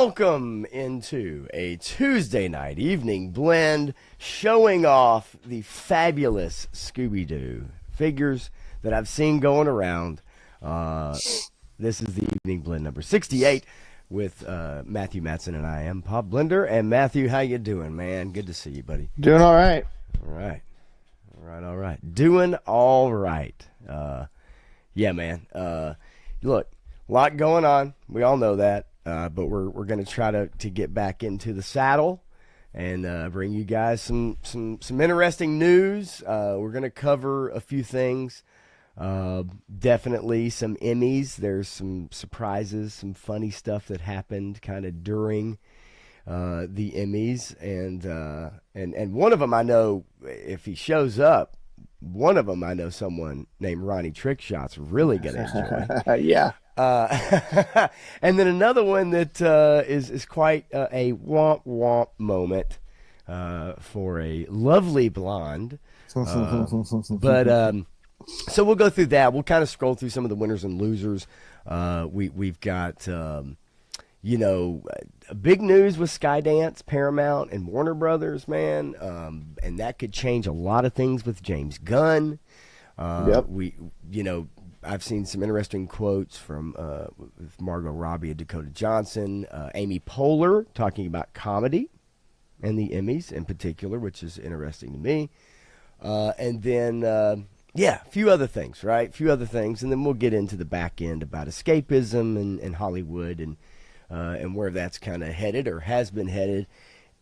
Welcome into a Tuesday night evening blend showing off the fabulous Scooby-Doo figures that I've seen going around. This is the evening blend number 68 with Matthew Matson, and I am Pop Blender. And Matthew, how you doing, man? Good to see you, buddy. Doing all right. All right. Doing all right. Yeah, man. Look, a lot going on. We all know that. But we're going to try to get back into the saddle and bring you guys some interesting news. We're going to cover a few things. Definitely some Emmys. There's some surprises, some funny stuff that happened kind of during the Emmys, and one of them I know, if he shows up, one of them I know someone named Ronnie Trickshot's really going to enjoy. Yeah. And then another one that is quite a womp womp moment for a lovely blonde. So we'll go through that. We'll kind of scroll through some of the winners and losers. We've got big news with Skydance, Paramount, and Warner Brothers, man. And that could change a lot of things with James Gunn. Yep. I've seen some interesting quotes from with Margot Robbie and Dakota Johnson, Amy Poehler talking about comedy and the Emmys in particular, which is interesting to me. And then, a few other things, right? A few other things. And then we'll get into the back end about escapism and Hollywood and where that's kind of headed or has been headed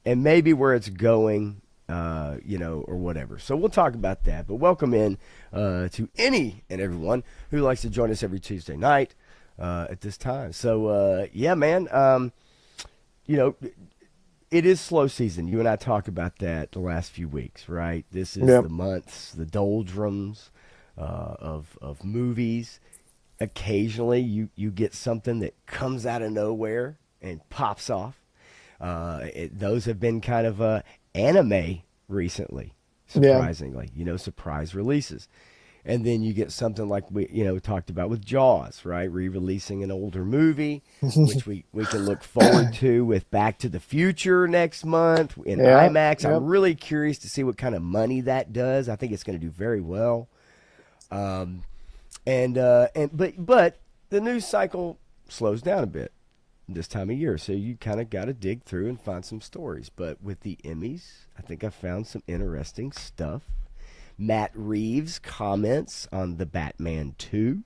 and maybe where it's going. Or whatever. So we'll talk about that. But welcome in to any and everyone who likes to join us every Tuesday night at this time. So, man, it is slow season. You and I talk about that the last few weeks, right? This is the months, the doldrums of movies. Occasionally you get something that comes out of nowhere and pops off. Those have been kind of anime recently, surprisingly, surprise releases. And then you get something like we talked about with Jaws, right? Re-releasing an older movie, which we can look forward to with Back to the Future next month in IMAX. I'm really curious to see what kind of money that does. I think it's going to do very well. But the news cycle slows down a bit this time of year, so you kind of got to dig through and find some stories. But with the Emmys, I think I found some interesting stuff. Matt Reeves comments on the Batman 2,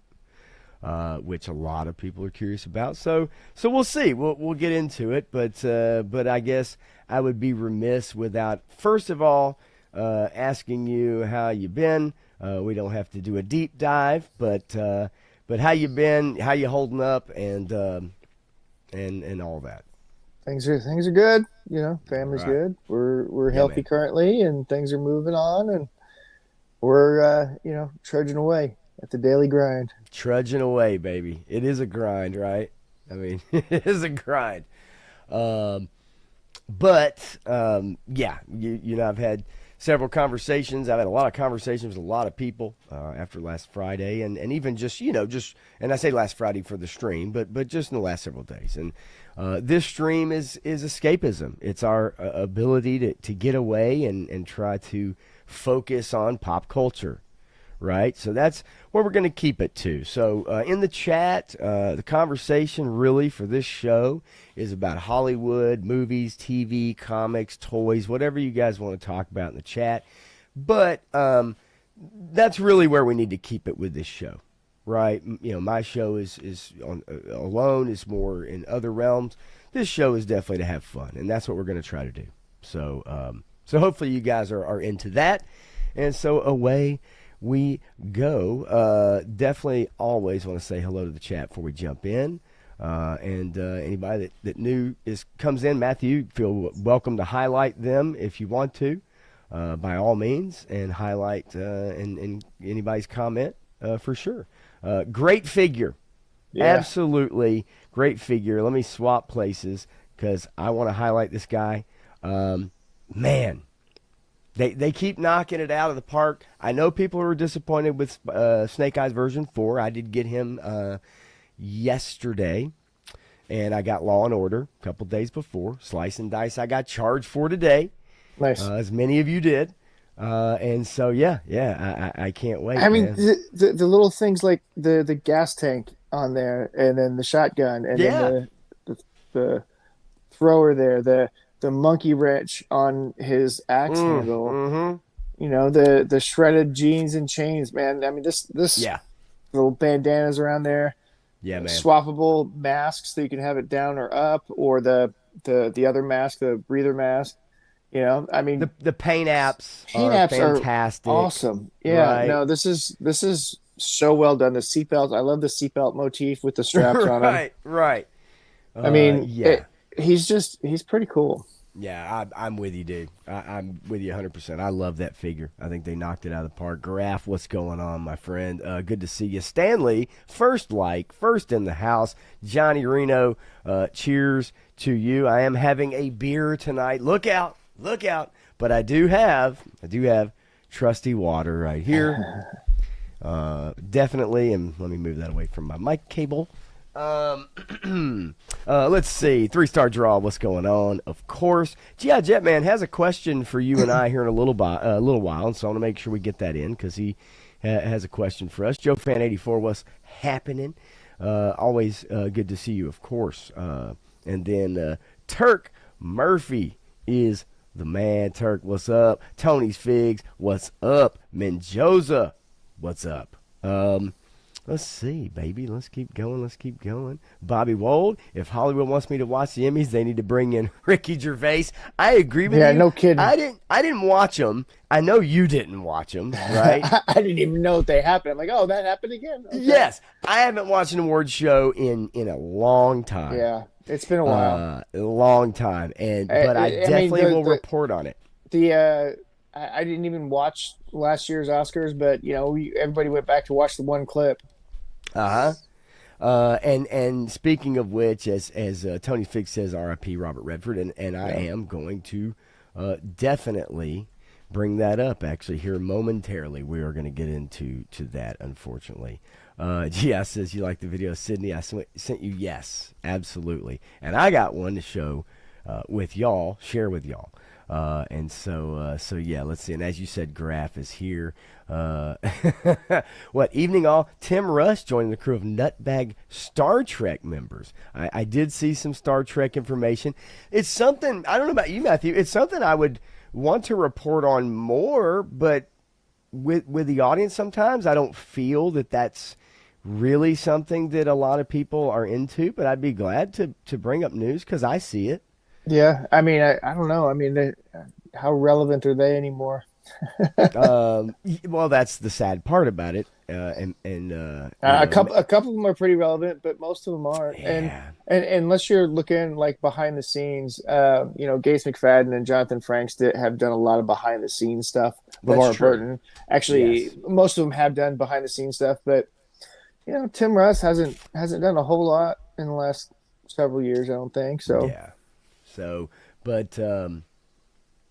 which a lot of people are curious about. So we'll see. We'll get into it, but I guess I would be remiss without first of all asking you how you been. We don't have to do a deep dive, but how you been? How you holding up? And all that. Things are good. Family's good. We're healthy currently, and things are moving on, and we're trudging away at the daily grind. Trudging away, baby. It is a grind, right? I mean, it is a grind. I've had several conversations. I've had a lot of conversations with a lot of people after last Friday, and even just and I say last Friday for the stream, but just in the last several days. And this stream is escapism. It's our ability to get away and try to focus on pop culture, right? So that's where we're going to keep it to. So in the chat, the conversation really for this show is about Hollywood, movies, TV, comics, toys, whatever you guys want to talk about in the chat. But that's really where we need to keep it with this show, right? My show is on alone, is more in other realms. This show is definitely to have fun, and that's what we're going to try to do. So hopefully you guys are into that. And so away we go. Definitely always want to say hello to the chat before we jump in. And anybody that new comes in, Matthew, feel welcome to highlight them if you want to, by all means, and highlight in anybody's comment for sure. Great figure. Yeah. Absolutely great figure. Let me swap places because I want to highlight this guy. Man, they keep knocking it out of the park. I know people are disappointed with Snake Eyes version 4. I did get him yesterday, and I got Law and Order a couple days before. Slice and Dice I got charged for today, Nice. as many of you did. And so I can't wait. I mean, Man. the little things like the gas tank on there, and then the shotgun, and Yeah. then the thrower there, the monkey wrench on his axe handle. Mm-hmm. You know, the shredded jeans and chains, man. I mean, this Yeah. little bandanas around there, Yeah, man. swappable masks so you can have it down or up, or the other mask, the breather mask. You know, I mean, The paint apps paint are apps are fantastic. awesome. Yeah, Right. no, this is so well done. The seatbelt, I love the seatbelt motif with the straps on them. Right, right. I mean, yeah. he's pretty cool. Yeah, I'm with you, dude. I'm with you 100%. I love that figure. I think they knocked it out of the park. Graf, what's going on, my friend? Good to see you. Stanley, first in the house. Johnny Reno, cheers to you. I am having a beer tonight. Look out. But I do have trusty water right here. Definitely, and let me move that away from my mic cable. Let's see. 3-star draw. What's going on? Of course. G.I. Jetman has a question for you and I here in a little while, and so I want to make sure we get that in because he has a question for us. Joe Fan 84. What's happening? Always good to see you, of course. And then Turk Murphy is the man. Turk, what's up? Tony's Figs, what's up? Menjoza, what's up? Let's see, baby. Let's keep going. Bobby Wold, if Hollywood wants me to watch the Emmys, they need to bring in Ricky Gervais. I agree with you. Yeah, no kidding. I didn't watch them. I know you didn't watch them, right? I didn't even know they happened. I'm like, oh, that happened again. Okay. Yes. I haven't watched an award show in a long time. Yeah, it's been a while. A long time. But I definitely will report on it. I didn't even watch last year's Oscars, but you know, everybody went back to watch the one clip. And speaking of which, as Tony Fig says, R.I.P. Robert Redford, and I am going to definitely bring that up. Actually, here momentarily, we are going to get into that. Unfortunately, Gia says you like the video, Sydney. I sent you. Yes, absolutely, and I got one to show with y'all, share with y'all. And so yeah, let's see. And as you said, Graf is here. What evening all? Tim Rush joining the crew of Nutbag Star Trek members. I did see some Star Trek information. It's something, I don't know about you, Matthew. It's something I would want to report on more, but with the audience sometimes I don't feel that that's really something that a lot of people are into, but I'd be glad to bring up news because I see it. Yeah, I mean, I don't know. I mean, how relevant are they anymore? Well, that's the sad part about it. A couple of them are pretty relevant, but most of them aren't. Yeah. And unless you're looking like behind the scenes, you know, Gates McFadden and Jonathan Franks have done a lot of behind the scenes stuff. LeVar Burton, actually, Yes. most of them have done behind the scenes stuff, but you know, Tim Russ hasn't done a whole lot in the last several years. I don't think so. Yeah. So, but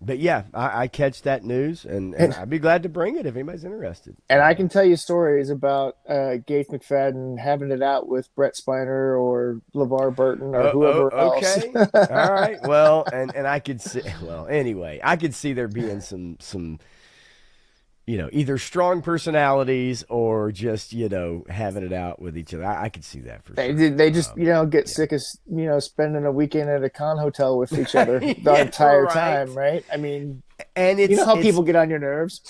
yeah, I catch that news, and I'd be glad to bring it if anybody's interested. And I can tell you stories about Gates McFadden having it out with Brett Spiner or LeVar Burton or whoever else. Okay. All right. Well, and I could see. Well, anyway, I could see there being some. You know, either strong personalities or just, you know, having it out with each other. I could see that for sure. They just, you know, get sick of, you know, spending a weekend at a con hotel with each other the Yeah, entire right. time, right? I mean, And it's, you know how people get on your nerves.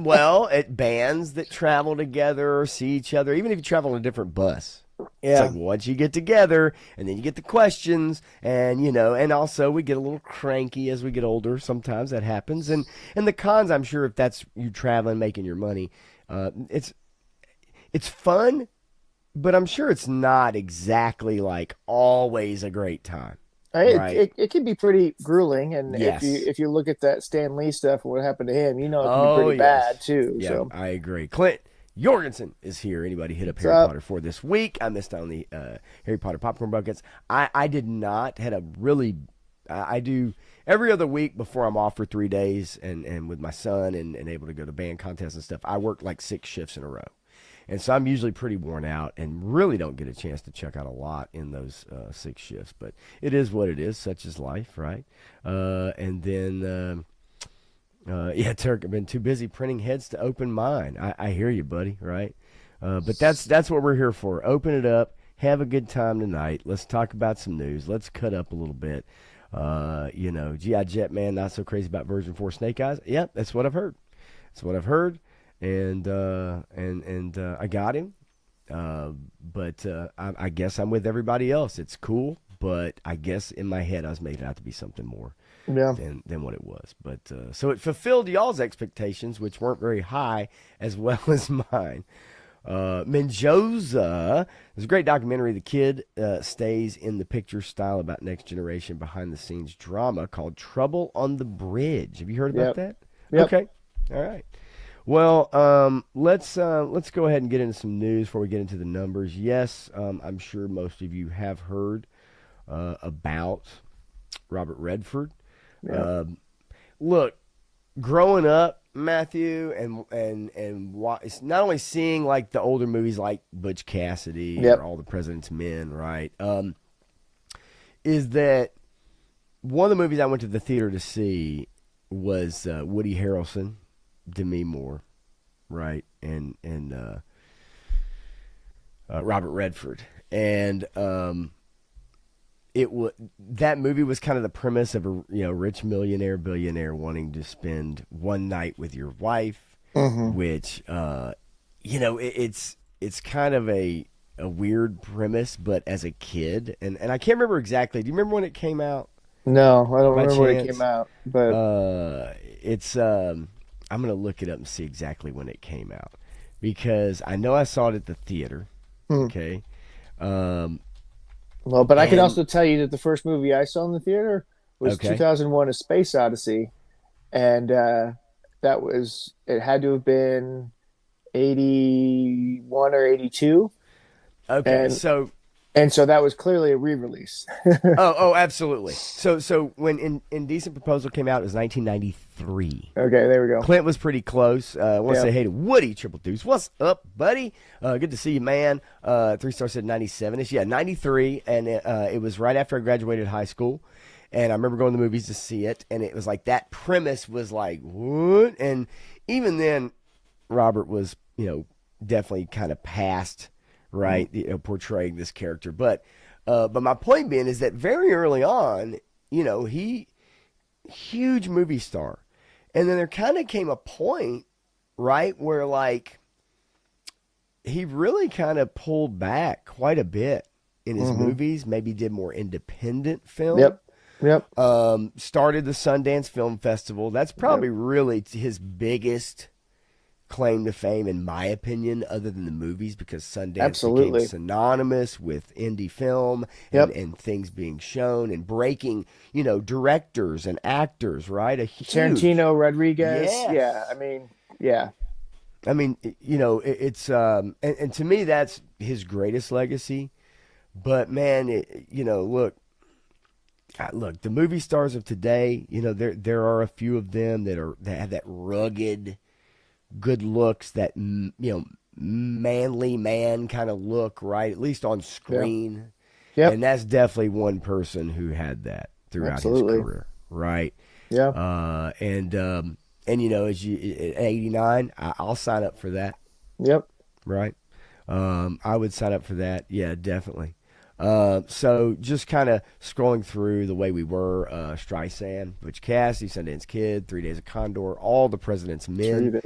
well, at bands that travel together or see each other, even if you travel on a different bus. Yeah. It's like once you get together and then you get the questions and, you know, and also we get a little cranky as we get older. Sometimes that happens. And the cons, I'm sure if that's you traveling, making your money, it's fun, but I'm sure it's not exactly like always a great time. Right. It can be pretty grueling, and Yes. if you look at that Stan Lee stuff and what happened to him, you know it can Oh, be pretty yes. bad too. Yeah, So I agree. Clint Jorgensen is here. Anybody hit up What's Harry up? Potter for this week? I missed out on the Harry Potter popcorn buckets. I did not. Had a really. I do every other week before I'm off for 3 days and with my son and able to go to band contests and stuff. I work like 6 shifts in a row. And so I'm usually pretty worn out and really don't get a chance to check out a lot in those 6 shifts. But it is what it is. Such is life, right? And then, yeah, Turk, I've been too busy printing heads to open mine. I hear you, buddy, right? But that's what we're here for. Open it up. Have a good time tonight. Let's talk about some news. Let's cut up a little bit. G.I. Jetman, not so crazy about version 4 Snake Eyes. Yep, that's what I've heard. That's what I've heard. And I got him. But I guess I'm with everybody else. It's cool, but I guess in my head I was making it out to be something more than what it was. But so it fulfilled y'all's expectations, which weren't very high, as well as mine. Menjoza is a great documentary. The kid stays in the picture style about next generation behind the scenes drama called Trouble on the Bridge. Have you heard about that? Yep. Okay. All right. Well, let's go ahead and get into some news before we get into the numbers. Yes, I'm sure most of you have heard about Robert Redford. Yep. Look, growing up, Matthew, and it's not only seeing like the older movies like Butch Cassidy or All the President's Men, right? Is that one of the movies I went to the theater to see was Woody Harrelson, Demi Moore, right, and Robert Redford, and that movie was kind of the premise of a rich billionaire wanting to spend one night with your wife, which it's kind of a weird premise, but as a kid, and I can't remember exactly. Do you remember when it came out? No, I don't remember when it came out, but it's I'm gonna look it up and see exactly when it came out because I know I saw it at the theater. Okay. Well, but I can also tell you that the first movie I saw in the theater was 2001: A Space Odyssey, and it had to have been 81 or 82. Okay, and so that was clearly a re-release. oh, absolutely. So when Indecent Proposal came out, it was 1993. Okay, there we go. Clint was pretty close. I want to say hey to Woody Triple Deuce. What's up, buddy? Good to see you, man. 3-star said 97ish. Yeah, 93, and it was right after I graduated high school. And I remember going to the movies to see it, and it was like that premise was like, what? And even then, Robert was, definitely kind of past, right, portraying this character. But my point being is that very early on, he huge movie star. And then there kind of came a point, right, where like he really kind of pulled back quite a bit in his movies, maybe did more independent film. Yep. Started the Sundance Film Festival. That's probably really his biggest claim to fame, in my opinion, other than the movies, because Sundance became synonymous with indie film and things being shown and breaking, directors and actors, right? Tarantino, Rodriguez. Yes. Yeah. I mean, it's and to me that's his greatest legacy. But man, look, the movie stars of today, there are a few of them that have that rugged, good looks, that manly man kind of look, right? At least on screen. Yep. And that's definitely one person who had that throughout his career, right? Yeah. And as you at 89, I'll sign up for that. Yep. Right. I would sign up for that. Yeah, definitely. So just kind of scrolling through the way we were, Streisand, Butch Cassidy, Sundance Kid, 3 Days of Condor, All the President's Men.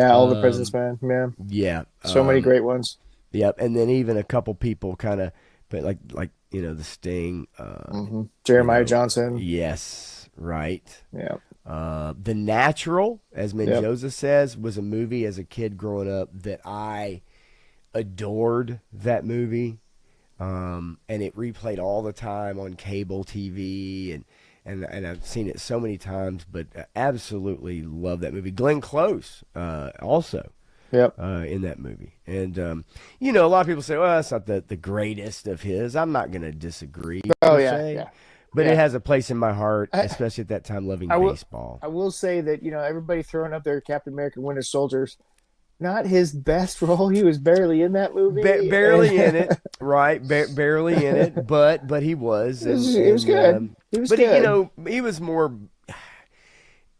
All the President's Men, man. Yeah. So many great ones. Yep. And then even a couple people kind of, but like The Sting. Jeremiah Johnson. Yes. Right. Yeah. The Natural, as Mendoza says, was a movie as a kid growing up that I adored that movie. And it replayed all the time on cable TV, and I've seen it so many times, but absolutely love that movie. Glenn Close, also, in that movie. And, a lot of people say, well, that's not the greatest of his. I'm not going to disagree. But it has a place in my heart, especially at that time, loving baseball. I will say that, everybody throwing up their Captain America Winter Soldiers, not his best role. He was barely in that movie. Barely in it, right? Barely in it, but he was, It was good. He was but good. you know, he was more,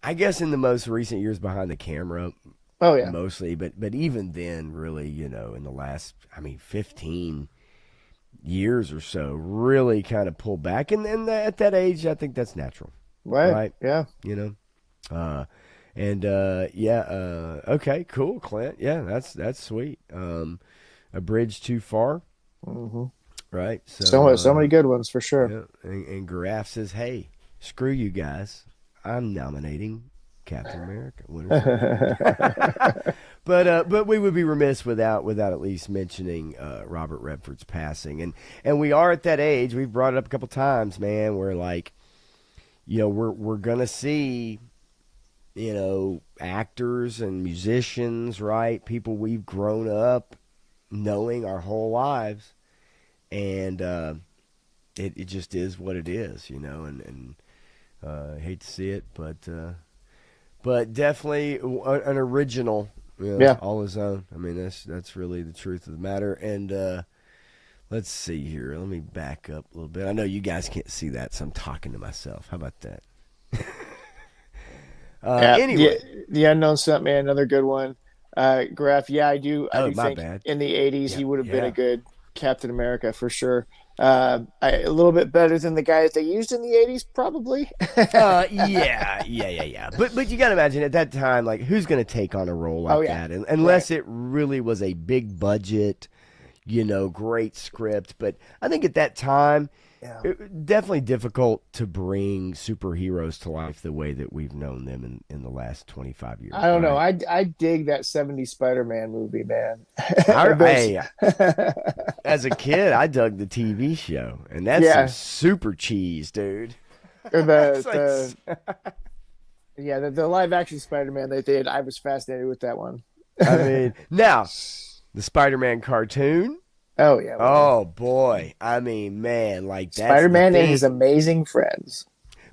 I guess, in the most recent years behind the camera, Oh yeah. mostly. But even then, really, you know, in the last, I mean, 15 years or so, really kind of pulled back, and at that age, I think that's natural, Right. right? Yeah. You know, yeah, okay, cool, Clint. Yeah, that's sweet. A bridge too far, hmm right? So many good ones for sure. Yeah, and Graf says, "Hey, screw you guys. I'm nominating Captain America." Winter Soldier. But we would be remiss without at least mentioning Robert Redford's passing, and we are at that age. We've brought it up a couple times, man. We're like, you know, we're gonna see, you know, actors and musicians, right? People we've grown up knowing our whole lives, and it just is what it is, you know. And I hate to see it, but definitely an original, you know, Yeah. all his own. I mean, that's really the truth of the matter. And let's see here. Let me back up a little bit. I know you guys can't see that, so I'm talking to myself. How about that? Yeah. Anyway. The Unknown Stuntman, another good one. Graf, yeah, I Oh, do my think bad. in the '80s Yeah, he would have been yeah. a good Captain America for sure. A little bit better than the guys they used in the '80s, probably. Yeah. But you got to imagine at that time, like, who's going to take on a role like Oh yeah, that? And right. unless it really was a big budget, you know, great script. But I think at that time, Yeah. definitely difficult to bring superheroes to life the way that we've known them in the last 25 years, I don't know. right? I dig that '70s Spider-Man movie, man. Those, Hey, as a kid, I dug the TV show, and that's some yeah, super cheese, dude. or It's the yeah the live action Spider-Man they did. I was fascinated with that one. I mean, now the Spider-Man cartoon. Oh yeah, buddy. Oh boy, I mean, man, like that's the Spider-Man and thing. his amazing friends.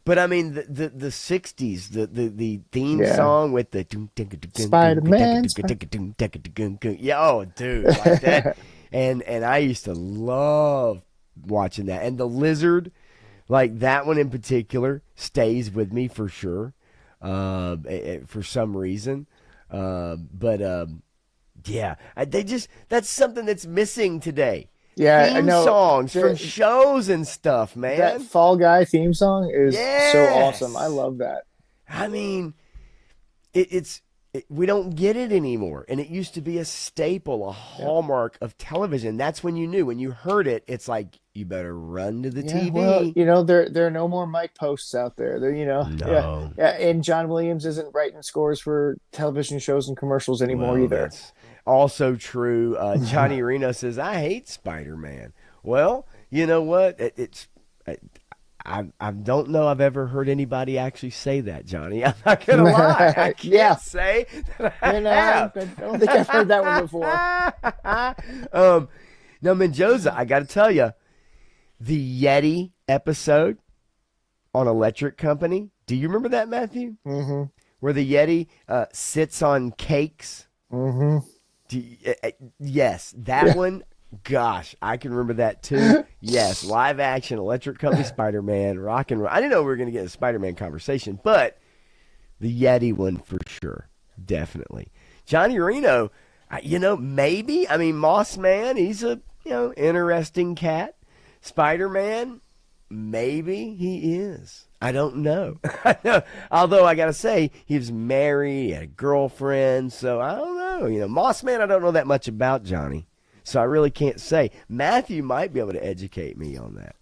But I mean, the '60s, the theme Yeah, song with the Spider-Man. yeah, oh dude, like that, and I used to love watching that, and the lizard, like that one in particular, stays with me for sure, for some reason, but yeah, they just that's something that's missing today. Yeah, I Theme know. songs from The, shows and stuff, that man. Fall Guy theme song is so awesome. I Yes. love that. I mean, we don't get it anymore, and it used to be a staple, a Yeah. hallmark of television. That's when you knew. When you heard it, it's like you better run to the Yeah, well, TV. there are no more Mike Posts out there. There, yeah, No. yeah, and John Williams isn't writing scores for television shows and commercials anymore Well, either. that's also true. Johnny Reno says, I hate Spider Man. Well, you know what? I don't know I've ever heard anybody actually say that, Johnny. I'm not going to lie. I Yeah, can't say that I and have. I don't think I've heard that one before. Now, Menjoza, I got to tell you, the Yeti episode on Electric Company. Do you remember that, Matthew? hmm Where the Yeti sits on cakes. hmm Yes, that one. Gosh, I can remember that too. Yes, live action, Electric Company, Spider Man, rock and roll. I didn't know we were going to get a Spider Man conversation, but the Yeti one for sure, definitely. Johnny Reno, maybe. I mean, Moss Man, he's a interesting cat. Spider Man, maybe he is. I don't know. Although I gotta say, he was married, he had a girlfriend, so I don't know. Moss Man, I don't know that much about Johnny, so I really can't say. Matthew might be able to educate me on that.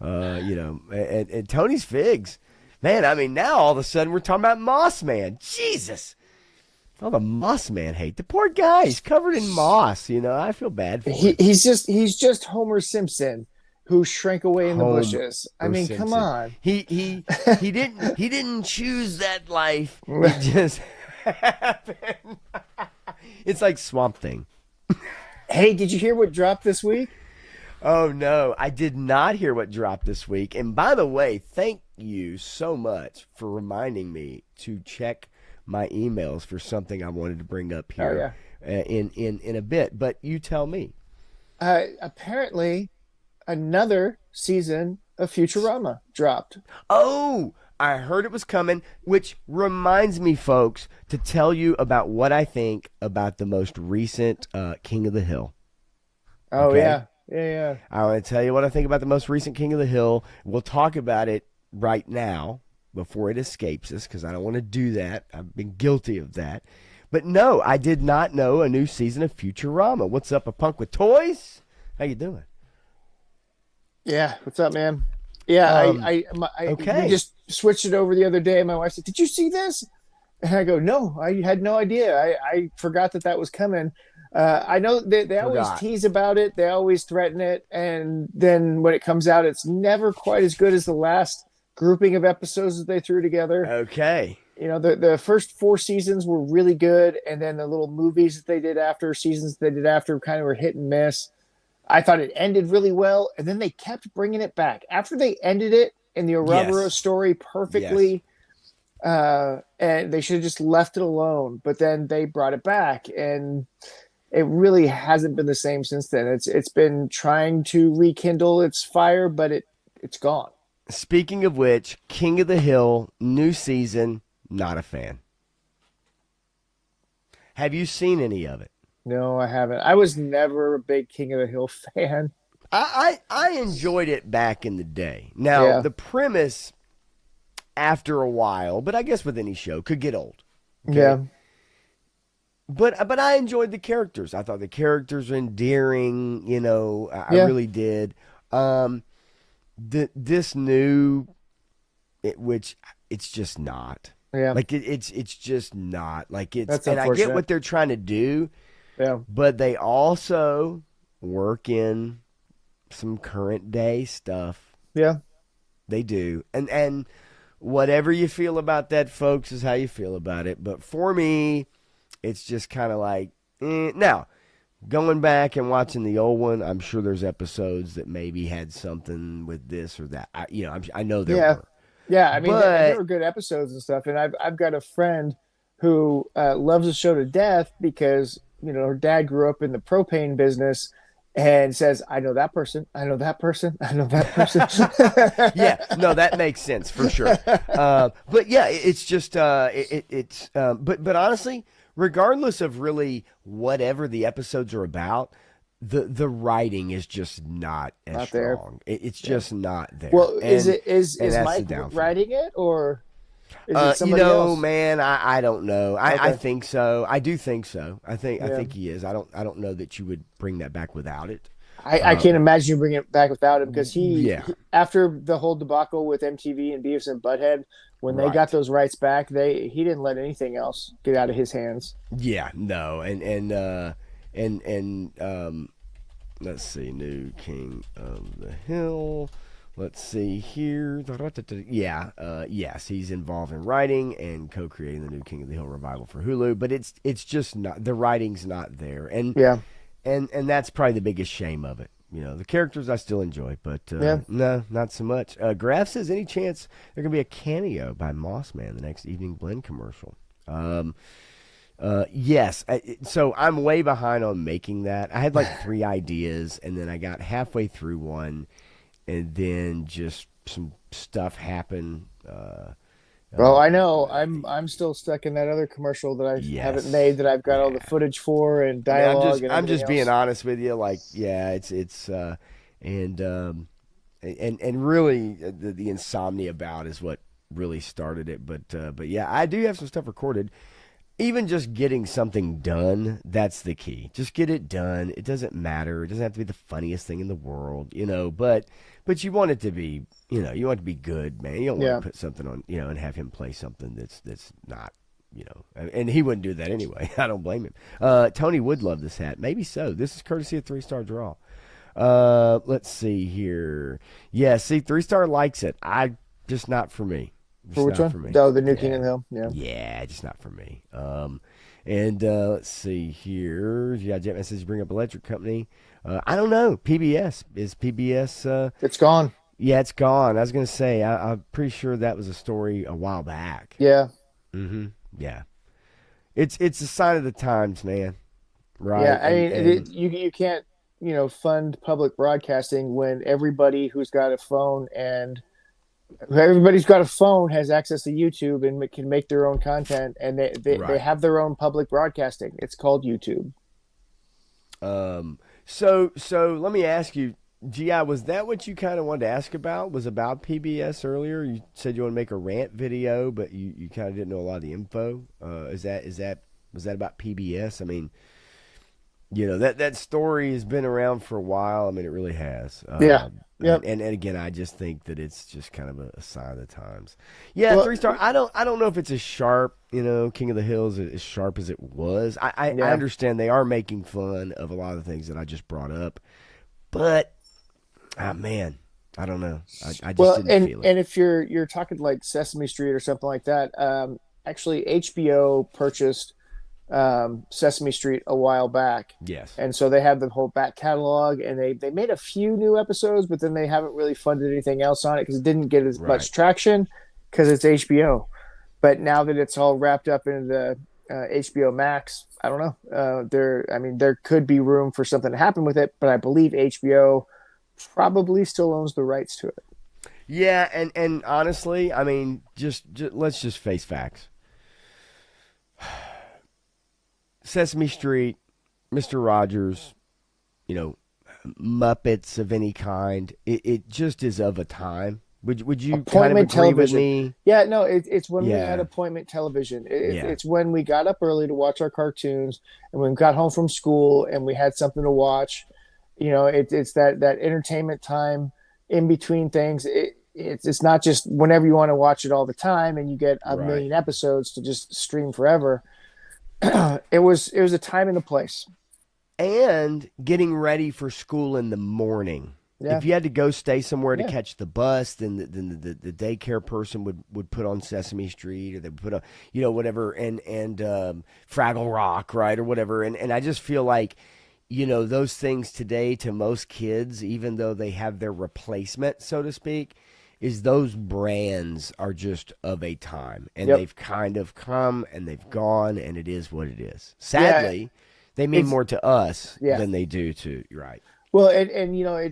And Tony's Figs, man. I mean, now all of a sudden we're talking about Moss Man. Jesus, all the Moss Man hate. The poor guy, he's covered in moss. I feel bad for him. He's just Homer Simpson who shrank away in the Homer bushes. I mean, come Simpson. on. He didn't choose that life. It just happened. It's like Swamp Thing. Hey, did you hear what dropped this week? Oh no, I did not hear what dropped this week. And by the way, thank you so much for reminding me to check my emails for something I wanted to bring up Oh here in a bit. But you tell me. Apparently, another season of Futurama dropped. Oh, I heard it was coming, which reminds me, folks, to tell you about what I think about the most recent King of the Hill. Oh Okay? yeah. I want to tell you what I think about the most recent King of the Hill. We'll talk about it right now before it escapes us because I don't want to do that. I've been guilty of that. But no, I did not know a new season of Futurama. What's up, a punk with toys? How you doing? Yeah, what's up, man? Yeah, okay. we just switched it over the other day. My wife said, "Did you see this?" And I go, "No, I had no idea. I forgot that was coming." I know they always tease about it. They always threaten it, and then when it comes out, it's never quite as good as the last grouping of episodes that they threw together. Okay. You know, the first 4 seasons were really good, and then the little movies that they did after, seasons they did after, kind of were hit and miss. I thought it ended really well, and then they kept bringing it back. After they ended it in the Ouroboros story perfectly, and they should have just left it alone, but then they brought it back, and it really hasn't been the same since then. It's been trying to rekindle its fire, but it's gone. Speaking of which, King of the Hill, new season, not a fan. Have you seen any of it? No, I haven't. I was never a big King of the Hill fan. I enjoyed it back in the day. Now, the premise, after a while, but I guess with any show, could get old. Okay? Yeah. But I enjoyed the characters. I thought the characters were endearing. You know, I really did. This new, which it's just not. Yeah. Like it's just not. Like it's, That's and I get unfortunate. what they're trying to do. Yeah. But they also work in some current day stuff. Yeah. They do. And whatever you feel about that, folks, is how you feel about it. But for me, it's just kind of like, Now, going back and watching the old one, I'm sure there's episodes that maybe had something with this or that. I know there were. Yeah, I mean, But- there were good episodes and stuff. And I've got a friend who loves the show to death because, you know, her dad grew up in the propane business and says, I know that person. I know that person. I know that person. Yeah, no, that makes sense for sure. But yeah, it's just, but honestly, regardless of really whatever the episodes are about, the writing is just not as Not there. strong. It's just not there. Well, is And is that's the Mike downfall. writing it or is it somebody else? man, I don't know. I Okay. think so. I do think so. I think Yeah. he is. I don't know that you would bring that back without it. I can't imagine you bring it back without him because Yeah. after the whole debacle with MTV and Beavis and Butthead, when they Right. got those rights back, he didn't let anything else get out of his hands. Yeah, no, and let's see, new King of the Hill. Let's see here. Yeah, yes, he's involved in writing and co-creating the new King of the Hill revival for Hulu. But it's just not, the writing's not there, and Yeah. and that's probably the biggest shame of it. You know, the characters I still enjoy, but Yeah. no, not so much. Graf says, any chance there can be a cameo by Mossman the next Evening Blend commercial? Yes. So I'm way behind on making that. I had like 3 ideas, and then I got halfway through one, and then just some stuff happened. Well, I know I'm still stuck in that other commercial that I Yes. haven't made that I've got all the footage for and dialogue. I'm just being else. honest with you. Like, yeah, it's and really the insomnia bout is what really started it. But yeah, I do have some stuff recorded. Even just getting something done, that's the key. Just get it done. It doesn't matter. It doesn't have to be the funniest thing in the world, you know, but you want it to be, you know, you want it to be good, man. You don't want to put something on, you know, and have him play something that's not, you know, and he wouldn't do that anyway. I don't blame him. Tony would love this hat. Maybe so. This is courtesy of 3-Star Draw. Let's see here. Yeah, see, 3-Star likes it. Just not for me. For which one? For me. Oh, the new King of the Hill. Yeah. Yeah, just not for me. And let's see here. Yeah, Jetman says you bring up Electric Company. I don't know. PBS. Is PBS? It's gone. Yeah, it's gone. I was going to say, I'm pretty sure that was a story a while back. Yeah. Mm-hmm. Yeah. it's a sign of the times, man. Right? Yeah, I mean, And you can't fund public broadcasting when everybody's got a phone has access to YouTube and can make their own content, and they right. have their own public broadcasting. It's called YouTube. So let me ask you, Gi, was that what you kind of wanted to ask about? Was about PBS earlier? You said you want to make a rant video, but you kind of didn't know a lot of the info. Is that was that about PBS? I mean, that story has been around for a while. I mean, it really has. Yeah. Yep. And again, I just think that it's just kind of a sign of the times. Yeah, Well, 3 star. I don't know if it's as sharp, King of the Hills as sharp as it was. I yeah. understand they are making fun of a lot of the things that I just brought up, but man, I don't know. I just Well, didn't feel it. and if you're talking like Sesame Street or something like that, actually HBO purchased Sesame Street a while back, Yes. and so they have the whole back catalog, and they made a few new episodes, but then they haven't really funded anything else on it because it didn't get as Right. much traction because it's HBO. But now that it's all wrapped up into the HBO Max, I don't know. There could be room for something to happen with it, but I believe HBO probably still owns the rights to it. Yeah, and honestly, I mean, just let's just face facts. Sesame Street, Mr. Rogers, Muppets of any kind. It just is of a time. Would you kind of Appointment agree with television. me? Yeah, no, it's when we Yeah. had appointment television. Yeah. It's when we got up early to watch our cartoons, and when we got home from school and we had something to watch. It's that entertainment time in between things. It's not just whenever you want to watch it all the time, and you get a Right. million episodes to just stream forever. It was a time and a place. And getting ready for school in the morning. Yeah. If you had to go stay somewhere to Yeah. catch the bus, then the daycare person would put on Sesame Street, or they would put on whatever, and Fraggle Rock, right, or whatever. And I just feel like those things today, to most kids, even though they have their replacement, so to speak, is those brands are just of a time, and Yep. they've kind of come and they've gone, and it is what it is. Sadly, they mean It's- more to us Yeah. than they do to right. Well, and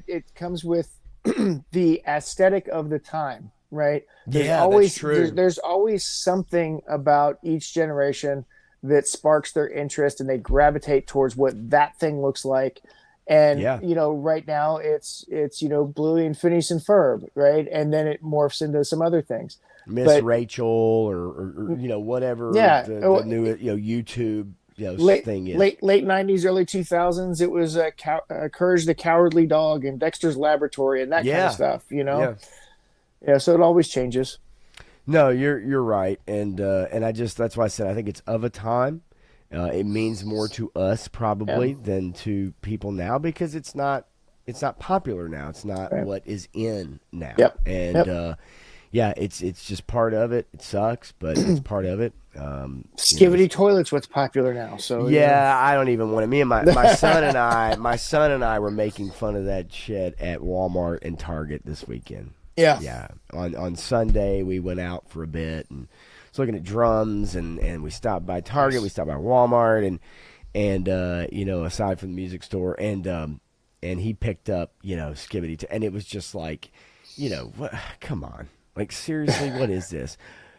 it comes with the aesthetic of the time, right? There's Yeah, always that's true. there's always something about each generation that sparks their interest, and they gravitate towards what that thing looks like. And Yeah. right now it's Bluey and Phineas and Ferb, right? And then it morphs into some other things. Miss But- Rachel, or whatever. Yeah. the new YouTube Late thing is. late 90s, early 2000s, it was Courage the Cowardly Dog and Dexter's Laboratory and that kind Yeah. of stuff. Yeah. Yeah, so it always changes. No, you're right, and that's why I said I think it's of a time. It means more to us probably than to people now, because it's not popular now. It's not Right. what is in now. Yep. And Yep. it's just part of it. It sucks, but it's part of it. Skivvy toilets, what's popular now? So Yeah, I don't even want to. Me and my son and I were making fun of that shit at Walmart and Target this weekend. yeah, Yeah, on Sunday we went out for a bit and was looking at drums, and we stopped by Target, we stopped by Walmart, and aside from the music store, and he picked up Skibbity, and it was just like, what? Come on, like seriously, what is this?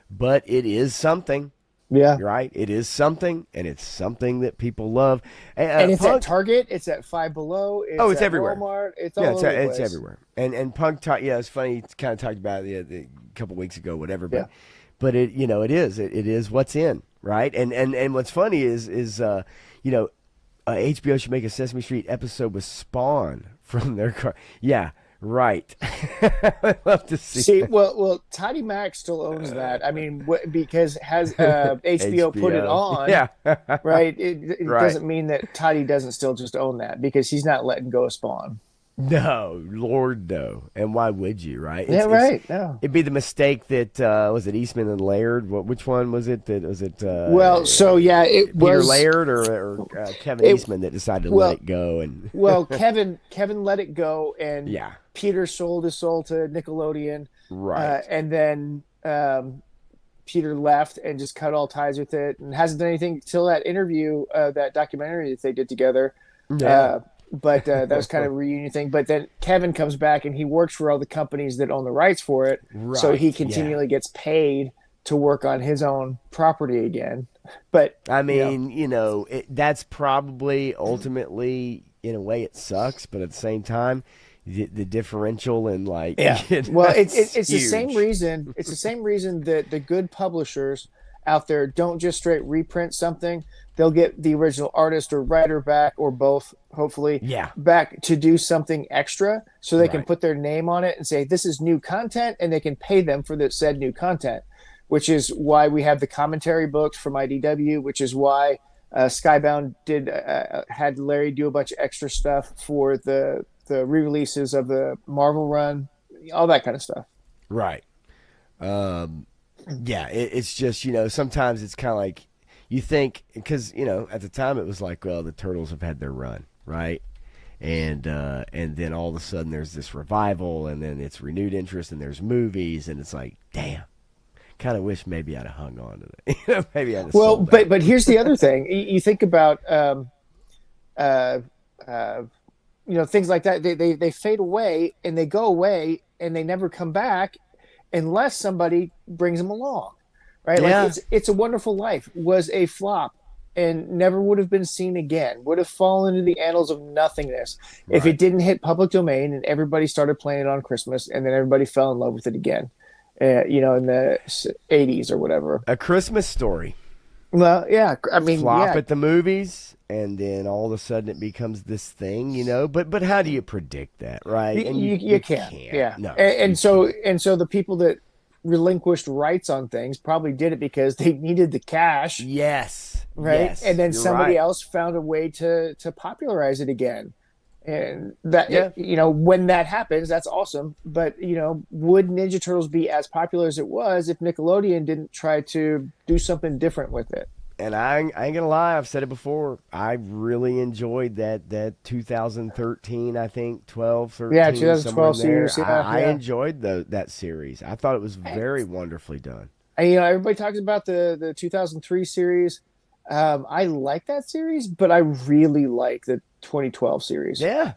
But it is something. yeah. Right? It is something, and it's something that people love. And it's Punk, at Target, it's at Five Below, it's at everywhere. Walmart, it's all yeah, over the it's place. everywhere. And Punk talk. Yeah, it's funny. Kind of talked about it a couple weeks ago, whatever. But Yeah. but it it is what's in, right? And what's funny is HBO should make a Sesame Street episode with Spawn from their car. Yeah. Right. I'd love to see. that. Well, Toddy Mac still owns that. I mean, because has HBO put it on, Yeah. right? It Right. doesn't mean that Toddy doesn't still just own that, because he's not letting go of Spawn. No, Lord, no. And why would you, right? Yeah, right. No. It'd be the mistake that was it Eastman and Laird? Which one was it? That was it? Well, so yeah, it Peter was Laird or Kevin Eastman that decided to well- let it go, and well, Kevin let it go, and yeah, Peter sold his soul to Nickelodeon, right, and then Peter left and just cut all ties with it, and hasn't done anything till that interview, that documentary that they did together. Yeah. But that was kind of a reunion thing. But then Kevin comes back and he works for all the companies that own the rights for it, so Right, he yeah. continually gets paid to work on his own property again. But I mean, that's probably ultimately, in a way, it sucks, but at the same time, the differential in like, yeah. Well, it's the same huge. reason. It's the same reason that the good publishers out there don't just straight reprint something. They'll get the original artist or writer back, or both, hopefully, Yeah. back to do something extra, so they can Right. put their name on it and say this is new content, and they can pay them for the said new content. Which is why we have the commentary books from IDW. Which is why Skybound had Larry do a bunch of extra stuff for the re-releases of the Marvel run, all that kind of stuff. Right. Um, yeah, it's just, sometimes it's kind of like you think, because, at the time it was like, well, the Turtles have had their run, right? And then all of a sudden there's this revival, and then it's renewed interest, and there's movies, and it's like, damn. Kind of wish maybe I'd have hung on to that. Maybe I'd have Well, sold out. but here's the other thing. You think about uh, uh, things like that. They fade away and they go away and they never come back unless somebody brings them along, right? Yeah. Like It's a Wonderful Life was a flop and never would have been seen again. Would have fallen into the annals of nothingness if Right. it didn't hit public domain and everybody started playing it on Christmas, and then everybody fell in love with it again. In the 80s or whatever. A Christmas Story. Well, yeah, I mean, Flop yeah, at the movies, and then all of a sudden it becomes this thing, But how do you predict that, right? And you can't. Yeah, No. and so the people that relinquished rights on things probably did it because they needed the cash, Yes. right? Yes, And then you're somebody right. else found a way to popularize it again. And that, Yeah. when that happens, that's awesome. But, would Ninja Turtles be as popular as it was if Nickelodeon didn't try to do something different with it? And I ain't gonna lie, I've said it before. I really enjoyed that 2013, I think 12, 13, Yeah, somewhere in 2012 there. series. Yeah, I yeah. enjoyed that series. I thought it was very wonderfully done. And, everybody talks about the 2003 series. I like that series, but I really like the 2012 series. Yeah,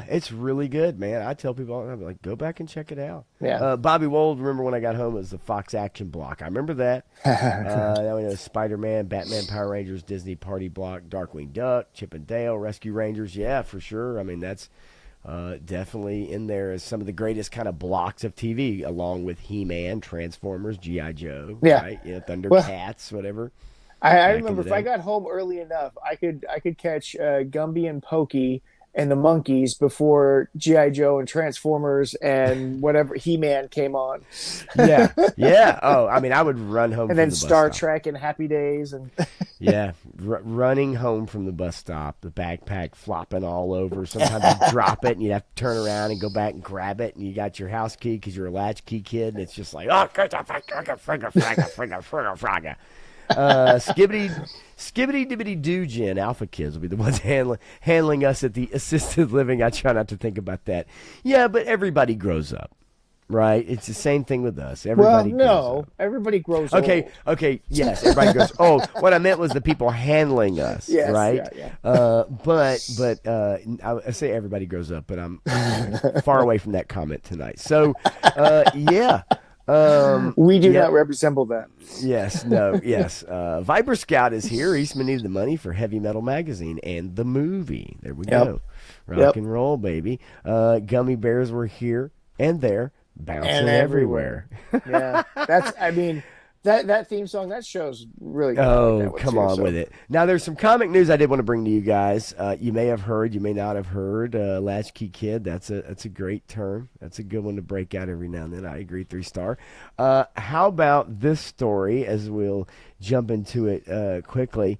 it's really good, man. I tell people all the time, like, go back and check it out. Yeah. Bobby Wold, remember when I got home, it was the Fox Action Block. I remember that. Then we know Spider-Man, Batman, Power Rangers, Disney Party Block, Darkwing Duck, Chip and Dale, Rescue Rangers. Yeah, for sure. I mean, that's definitely in there as some of the greatest kind of blocks of TV, along with He-Man, Transformers, G.I. Joe, Yeah. right? Well, Thundercats, whatever. I Back in remember the if I day. got home early enough, I could catch Gumby and Pokey and the Monkeys before GI Joe and Transformers and whatever He-Man came on, Yeah, yeah. Oh, I mean, I would run home and from then the bus Star stop. Trek and Happy Days and Yeah, running home from the bus stop, the backpack flopping all over. Sometimes you drop it and you have to turn around and go back and grab it, and you got your house key because you're a latchkey kid, and it's just like, oh, fragga. Skibbity dibbity doo gin. Alpha kids will be the ones handling us at the assisted living. I try not to think about that. Yeah, but everybody grows up, right? It's the same thing with us. Everybody grows up. everybody grows Okay, old. okay, yes, everybody goes, oh, what I meant was the people handling us, Yes, right? yeah. But I say everybody grows up, but I'm far away from that comment tonight. So, yeah. We do yeah. not resemble that. Yes, no, yes. Viper Scout is here. Eastman needed the money for Heavy Metal Magazine and the movie. There we go. Rock and roll, baby. Gummy Bears were here and there, bouncing And everywhere. Yeah, that's. I mean, that theme song, that show's really good. I like Oh, that one come too, on so. with it. Now, there's some comic news I did want to bring to you guys. You may have heard, you may not have heard. Latchkey Kid, that's a great term. That's a good one to break out every now and then. I agree, 3-star. How about this story, as we'll jump into it quickly?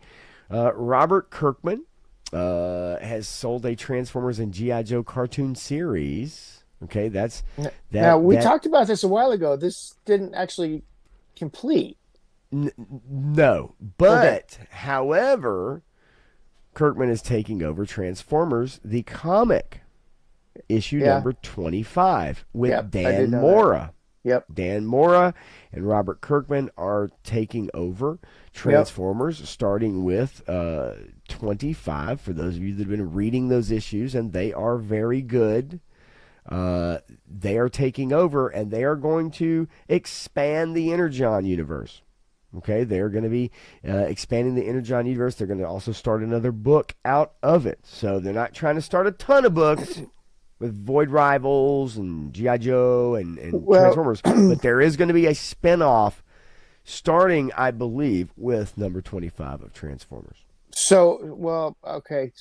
Robert Kirkman has sold a Transformers and G.I. Joe cartoon series. Okay, that's that. Now we that- talked about this a while ago. This didn't actually complete. No, but however, Kirkman is taking over Transformers, the comic, issue Yeah. number 25, with Yep, I Dan did know Mora. Yep. Dan Mora and Robert Kirkman are taking over Transformers, starting with 25, for those of you that have been reading those issues, and they are very good. They are taking over, and they are going to expand the Energon universe. Okay, they're going to be expanding the Energon universe. They're going to also start another book out of it. So they're not trying to start a ton of books with Void Rivals and G.I. Joe and Transformers, but there is going to be a spinoff starting, I believe, with number 25 of Transformers. So, well, okay.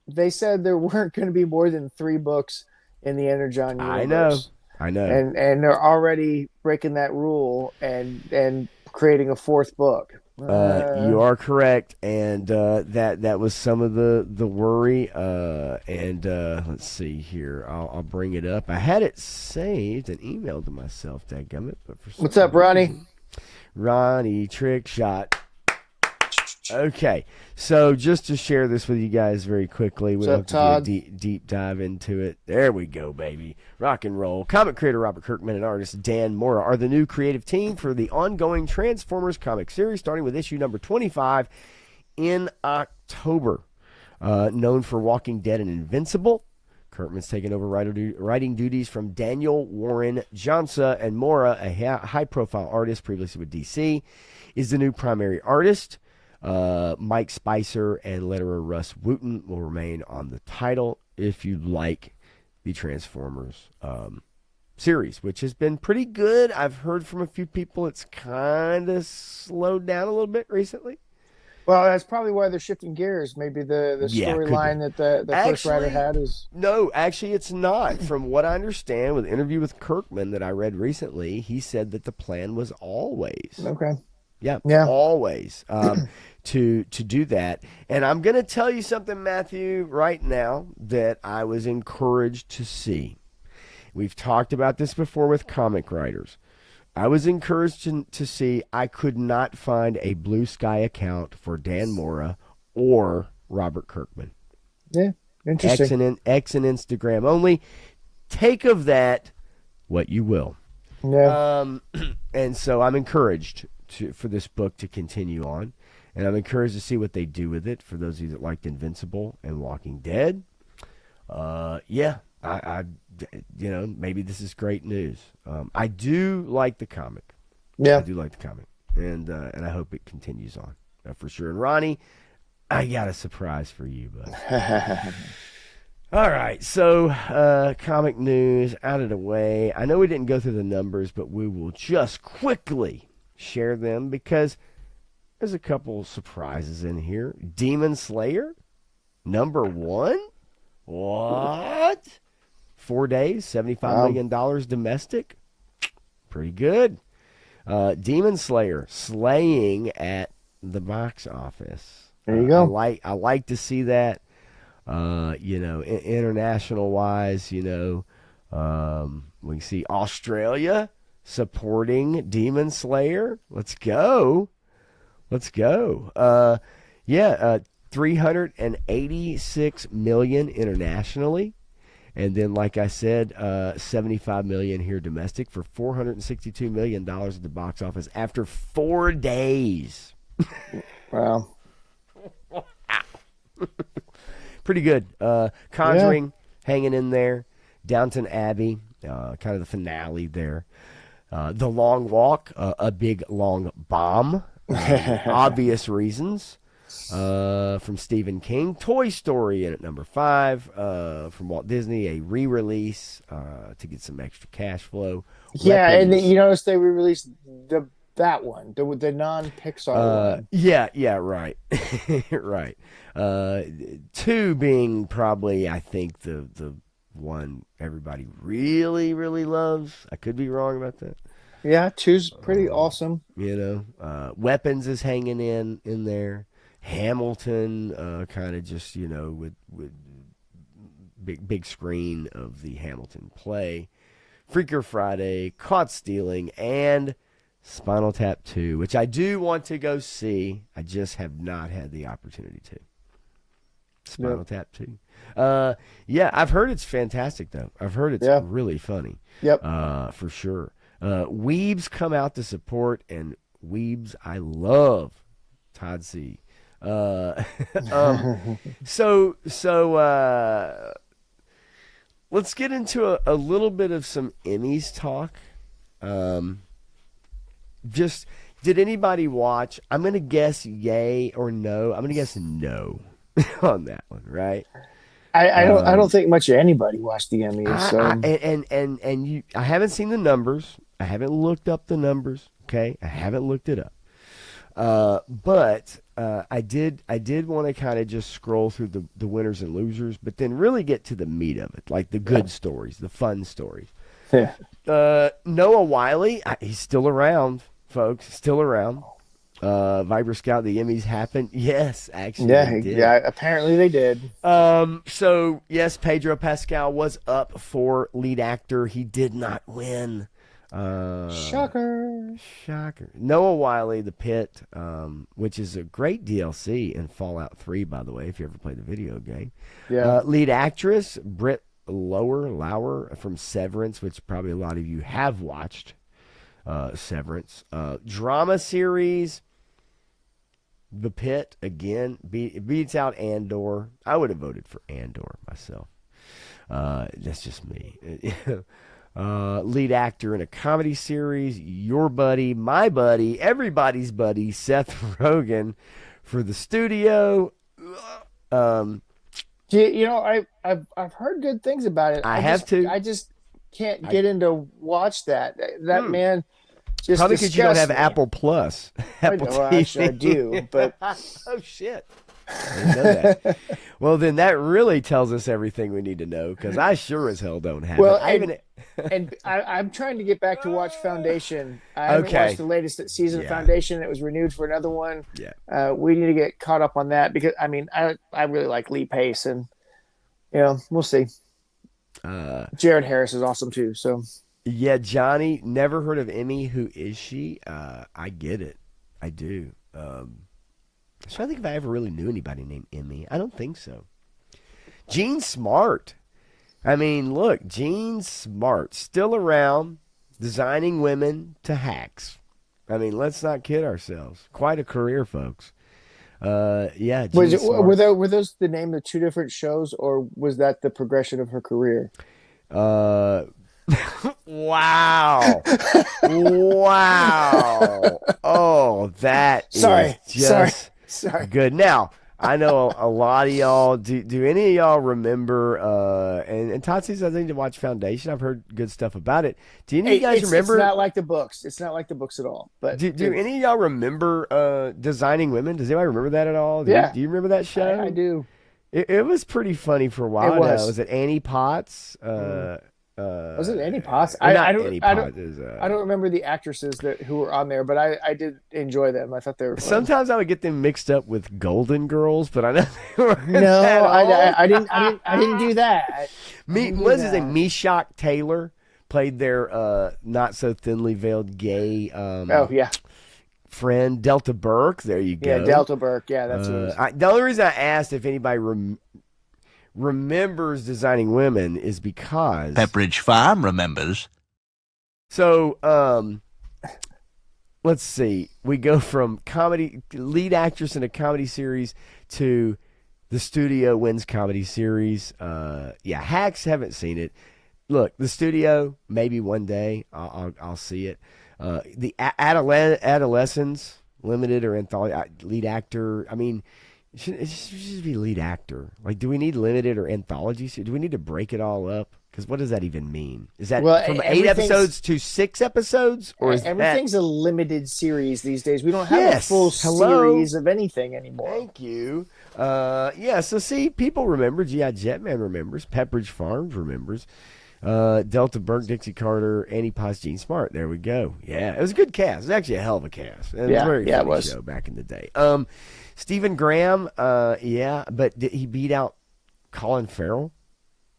They said there weren't going to be more than 3 books in the Energon universe. I know. And they're already breaking that rule and creating a 4th book. You are correct, and that was some of the worry. Let's see here. I'll bring it up. I had it saved and emailed to myself. Dadgummit, but for What's up, Ronnie? Ronnie Trick Shot. Okay, so just to share this with you guys very quickly, we don't have to do a deep dive into it. There we go, baby. Rock and roll. Comic creator Robert Kirkman and artist Dan Mora are the new creative team for the ongoing Transformers comic series, starting with issue number 25 in October. Known for Walking Dead and Invincible, Kirkman's taken over writing duties from Daniel Warren Johnson, and Mora, a high-profile artist previously with DC, is the new primary artist. Mike Spicer and letterer Russ Wooten will remain on the title if you like the Transformers series, which has been pretty good. I've heard from a few people it's kind of slowed down a little bit recently. Well, that's probably why they're shifting gears. Maybe the storyline that the first writer had is... No, actually it's not. From what I understand with an interview with Kirkman that I read recently, he said that the plan was always... Okay. Yeah, always to do that. And I'm going to tell you something, Matthew, right now that I was encouraged to see. We've talked about this before with comic writers. I was encouraged to see I could not find a Blue Sky account for Dan Mora or Robert Kirkman. Yeah, interesting. X and Instagram only. Take of that what you will. Yeah. And so I'm encouraged for this book to continue on, and I'm encouraged to see what they do with it. For those of you that liked Invincible and Walking Dead, I maybe this is great news. I do like the comic. Yeah, I do like the comic, and I hope it continues on for sure. And Ronnie, I got a surprise for you, bud. All right, so comic news out of the way. I know we didn't go through the numbers, but we will just quickly share them because there's a couple surprises in here. Demon Slayer, number 1. What? 4 days, $75 million domestic. Pretty good. Demon Slayer slaying at the box office. There you go. I like to see that. International wise, we can see Australia supporting Demon Slayer. Let's go. 386 million internationally. And then, like I said, 75 million here domestic for $462 million at the box office after 4 days. Wow. Pretty good. Conjuring hanging in there. Downton Abbey, kind of the finale there. The Long Walk, a big long bomb. Obvious reasons. From Stephen King. Toy Story in at number 5. From Walt Disney, a re-release to get some extra cash flow. Yeah, Weapons. And you notice they re-released that one, the non-Pixar one. Yeah, right. Right. 2 being probably, I think, the one everybody really, really loves. I could be wrong about that. Yeah, 2's pretty awesome. Weapons is hanging in there. Hamilton, kind of just, with big screen of the Hamilton play. Freaker Friday, Caught Stealing, and Spinal Tap 2, which I do want to go see. I just have not had the opportunity to. Spinal Tap 2. I've heard it's fantastic, though. I've heard it's really funny. Yep. For sure. Weebs come out to support, and Weebs, I love Todd C. So let's get into a little bit of some Emmys talk. Just did anybody watch? I'm gonna guess yay or no. I'm gonna guess no on that one, right? I don't think much of anybody watched the Emmys. So. I haven't seen the numbers. I haven't looked up the numbers. Okay, I haven't looked it up. But I did want to kind of just scroll through the winners and losers, but then really get to the meat of it, like the good stories, the fun stories. Yeah. Noah Wiley, he's still around, folks, still around. Viber Scout, the Emmys happened. Yes, actually. Yeah, apparently they did. So yes, Pedro Pascal was up for lead actor. He did not win. Shocker. Noah Wiley, The Pit, which is a great DLC in Fallout 3, by the way, if you ever played the video game. Yeah. Lead actress, Britt Lower from Severance, which probably a lot of you have watched. Severance. Drama series, The Pit, again, beats out Andor. I would have voted for Andor myself. That's just me. Lead actor in a comedy series, your buddy, my buddy, everybody's buddy, Seth Rogen for The Studio. I've heard good things about it. I just can't get into watch that. That man just probably because you don't have me. Apple Plus. Apple TV. Actually, I do, but oh shit. I didn't know that. Well, then that really tells us everything we need to know, because I sure as hell don't have it. I'm trying to get back to watch Foundation. I haven't watched the latest season of Foundation. It was renewed for another one. Yeah. We need to get caught up on that, because I really like Lee Pace, and we'll see. Jared Harris is awesome too. So yeah, Johnny, never heard of Emmy. Who is she? I get it. I do. I'm trying to think if I ever really knew anybody named Emmy. I don't think so. Gene Smart. I mean, look, Gene Smart, still around, designing women to hacks. I mean, let's not kid ourselves. Quite a career, folks. Yeah. Were those the name of two different shows, or was that the progression of her career? Wow. Wow. Oh, that is just Sorry. good. Now, I know a lot of y'all, do any of y'all remember, and Totsy's, I think, to watch Foundation. I've heard good stuff about it. Do any of you guys remember? It's not like the books. It's not like the books at all. But do any of y'all remember Designing Women? Does anybody remember that at all? Do you remember that show? I do. It was pretty funny for a while. It was. Was it Annie Potts? Was it Annie Potts? I don't remember the actresses who were on there, but I did enjoy them. I thought they were fun. Sometimes I would get them mixed up with Golden Girls, but I know they were. No, I didn't do that. What's his name? Meshack Taylor played their not so thinly veiled gay. Friend Delta Burke. There you go. Yeah, Delta Burke. Yeah, that's what the only reason I asked if anybody remembers Designing Women is because Pepperidge Farm remembers. So, let's see. We go from comedy lead actress in a comedy series to The Studio wins comedy series. Hacks, haven't seen it. Look, The Studio, maybe one day I'll see it. The Adolescents, limited or anthology lead actor. I mean, it should be lead actor. Like, do we need limited or anthology? Do we need to break it all up? Because what does that even mean? Is that from 8 episodes to 6 episodes, or is everything's a limited series these days? We don't have a full series of anything anymore. Thank you. So see, people remember. G.I. Jetman remembers. Pepperidge Farms remembers. Delta Burke, Dixie Carter, Annie Potts, Gene Smart. There we go. Yeah, it was a good cast. It was actually a hell of a cast. It was a very funny show back in the day. Stephen Graham, but did he beat out Colin Farrell?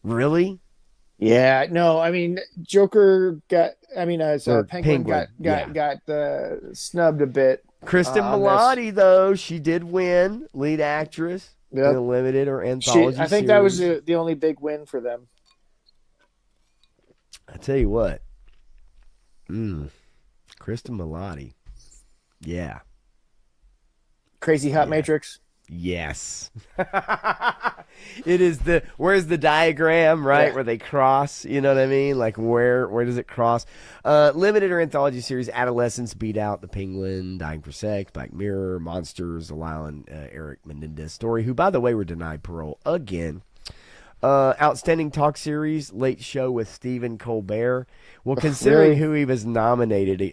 Really? Yeah, no, I mean, Penguin got snubbed a bit. Kristen Milotti, though, she did win lead actress in a limited or anthology I think series. that was the only big win for them. I tell you what, Kristen Milotti. Yeah. Crazy Hot Matrix. Yes. It is where's the diagram, right? Yeah. Where they cross, you know what I mean? Like where does it cross? Limited or anthology series, Adolescents, Beat Out, The Penguin, Dying for Sex, Black Mirror, Monsters, the Lyle and Eric Menendez story, who by the way were denied parole again. Outstanding talk series, Late Show with Stephen Colbert. Well, considering Really? who he was nominated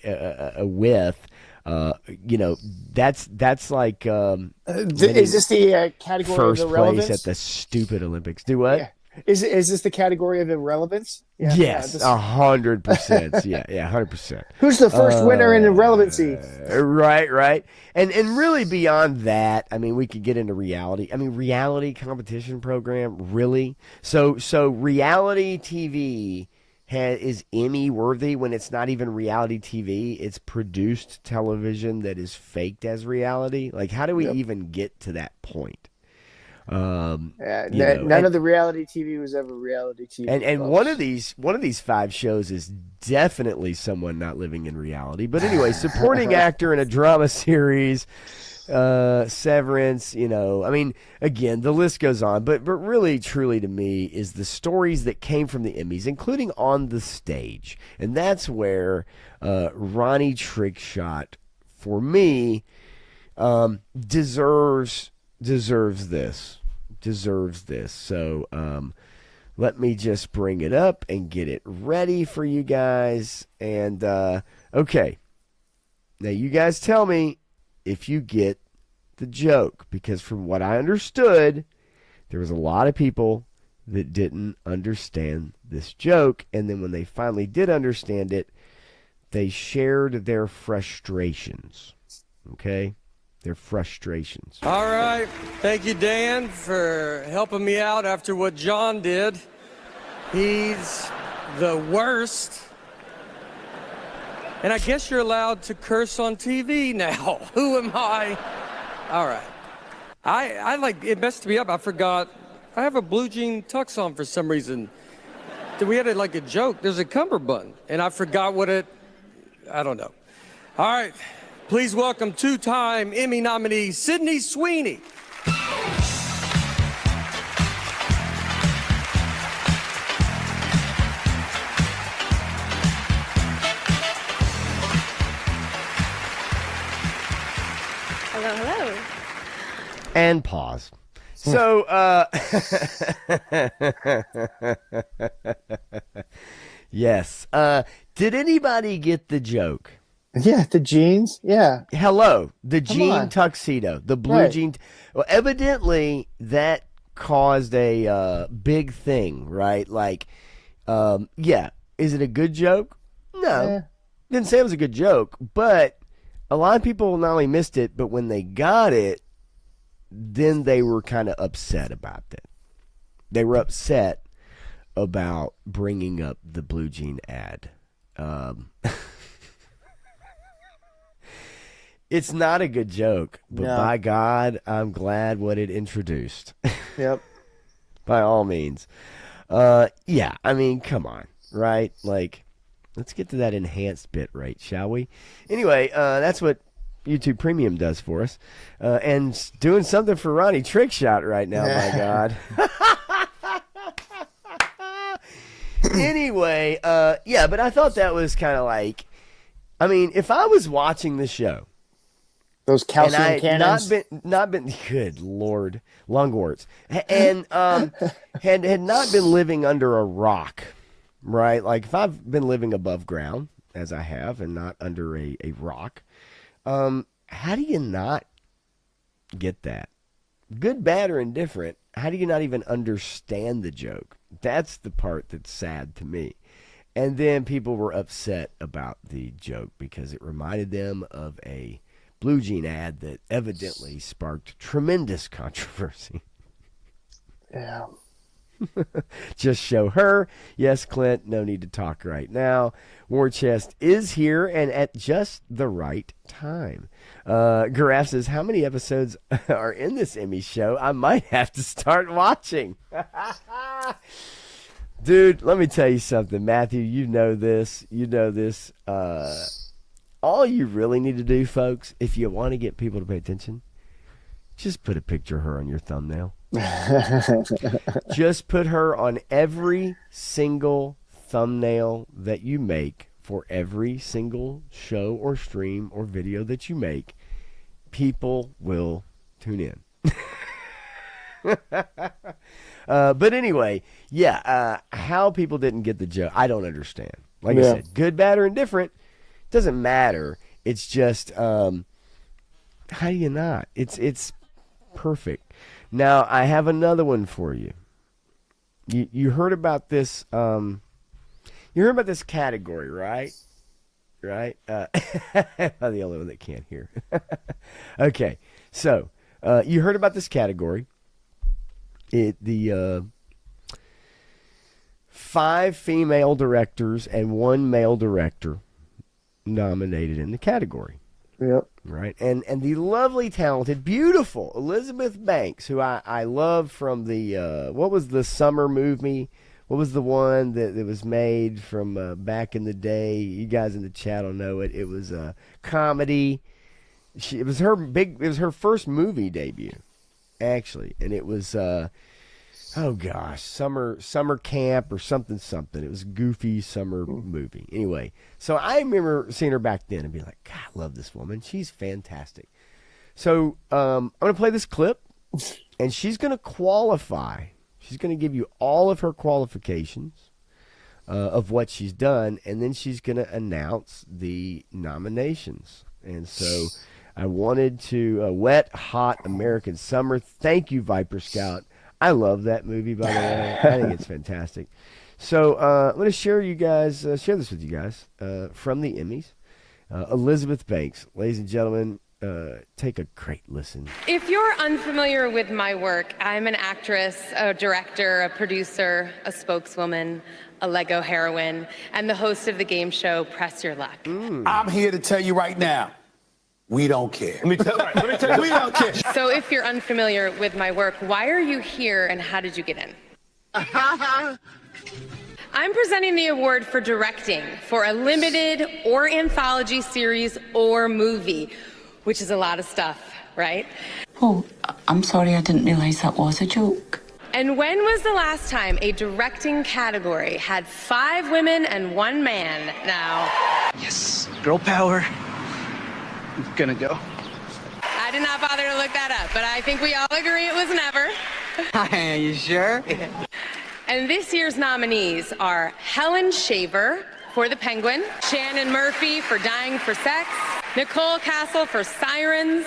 with, that's like Is this the category first of place irrelevance? at the stupid Olympics. Do what? Yeah. Is this the category of irrelevance? Yeah. Yes, this- 100%. Yeah, 100%. Who's the first winner in irrelevancy? Right. And really beyond that, I mean, we could get into reality. I mean, reality competition program, really? So reality TV is Emmy worthy when it's not even reality TV. It's produced television that is faked as reality. Like, how do we even get to that point? None And- of the reality TV was ever reality TV. And folks. one of these 5 shows is definitely someone not living in reality. But anyway, supporting actor in a drama series, Severance. I mean, again, the list goes on. But really, truly, to me, is the stories that came from the Emmys, including on the stage, and that's where Ronnie Trickshot, for me, deserves this. So let me just bring it up and get it ready for you guys. And okay, now you guys tell me if you get the joke, because from what I understood, there was a lot of people that didn't understand this joke, and then when they finally did understand it, they shared their frustrations. Okay? Their frustrations. All right. Thank you, Dan, for helping me out after what John did. He's the worst. And I guess you're allowed to curse on TV now. Who am I? All right. I like, it messed me up. I forgot. I have a blue jean tux on for some reason. We had a joke. There's a cummerbund. And I forgot I don't know. All right. Please welcome 2-time Emmy nominee Sydney Sweeney. Hello. And pause. So, yes. Did anybody get the joke? Yeah, the jeans. Yeah. Hello, the jean on. tuxedo, the blue Right. jean. Well, evidently that caused a big thing, right? Like, yeah, is it a good joke? No, Yeah. didn't say it was a good joke, but a lot of people not only missed it, but when they got it, then they were kind of upset about it. They were upset about bringing up the blue jean ad. It's not a good joke, but No. by God, I'm glad what it introduced. Yep. By all means. Yeah, I mean, come on, right? Like, let's get to that enhanced bit rate, shall we? Anyway, that's what YouTube Premium does for us. And doing something for Ronnie Trickshot right now, my God. Anyway, yeah, but I thought that was kind of like, I mean, if I was watching the show, Those and calcium I had cannons. not been good Lord, lungworts, and had not been living under a rock, right? Like if I've been living above ground, as I have, and not under a rock, how do you not get that? Good, bad, or indifferent, how do you not even understand the joke? That's the part that's sad to me. And then people were upset about the joke because it reminded them of a blue jean ad that evidently sparked tremendous controversy. Yeah. Just show her. Yes, Clint, no need to talk right now. War Chest is here and at just the right time. Garaf says, how many episodes are in this Emmy show? I might have to start watching. Dude, let me tell you something, Matthew. You know this. You know this. All you really need to do, folks, if you want to get people to pay attention, just put a picture of her on your thumbnail. Just put her on every single thumbnail that you make for every single show or stream or video that you make. People will tune in. But anyway, yeah, how people didn't get the joke, I don't understand. Like I said, good, bad, or indifferent, doesn't matter. It's just, how do you not? It's perfect. Now, I have another one for you. You heard about this, you heard about this category, right? Right? I'm the only one that can't hear. Okay, so, you heard about this category. The 5 female directors and 1 male director nominated in the category. Yep. Right. And the lovely, talented, beautiful Elizabeth Banks, who I love from the, what was the summer movie? What was the one that was made from back in the day? You guys in the chat will know it. It was a comedy. It was her first movie debut, actually. And it was, oh gosh, summer camp or something. It was a goofy summer movie. Anyway, so I remember seeing her back then and being like, God, I love this woman. She's fantastic. So I'm going to play this clip, and she's going to qualify. She's going to give you all of her qualifications of what she's done, and then she's going to announce the nominations. And so I wanted to, Wet Hot American Summer. Thank you, Viper Scout. I love that movie, by the way. I think it's fantastic. So I'm going to share this with you guys from the Emmys. Elizabeth Banks, ladies and gentlemen, take a great listen. If you're unfamiliar with my work, I'm an actress, a director, a producer, a spokeswoman, a Lego heroine, and the host of the game show Press Your Luck. I'm here to tell you right now, we don't care. Let me tell you, we don't care. So if you're unfamiliar with my work, why are you here and how did you get in? I'm presenting the award for directing for a limited or anthology series or movie, which is a lot of stuff, right? Oh, I'm sorry, I didn't realize that was a joke. And when was the last time a directing category had 5 women and 1 man? Now, Yes, girl power. I'm gonna go. I did not bother to look that up, but I think we all agree it was never. Are you sure? And this year's nominees are Helen Shaver for The Penguin, Shannon Murphy for Dying for Sex, Nicole Castle for Sirens,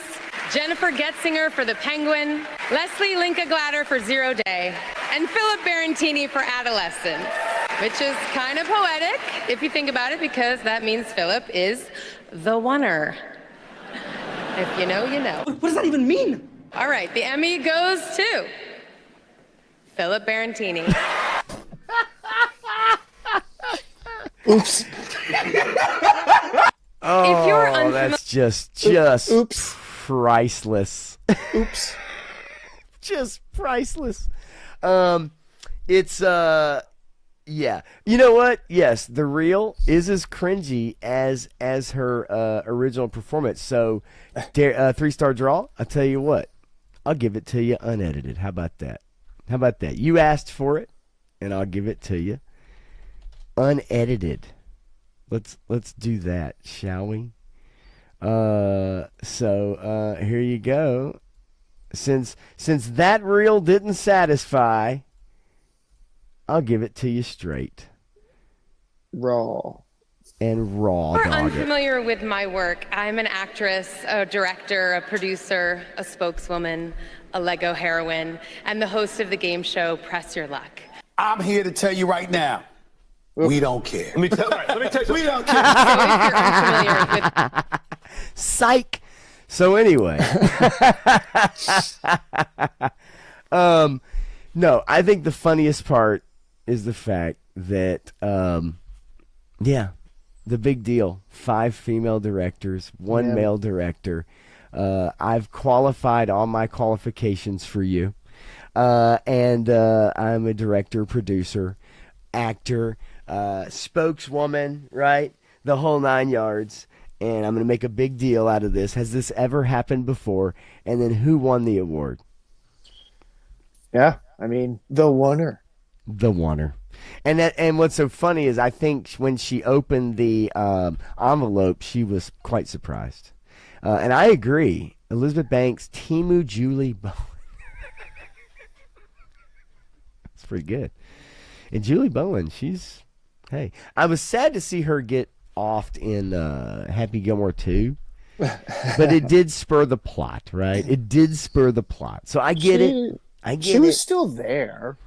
Jennifer Getzinger for The Penguin, Leslie Linka Glatter for Zero Day, and Philip Barantini for Adolescence, which is kind of poetic if you think about it, because that means Philip is the oneer. If you know, you know. What does that even mean? All right, the Emmy goes to Philip Barantini. Oops. Oh, If you're unfamiliar- that's just Oops. priceless. Oops. Just priceless. It's yeah. You know what? Yes, the reel is as cringy as her original performance. So, 3-star draw. I'll tell you what. I'll give it to you unedited. How about that? How about that? You asked for it, and I'll give it to you unedited. Let's do that, shall we? So here you go. Since that reel didn't satisfy, I'll give it to you straight Raw. and raw. If you're Dog it. unfamiliar with my work, I'm an actress, a director, a producer, a spokeswoman, a Lego heroine, and the host of the game show Press Your Luck. I'm here to tell you right now, we don't care. Let me tell you, we don't care. So if you're unfamiliar with Psych. So anyway, no, I think the funniest part is the fact that, yeah, the big deal. 5 female directors, 1 male director. I've qualified all my qualifications for you. And I'm a director, producer. actor, spokeswoman, right? The whole 9 yards. And I'm going to make a big deal out of this. Has this ever happened before? And then who won the award? Yeah, I mean, the oneer. The oneer. And what's so funny is I think when she opened the envelope, she was quite surprised. And I agree. Elizabeth Banks, Timu Julie Bowen. That's pretty good. And Julie Bowen, hey. I was sad to see her get offed in Happy Gilmore 2. But it did spur the plot, right? It did spur the plot. So I get it. She was still there.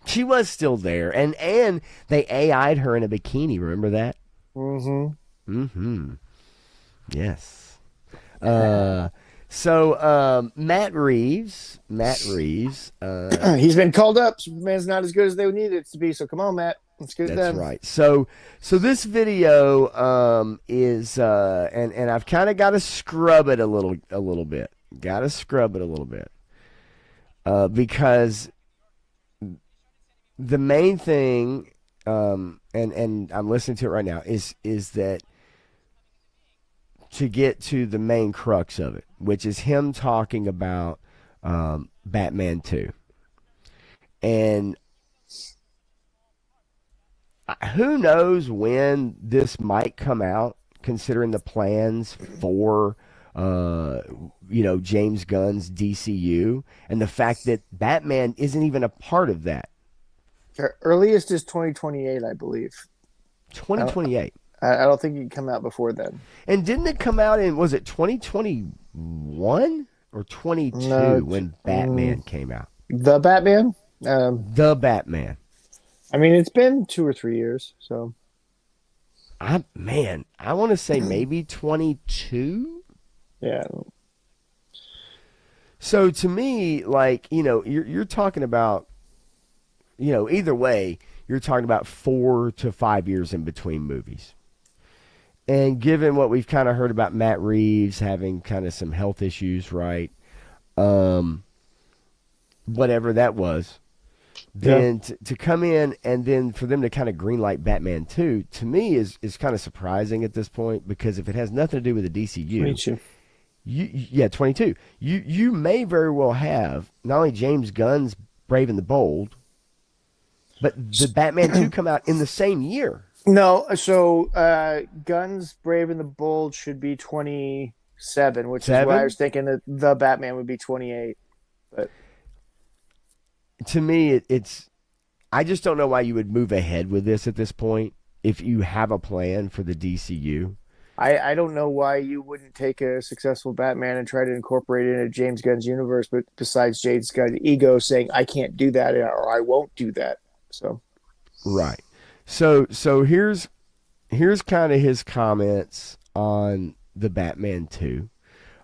She was still there. And they AI'd her in a bikini. Remember that? Mm-hmm. Mm-hmm. Yes. So Matt Reeves. He's been called up. Superman's not as good as they need it to be. So come on, Matt. Let's get it done. That's right. So this video is and I've kind of got to scrub it a little bit. Got to scrub it a little bit. Because the main thing, and I'm listening to it right now, is that to get to the main crux of it, which is him talking about Batman 2. And who knows when this might come out, considering the plans for James Gunn's DCU, and the fact that Batman isn't even a part of that. The earliest is 2028, I believe. 2028. I don't think it can come out before then. And didn't it come out in, was it 2021 or 22 when Batman came out? The Batman? The Batman. I mean, it's been 2 or 3 years, so. I want to say maybe 22. Yeah. So to me, like, you're talking about, either way, you're talking about 4 to 5 years in between movies. And given what we've kind of heard about Matt Reeves having kind of some health issues, right? Whatever that was. Then to come in and then for them to kind of greenlight Batman 2, to me is kind of surprising at this point, because if it has nothing to do with the DCU. 22. 22. You may very well have not only James Gunn's Brave and the Bold, but the Batman 2 come out in the same year. No, so Gunn's Brave and the Bold should be 27, which is why I was thinking that the Batman would be 28. But to me, it's I just don't know why you would move ahead with this at this point if you have a plan for the DCU. I don't know why you wouldn't take a successful Batman and try to incorporate it into James Gunn's universe, but besides James Gunn's ego saying, I can't do that or I won't do that. So right. So here's kind of his comments on the Batman 2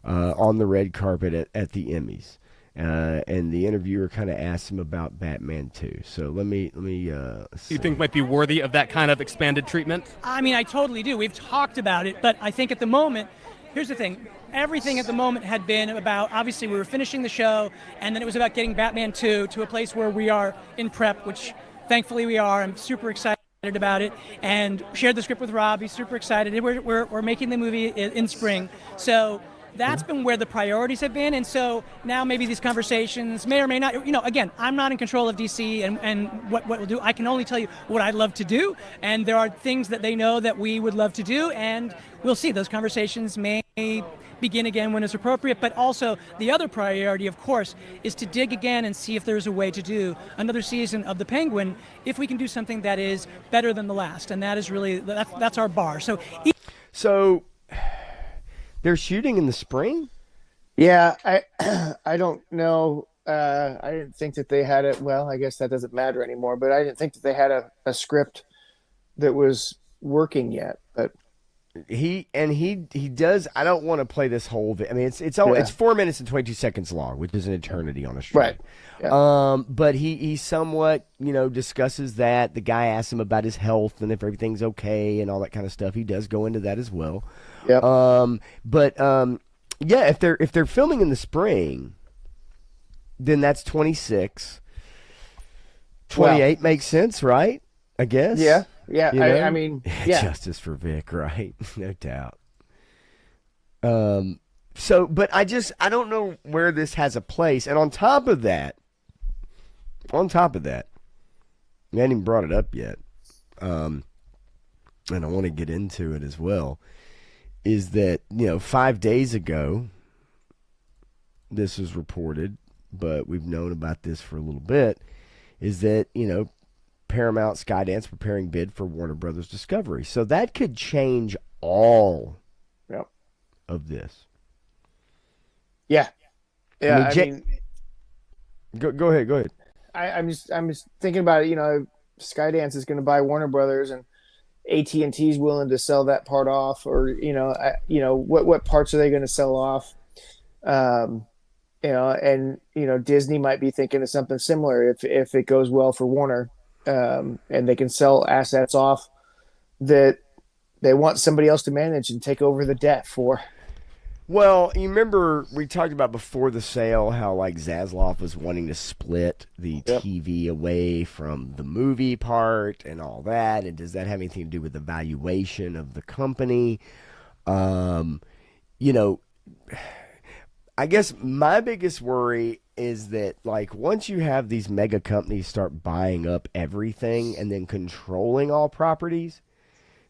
on the red carpet at the Emmys. And the interviewer kind of asked him about Batman 2. So let me you think might be worthy of that kind of expanded treatment? I mean, I totally do. We've talked about it, but I think at the moment, here's the thing. Everything at the moment had been about, obviously we were finishing the show, and then it was about getting Batman 2 to a place where we are in prep, which thankfully we are. I'm super excited about it, and shared the script with Rob. He's super excited. We're making the movie in spring. So that's been where the priorities have been, and so now maybe these conversations may or may not, again, I'm not in control of DC and what we'll do. I can only tell you what I'd love to do, and there are things that they know that we would love to do, and we'll see. Those conversations may begin again when it's appropriate, but also the other priority, of course, is to dig again and see if there's a way to do another season of The Penguin if we can do something that is better than the last, and that is really, that's our bar. So they're shooting in the spring? Yeah, I don't know. I didn't think that they had it. Well, I guess that doesn't matter anymore, but I didn't think that they had a script that was working yet. But he does. I don't want to play this whole. I mean, it's 4 minutes and 22 seconds long, which is an eternity on a stream. Right. Yeah. But he somewhat discusses that. The guy asks him about his health and if everything's okay and all that kind of stuff. He does go into that as well. Yep. If they're filming in the spring, then that's 26. 28 makes sense, right? I guess. Yeah. You know? I mean, yeah. Justice for Vic, right? No doubt. But I don't know where this has a place. And on top of that, we hadn't even brought it up yet. And I want to get into it as well, is that, 5 days ago, this was reported, but we've known about this for a little bit, is that, Paramount Skydance preparing bid for Warner Brothers Discovery. So that could change all of this. Yeah. Yeah. I mean, go ahead. I'm just thinking about it. Skydance is going to buy Warner Brothers, and AT&T is willing to sell that part off, or what parts are they going to sell off? Disney might be thinking of something similar if it goes well for Warner, and they can sell assets off that they want somebody else to manage and take over the debt for. Well, you remember we talked about before the sale how like Zaslav was wanting to split the TV away from the movie part and all that, and does that have anything to do with the valuation of the company? I guess my biggest worry is that, like, once you have these mega companies start buying up everything and then controlling all properties,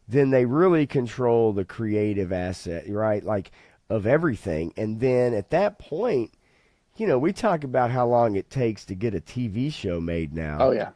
then they really control the creative asset, right? Like, of everything. And then at that point, we talk about how long it takes to get a TV show made now. Oh, yeah.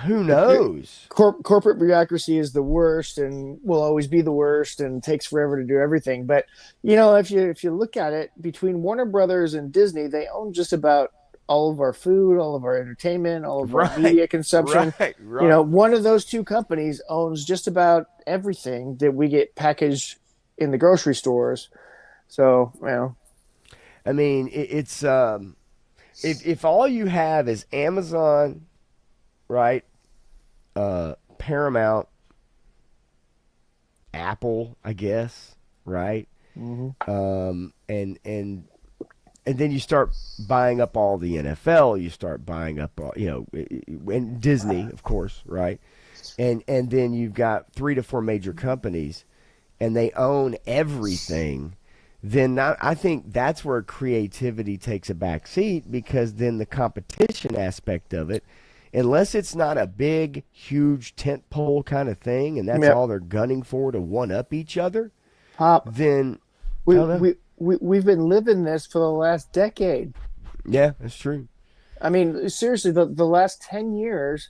Who knows? Corporate bureaucracy is the worst and will always be the worst and takes forever to do everything. But, if you look at it, between Warner Brothers and Disney, they own just about all of our food, all of our entertainment, all of our media consumption. Right. One of those two companies owns just about everything that we get packaged in the grocery stores. So, I mean, it's if all you have is Amazon, right? Paramount, Apple, I guess, right? Mm-hmm. And then you start buying up all the NFL. You start buying up all, and Disney, of course, right? And then you've got 3 to 4 major companies, and they own everything. Then I think that's where creativity takes a back seat, because then the competition aspect of it, unless it's not a big, huge tentpole kind of thing, and that's all they're gunning for to one up each other, then we've been living this for the last decade. Yeah, that's true. I mean, seriously, the last 10 years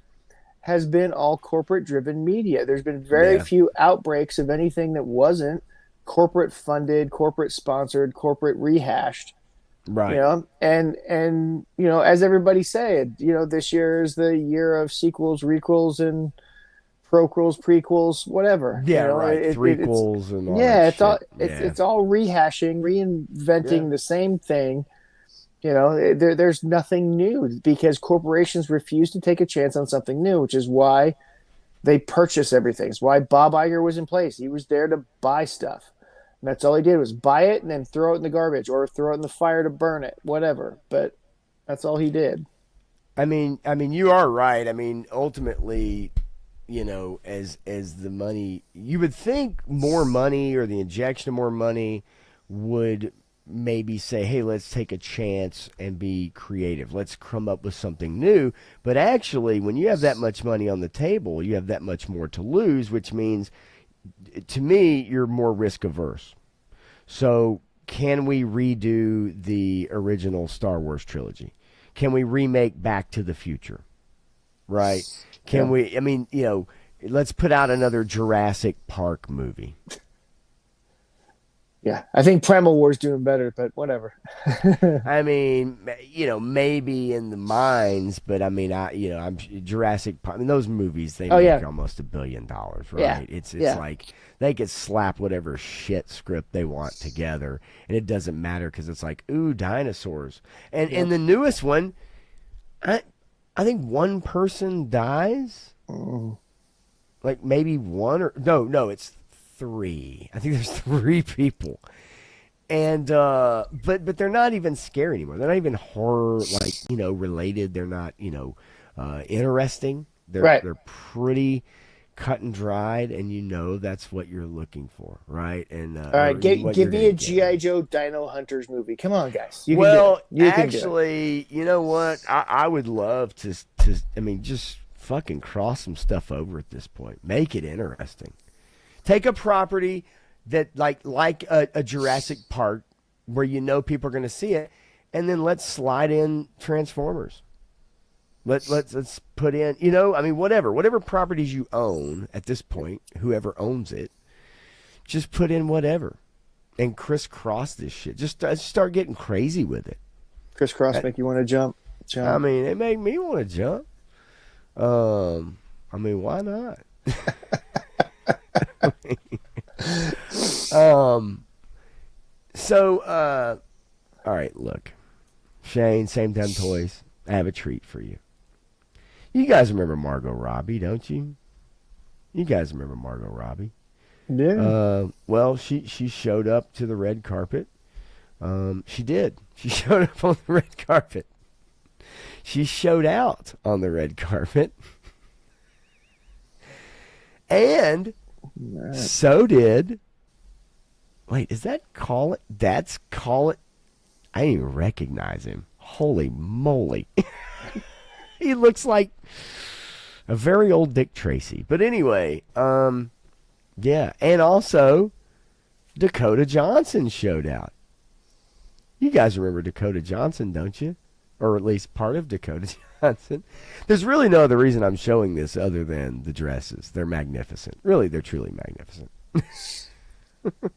has been all corporate-driven media. There's been very few outbreaks of anything that wasn't corporate-funded, corporate-sponsored, corporate rehashed. Right. And as everybody said, this year is the year of sequels, requels, and proquels, prequels, whatever. Yeah, right. Threequels and all that it's all rehashing, reinventing the same thing. There's nothing new, because corporations refuse to take a chance on something new, which is why they purchase everything. It's why Bob Iger was in place. He was there to buy stuff. And that's all he did, was buy it and then throw it in the garbage or throw it in the fire to burn it, whatever. But that's all he did. I mean, you are right. I mean, ultimately, as the money, you would think more money, or the injection of more money, would maybe say, hey, let's take a chance and be creative. Let's come up with something new. But actually, when you have that much money on the table, you have that much more to lose, which means, to me, you're more risk averse. So can we redo the original Star Wars trilogy? Can we remake Back to the Future? Right? Can we, let's put out another Jurassic Park movie. Yeah, I think Primal War's doing better, but whatever. I mean, maybe in the minds, but I'm Jurassic Park. I mean, those movies, they make almost $1 billion, right? Yeah. It's like they could slap whatever shit script they want together, and it doesn't matter, because it's like, ooh, dinosaurs. And in the newest one, I think one person dies. Like maybe one, or no, it's 3. I think there's 3 people, and but they're not even scary anymore. They're not even horror related. They're not interesting. They're pretty cut and dried, and you know that's what you're looking for, right? And all right, give me a G.I. Joe Dino Hunters movie. Come on, guys. You can do it. You actually, you know what? I would love to. I mean, just fucking cross some stuff over at this point. Make it interesting. Take a property that like a Jurassic Park, where you know people are going to see it, and then let's slide in Transformers. Let's put in, you know, I mean, whatever properties you own at this point, whoever owns it, just put in whatever, and crisscross this shit. Just start getting crazy with it. Crisscross make you want to jump. I mean, it made me want to jump. I mean, why not? All right, look, Shane, Same Time Toys, I have a treat for you. You guys remember Margot Robbie, don't you? You guys remember Margot Robbie? Yeah. Well, she showed up to the red carpet. She did. She showed up on the red carpet. She showed out on the red carpet. And so did. Wait, is that Call It? That's Call It. I didn't even recognize him. Holy moly. He looks like a very old Dick Tracy. But anyway, yeah. And also, Dakota Johnson showed out. You guys remember Dakota Johnson, don't you? Or at least part of Dakota Johnson. There's really no other reason I'm showing this other than the dresses. They're magnificent. Really, they're truly magnificent.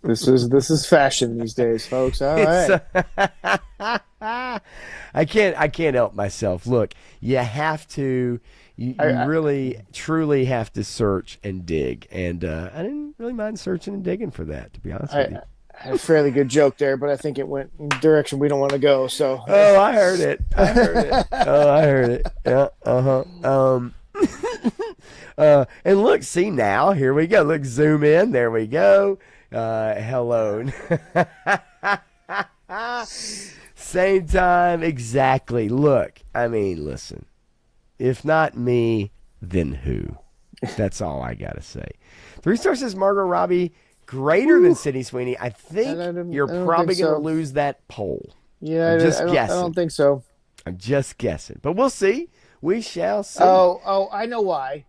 This is fashion these days, folks. All right. I can't help myself. Look, you have to. You really, truly have to search and dig, and I didn't really mind searching and digging for that, to be honest with you. I had a fairly good joke there, but I think it went in a direction we don't want to go. So. Oh, I heard it. I heard it. Yeah. And look, see now, here we go. Look, zoom in. There we go. Hello. Same time, exactly. Look, I mean, listen. If not me, then who? That's all I gotta say. 3-star says Margot Robbie greater than Sydney Sweeney. I think you're probably gonna lose that poll. Yeah, guessing. I don't think so. I'm just guessing, but we'll see. We shall see. Oh, I know why.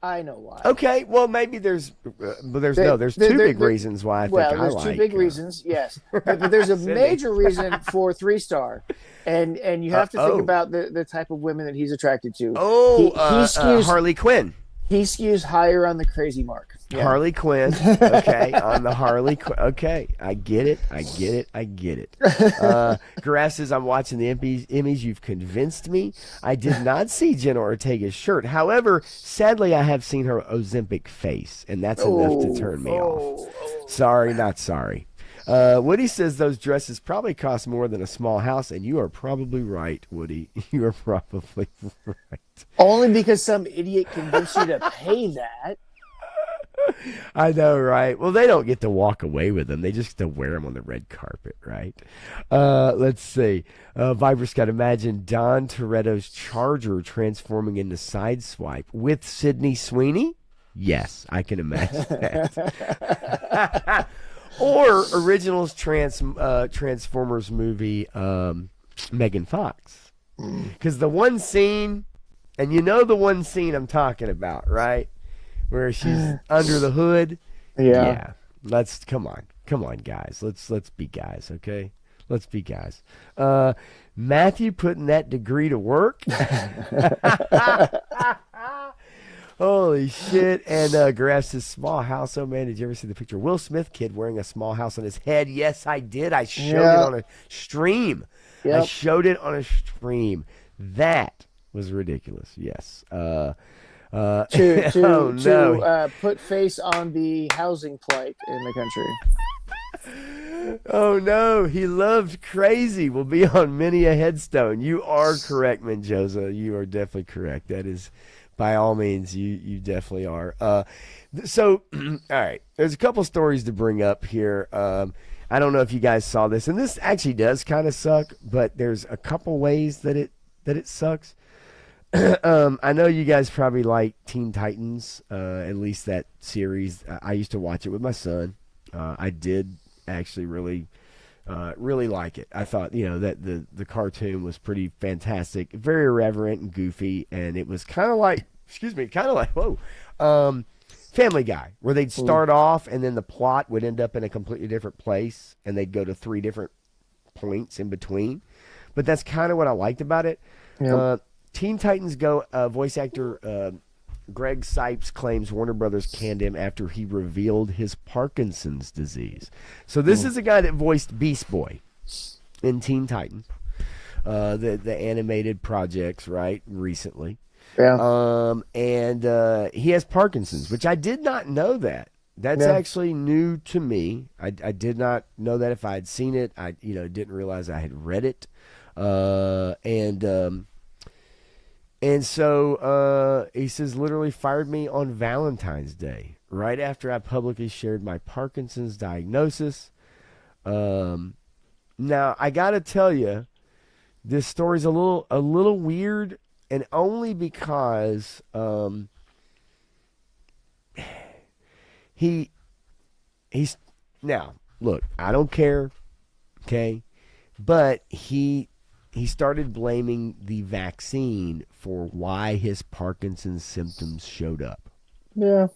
Okay, well maybe there's two big reasons why I think I like. Well, there's two big reasons, yes, but there's a major reason for 3-star, and you have to think about the type of women that he's attracted to. He skews Harley Quinn. He skews higher on the crazy mark. Yeah. Harley Quinn, okay, on the Harley Quinn. Okay, I get it. Grass says, I'm watching the Emmys. You've convinced me. I did not see Jenna Ortega's shirt. However, sadly, I have seen her Ozempic face, and that's enough to turn me off. Sorry, not sorry. Woody says those dresses probably cost more than a small house, and you are probably right, Woody. You are probably right. Only because some idiot convinced you to pay that. I know, right? Well, they don't get to walk away with them. They just get to wear them on the red carpet, right? Let's see. Viper's got to imagine Don Toretto's Charger transforming into Sideswipe with Sydney Sweeney. Yes, I can imagine that. Or originals Transformers movie, Megan Fox. Because the one scene, and you know the one scene I'm talking about, right? Where she's under the hood. Yeah. Let's come on, guys. Let's be guys, okay? Let's be guys. Matthew putting that degree to work. Holy shit. And Grass says, small house. Oh, man, did you ever see the picture? Will Smith kid wearing a small house on his head. Yes, I did. I showed it on a stream. Yep. I showed it on a stream. That was ridiculous. Yes. To put face on the housing plight in the country. Oh, no. He loved Crazy will be on many a headstone. You are correct, Menjoza. You are definitely correct. That is... By all means, you definitely are. So, all right, there's a couple stories to bring up here. I don't know if you guys saw this, and this actually does kind of suck, but there's a couple ways that it sucks. I know you guys probably like Teen Titans, at least that series. I used to watch it with my son. I did actually really like it. I thought, that the cartoon was pretty fantastic, very irreverent and goofy, and it was kind of like, Family Guy, where they'd start off and then the plot would end up in a completely different place, and they'd go to 3 different points in between. But that's kind of what I liked about it. Yep. Teen Titans Go voice actor Greg Sipes claims Warner Brothers canned him after he revealed his Parkinson's disease. So this is a guy that voiced Beast Boy in Teen Titans, the animated projects, right, recently. Yeah. And he has Parkinson's, which I did not know that. That's actually new to me. I did not know that. If I had seen it, I didn't realize I had read it. And so he says, literally fired me on Valentine's Day, right after I publicly shared my Parkinson's diagnosis. Now, I got to tell you, this story's a little weird, and only because he's now, look, I don't care, okay, but he started blaming the vaccine for why his Parkinson's symptoms showed up. Yeah.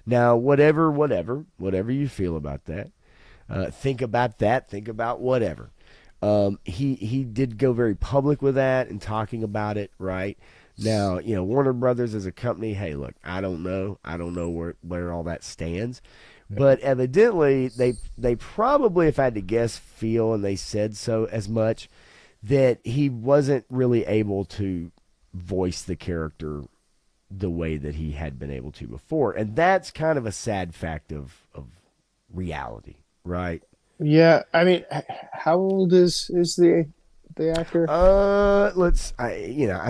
Now, whatever you feel about that, think about that, think about whatever. He did go very public with that and talking about it, right? Now, Warner Brothers as a company, hey, look, I don't know where all that stands. But evidently, they probably, if I had to guess, feel, and they said so as much, that he wasn't really able to voice the character the way that he had been able to before. And that's kind of a sad fact of reality, right? Yeah. I mean, how old is the actor? I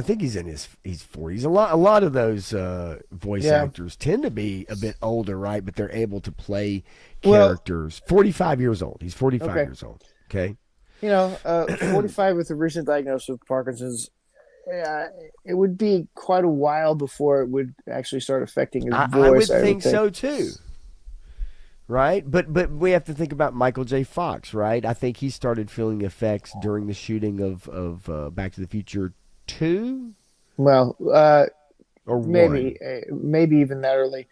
think he's in his 40s. A lot of those voice actors tend to be a bit older, right? But they're able to play characters. 45 years old. He's 45 years old. Okay. 45 with a recent diagnosis of Parkinson's, it would be quite a while before it would actually start affecting his voice. I would think so too. Right? But we have to think about Michael J. Fox, right? I think he started feeling effects during the shooting of Back to the Future 2? Well, or maybe even that early.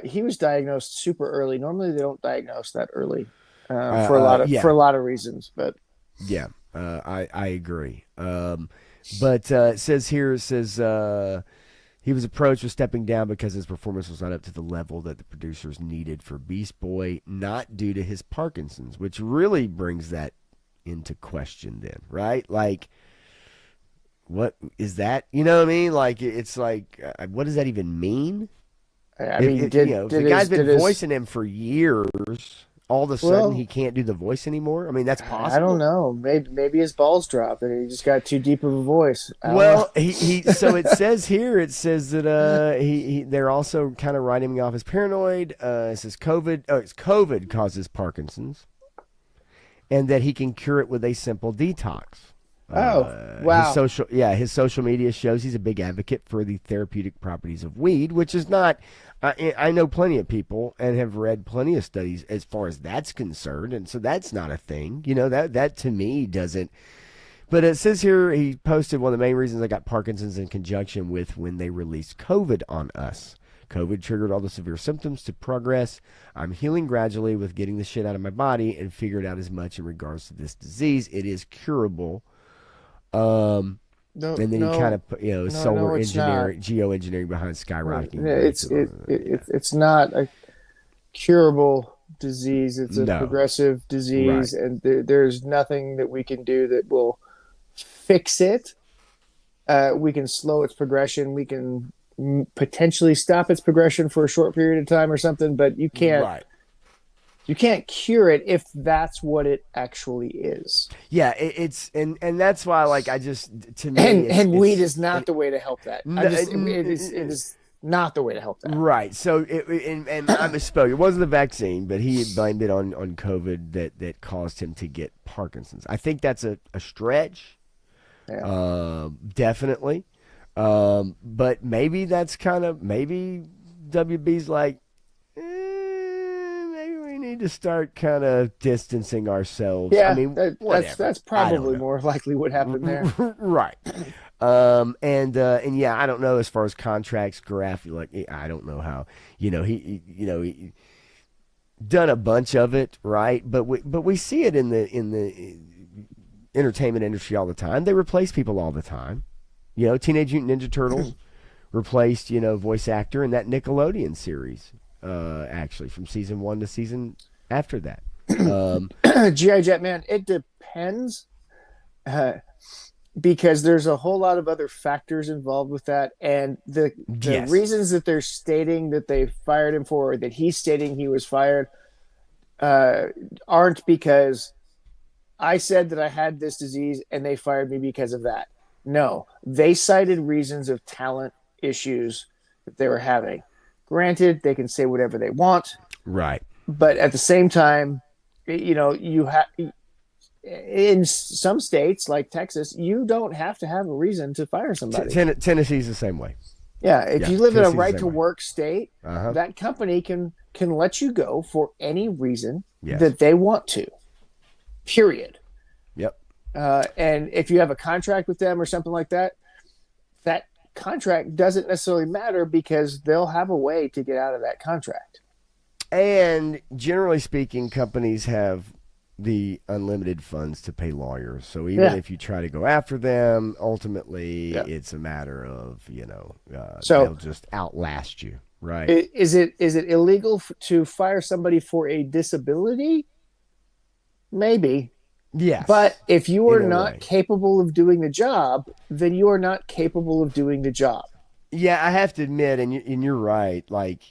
He was diagnosed super early. Normally they don't diagnose that early for a lot of reasons, but yeah, I agree. But it says he was approached with stepping down because his performance was not up to the level that the producers needed for Beast Boy, not due to his Parkinson's, which really brings that into question then, right? Like, what is that? You know what I mean? Like, it's like, what does that even mean? I mean, the guy's been voicing him for years. All of a sudden, he can't do the voice anymore. I mean, that's possible. I don't know. Maybe his balls dropped and he just got too deep of a voice. Well, he so it says here. It says that they're also kind of writing him off as paranoid. It says COVID. Oh, it's COVID causes Parkinson's, and that he can cure it with a simple detox. Wow. His social media shows he's a big advocate for the therapeutic properties of weed, which is not. I know plenty of people and have read plenty of studies as far as that's concerned, and so that's not a thing. That to me doesn't. But it says here he posted one of the main reasons I got Parkinson's in conjunction with when they released COVID on us. COVID triggered all the severe symptoms to progress. I'm healing gradually with getting the shit out of my body and figured out as much in regards to this disease. It is curable. And then he kind of solar engineering, geoengineering behind skyrocketing. It's not a curable disease. It's a progressive disease, right. And there's nothing that we can do that will fix it. We can slow its progression. We can potentially stop its progression for a short period of time or something, but you can't. Right. You can't cure it if that's what it actually is. Yeah, it's and that's why, like, I just to me, weed is not the way to help that. It is not the way to help that. Right. So and I misspoke. It wasn't the vaccine, but he blamed it on COVID that caused him to get Parkinson's. I think that's a stretch. Yeah. Definitely. But maybe that's maybe WB's like, maybe we need to start kind of distancing ourselves. Yeah, I mean, that's probably more likely what happened there. Right. And yeah, I don't know as far as contracts, Graf, I don't know how, he done a bunch of it, right? But we see it in the entertainment industry all the time. They replace people all the time. Teenage Mutant Ninja Turtles replaced, voice actor in that Nickelodeon series, actually from season 1 to season after that. G.I. Jetman, it depends. Because there's a whole lot of other factors involved with that, and the Yes. reasons that they're stating that they fired him for, or that he's stating he was fired, aren't because I said that I had this disease and they fired me because of that. No, they cited reasons of talent issues that they were having. Granted, they can say whatever they want, Right. but at the same time, you have. In some states like Texas, you don't have to have a reason to fire somebody. Tennessee's the same way. Yeah, if you live in a Tennessee's the right same to way. work state, Uh-huh. that company can let you go for any reason Yes. that they want to. Period. Yep. And if you have a contract with them or something like that, that contract doesn't necessarily matter because they'll have a way to get out of that contract. And generally speaking, companies have the unlimited funds to pay lawyers. So even if you try to go after them, ultimately it's a matter of, So- they'll just outlast you, right? Is it illegal to fire somebody for a disability? Maybe. Yes. But if you are In a not way. capable of doing the job, then you are not capable of doing the job. Yeah, I have to admit, and you're right. Like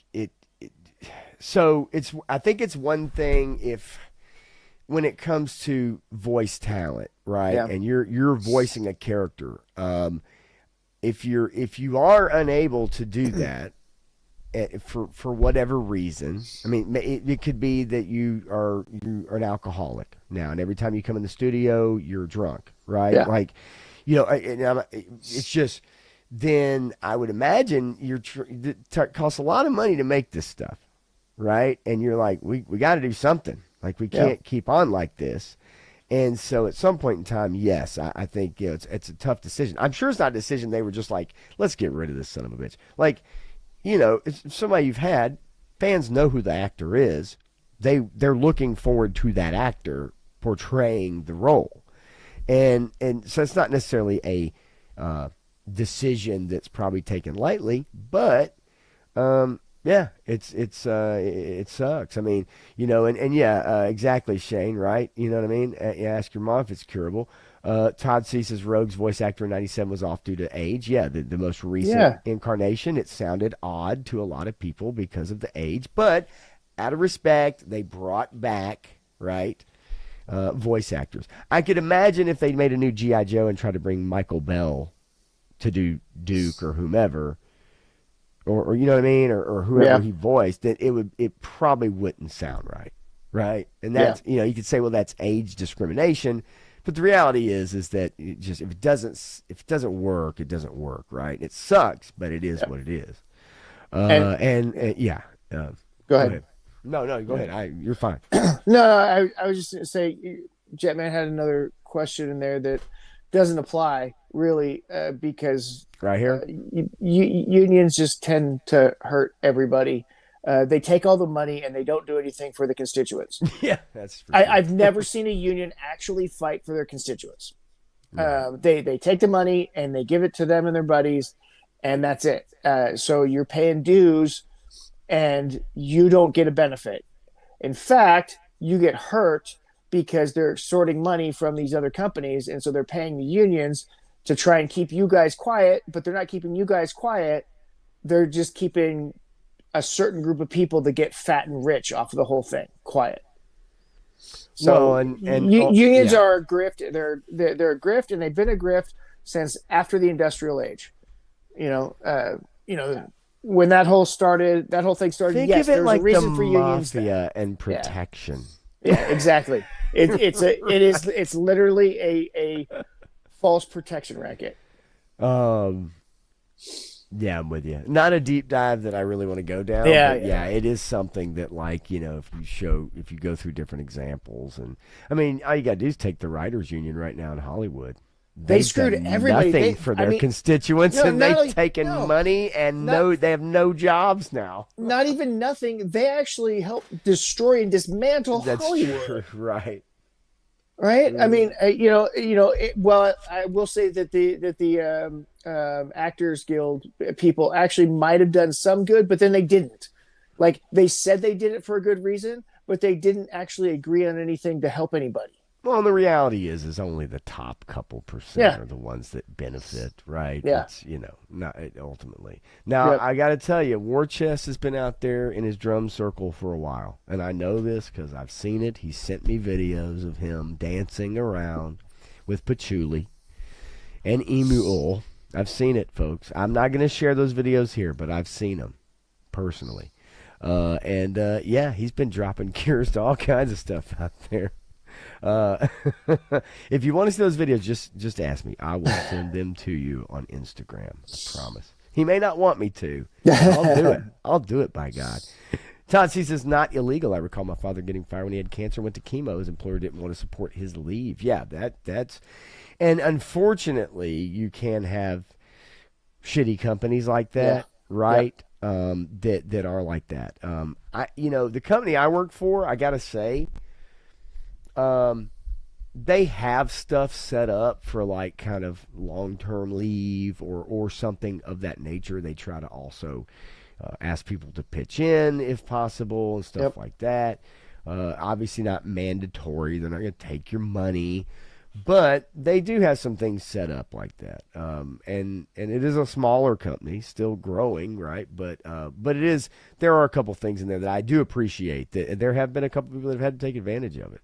so I think it's one thing when it comes to voice talent, right? Yeah. And you're voicing a character. If you are unable to do that for whatever reason, I mean, it could be that you are an alcoholic now, and every time you come in the studio, you're drunk, right? Yeah. Like, it's just. Then I would imagine it costs a lot of money to make this stuff, right? And you're like, we got to do something. Like, we can't keep on like this. And so at some point in time, yes, I think it's a tough decision. I'm sure it's not a decision they were just like, let's get rid of this son of a bitch. Like, it's somebody you've had, fans know who the actor is. They're looking forward to that actor portraying the role. And so it's not necessarily a decision that's probably taken lightly, but it sucks. I mean, exactly, Shane, right? You know what I mean? You ask your mom if it's curable. Todd Cease's Rogue's voice actor in 97 was off due to age. Yeah, the most recent incarnation, it sounded odd to a lot of people because of the age, but out of respect, they brought back, right, voice actors. I could imagine if they made a new G.I. Joe and tried to bring Michael Bell to do Duke or whomever, or you know what I mean, or whoever he voiced, that it probably wouldn't sound right? And that's you could say, well, that's age discrimination, but the reality is that if it doesn't work, it doesn't work, right? It sucks, but it is what it is. Go ahead. No, go ahead. You're fine. No, I was just going to say, Jetman had another question in there that doesn't apply really because right here, unions just tend to hurt everybody. They take all the money and they don't do anything for the constituents. Yeah, that's. I've never seen a union actually fight for their constituents. Right. They take the money and they give it to them and their buddies, and that's it. So you're paying dues, and you don't get a benefit. In fact, you get hurt because they're extorting money from these other companies, and so they're paying the unions to try and keep you guys quiet, but they're not keeping you guys quiet. They're just keeping a certain group of people that get fat and rich off of the whole thing quiet. So unions are a grift. They're a grift, and they've been a grift since after the industrial age. When that whole thing started. Think yes, of it there's like a reason the for unions. mafia and protection. Yeah, exactly. It's literally a false protection racket. Yeah, I'm with you. Not a deep dive that I really want to go down. Yeah, but yeah, it is something that, like, if you go through different examples, and I mean, all you got to do is take the writers' union right now in Hollywood. They They've screwed done everybody. Nothing for their constituents, no, and not they've only- taken no, money, and they have no jobs now. Not even nothing. They actually helped destroy and dismantle That's Hollywood. true, right? Right. I mean, well, I will say that the Actors Guild people actually might have done some good, but then they didn't. Like, they said they did it for a good reason, but they didn't actually agree on anything to help anybody. Well, and the reality is only the top couple percent are the ones that benefit, right? Yeah. It's, not ultimately. Now, I got to tell you, War Chest has been out there in his drum circle for a while, and I know this because I've seen it. He sent me videos of him dancing around with patchouli and emu oil. I've seen it, folks. I'm not going to share those videos here, but I've seen them personally. He's been dropping cures to all kinds of stuff out there. If you want to see those videos, just ask me. I will send them to you on Instagram. I promise. He may not want me to. I'll do it. I'll do it, by God. Todd C says, not illegal. I recall my father getting fired when he had cancer, went to chemo. His employer didn't want to support his leave. Yeah, that's... And unfortunately, you can have shitty companies like that, right? That are like that. The company I work for, I got to say... they have stuff set up for like kind of long-term leave or something of that nature. They try to also ask people to pitch in if possible and stuff like that. Obviously not mandatory. They're not going to take your money, but they do have some things set up like that. And it is a smaller company, still growing, right? But there are a couple things in there that I do appreciate. That there have been a couple people that have had to take advantage of it.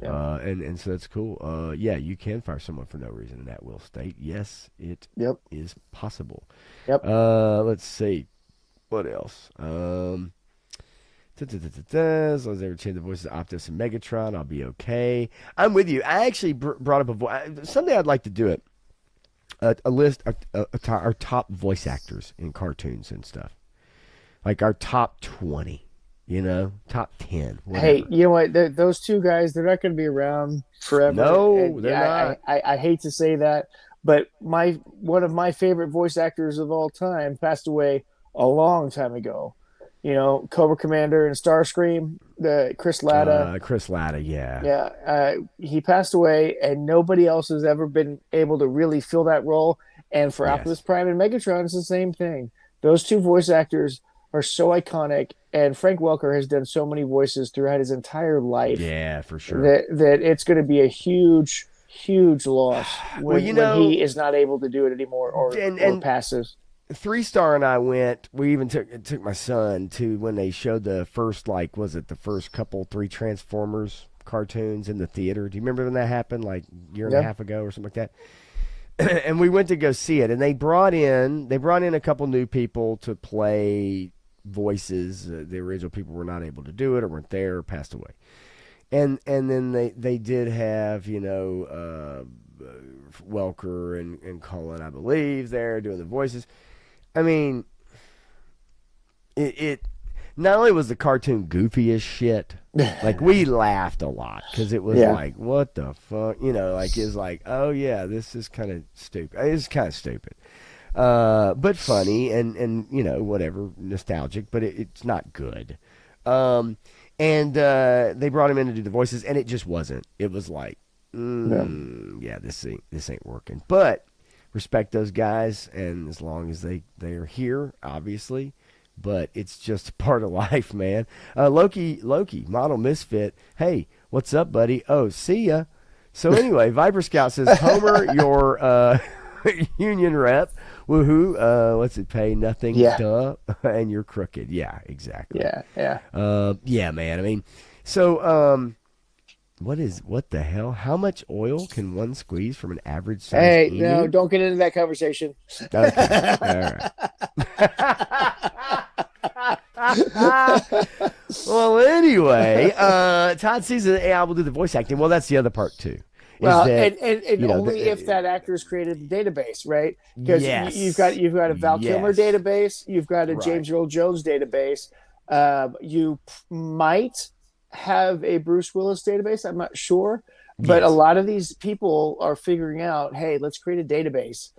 Yeah. And so that's cool. You can fire someone for no reason in that will state. Yes, it is possible. Let's see. What else? As long as they ever change the voices of Optimus and Megatron, I'll be okay. I'm with you. I actually brought up a voice. Someday I'd like to do it. A list of our top voice actors in cartoons and stuff. Like our top 20. Top 10. Whatever. Hey, you know what? Those two guys, they're not going to be around forever. No, they're not. I hate to say that, but one of my favorite voice actors of all time passed away a long time ago. Cobra Commander and Starscream, Chris Latta. Chris Latta, yeah. Yeah, he passed away, and nobody else has ever been able to really fill that role. And for Optimus Prime and Megatron, it's the same thing. Those two voice actors are so iconic, and Frank Welker has done so many voices throughout his entire life. Yeah, for sure. That it's going to be a huge, huge loss when he is not able to do it anymore or passes. 3-Star and I went. We even took my son to when they showed the first, the first couple 3 Transformers cartoons in the theater. Do you remember when that happened, like a year and a half ago or something like that? And we went to go see it, and they brought in a couple new people to play voices. The original people were not able to do it or weren't there or passed away. And then they did have, Welker and Cullen, I believe, there doing the voices. I mean, it not only was the cartoon goofy as shit, like we laughed a lot because it was like, what the fuck, it's like, oh yeah, this is kind of stupid. It's kind of stupid. But funny and whatever, nostalgic, but it's not good. And they brought him in to do the voices, and it just wasn't. It was like, this ain't working. But respect those guys, and as long as they are here, obviously. But it's just part of life, man. Loki, model misfit. Hey, what's up, buddy? Oh, see ya. So anyway, Viper Scout says, Homer, your union rep. Woohoo. What's it pay? Nothing. Yeah. Duh. And you're crooked. Yeah, exactly. Yeah. Yeah, man. I mean, so what the hell? How much oil can one squeeze from an average size Hey, emu? no, don't get into that conversation. Okay. All right. Well, anyway, Todd sees that AI will do the voice acting. Well, that's the other part too. Well, that, and you know, only if that actor has created the database, right? Because Yes. you've got a Val Kilmer Yes. database, you've got a Right. James Earl Jones database. You might have a Bruce Willis database. I'm not sure, but a Yes. lot of these people are figuring out, hey, let's create a database,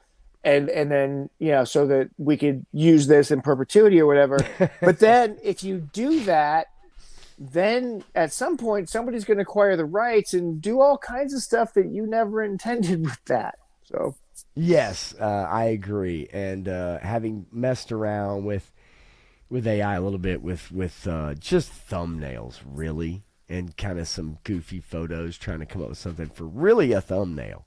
and then so that we could use this in perpetuity or whatever. But then if you do that, then at some point somebody's going to acquire the rights and do all kinds of stuff that you never intended with that. So Yes, I agree. And having messed around with AI a little bit with just thumbnails, really, and kind of some goofy photos, trying to come up with something for really a thumbnail.